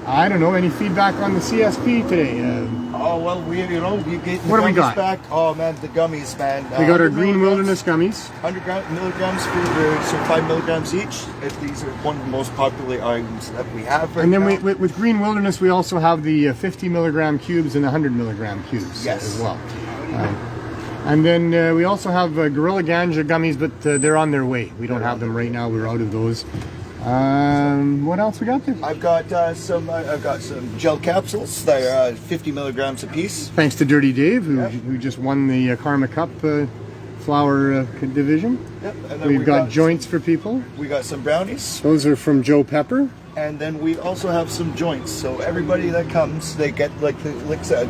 I don't know, any feedback on the CSP today? We get the what do we gummies got? Back. Oh man, the gummies, man. We got our Green Wilderness gummies. 100 milligrams so 5 milligrams each. These are one of the most popular items that we have right and then now. with Green Wilderness, we also have the 50 milligram cubes and the 100 milligram cubes Yes. as well. And then we also have Gorilla Ganja gummies, but they're on their way. We don't have them right now. We're out of those. What else we got there? I've got some gel capsules. They're 50 milligrams a piece. Thanks to Dirty Dave, who just won the Karma Cup flower division. Yep. And then We've got joints for people. We got some brownies. Those are from Joe Pepper. And then we also have some joints. So everybody that comes, they get like I said,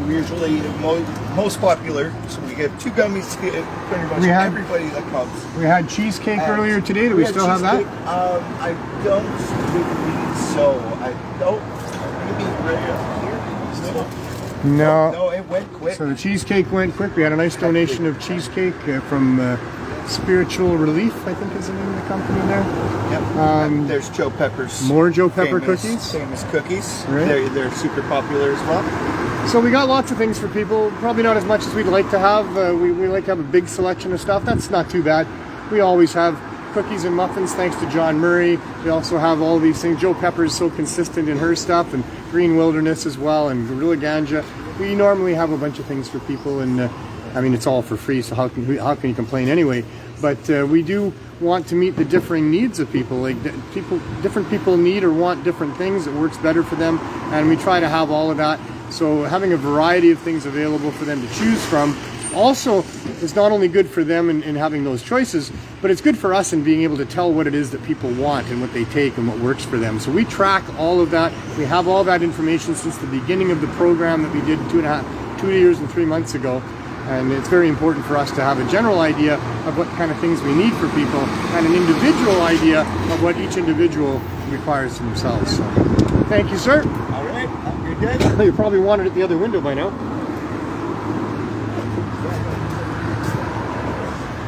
we're usually most popular. So we get 2 gummies to pretty much everybody that comes. We had cheesecake earlier today. Do we still have that? I don't believe so. I don't. Maybe right up here. No, it went quick. So the cheesecake went quick. We had a nice donation of cheesecake from Spiritual Relief, I think is the name of the company there. Yep. There's Joe Pepper's. More Joe Pepper cookies. Famous cookies. Right. They're super popular as well. So we got lots of things for people. Probably not as much as we'd like to have. We like to have a big selection of stuff. That's not too bad. We always have cookies and muffins thanks to John Murray. We also have all these things. Joe Pepper is so consistent in her stuff, and Green Wilderness as well, and Gorilla Ganja. We normally have a bunch of things for people, and I mean, it's all for free, so how can you complain anyway? But we do want to meet the differing needs of people. Like different people need or want different things. It works better for them, and we try to have all of that. So having a variety of things available for them to choose from also is not only good for them in having those choices, but it's good for us in being able to tell what it is that people want and what they take and what works for them. So we track all of that. We have all that information since the beginning of the program that we did 2 years and 3 months ago. And it's very important for us to have a general idea of what kind of things we need for people and an individual idea of what each individual requires for themselves. So, thank you, sir. All right. Have a good day. You probably wanted it the other window by now.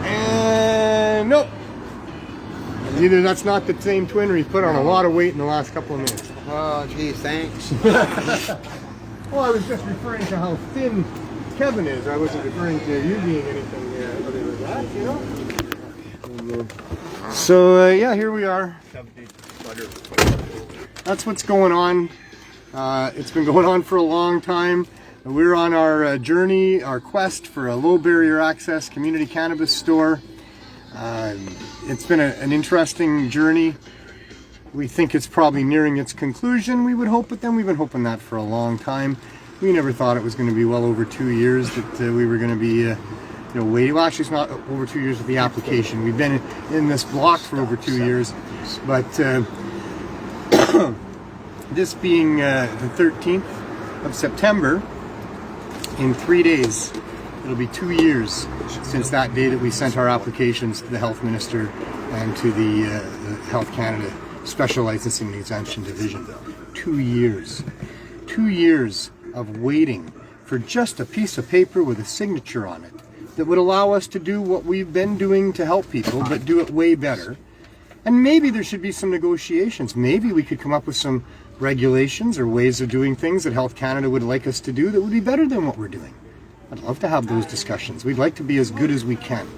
And nope. Either that's not the same twin or he's put on a lot of weight in the last couple of minutes. Oh, geez, thanks. Well, I was just referring to how thin Kevin is. I wasn't referring to you being anything other than that, you know? So, yeah, here we are. That's what's going on. It's been going on for a long time. We're on our journey, our quest for a low barrier access community cannabis store. It's been an interesting journey. We think it's probably nearing its conclusion, we would hope, but then we've been hoping that for a long time. We never thought it was going to be well over 2 years that we were going to be waiting. Well, actually, it's not over 2 years with the application. We've been in this block for over 2 years, but this being the 13th of September, in 3 days, it'll be 2 years since that day that we sent our applications to the Health Minister and to the Health Canada Special Licensing and Exemption Division. 2 years. 2 years of waiting for just a piece of paper with a signature on it that would allow us to do what we've been doing to help people, but do it way better. And maybe there should be some negotiations. Maybe we could come up with some regulations or ways of doing things that Health Canada would like us to do that would be better than what we're doing. I'd love to have those discussions. We'd like to be as good as we can.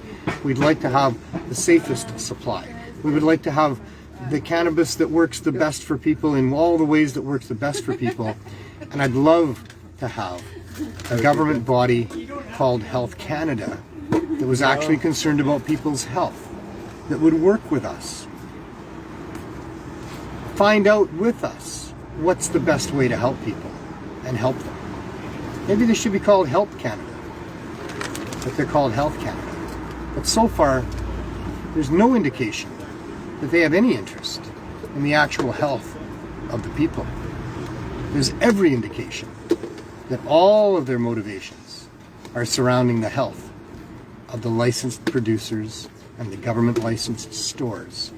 We'd like to have the safest supply. We would like to have the cannabis that works the best for people in all the ways that works the best for people. And I'd love to have a government body called Health Canada that was actually concerned about people's health, that would work with us, find out with us what's the best way to help people and help them. Maybe they should be called Help Canada, but they're called Health Canada. But so far, there's no indication that they have any interest in the actual health of the people. There's every indication that all of their motivations are surrounding the health of the licensed producers and the government licensed stores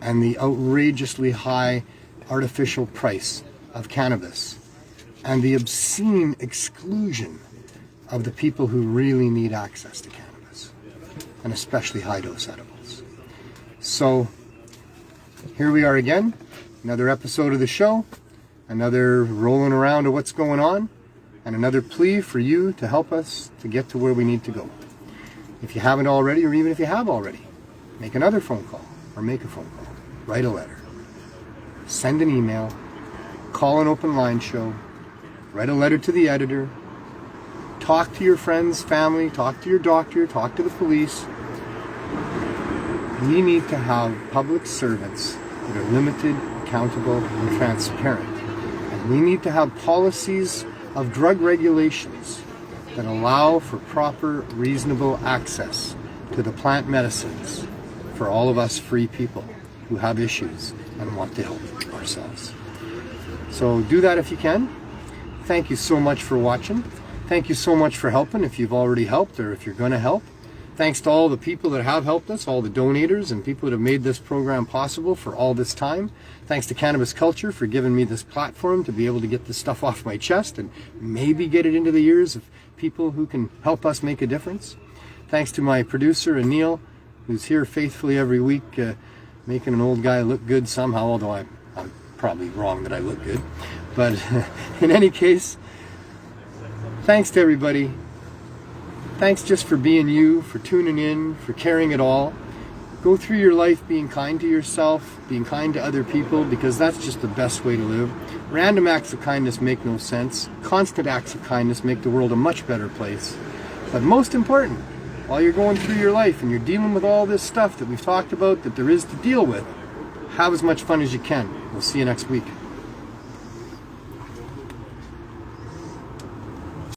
and the outrageously high artificial price of cannabis and the obscene exclusion of the people who really need access to cannabis, and especially high-dose edibles. So, here we are again, another episode of the show, another rolling around of what's going on, and another plea for you to help us to get to where we need to go. If you haven't already, or even if you have already, make another phone call, or make a phone call, write a letter, send an email, call an open line show, write a letter to the editor, talk to your friends, family, talk to your doctor, talk to the police. We need to have public servants that are limited, accountable, and transparent. And we need to have policies of drug regulations that allow for proper, reasonable access to the plant medicines for all of us free people who have issues and want to help ourselves. So do that if you can. Thank you so much for watching. Thank you so much for helping if you've already helped or if you're going to help. Thanks to all the people that have helped us, all the donators and people that have made this program possible for all this time. Thanks to Cannabis Culture for giving me this platform to be able to get this stuff off my chest and maybe get it into the ears of people who can help us make a difference. Thanks to my producer, Neil, who's here faithfully every week, making an old guy look good somehow, although I'm probably wrong that I look good. But in any case, thanks to everybody. Thanks just for being you, for tuning in, for caring at all. Go through your life being kind to yourself, being kind to other people, because that's just the best way to live. Random acts of kindness make no sense. Constant acts of kindness make the world a much better place. But most important, while you're going through your life and you're dealing with all this stuff that we've talked about that there is to deal with, have as much fun as you can. We'll see you next week.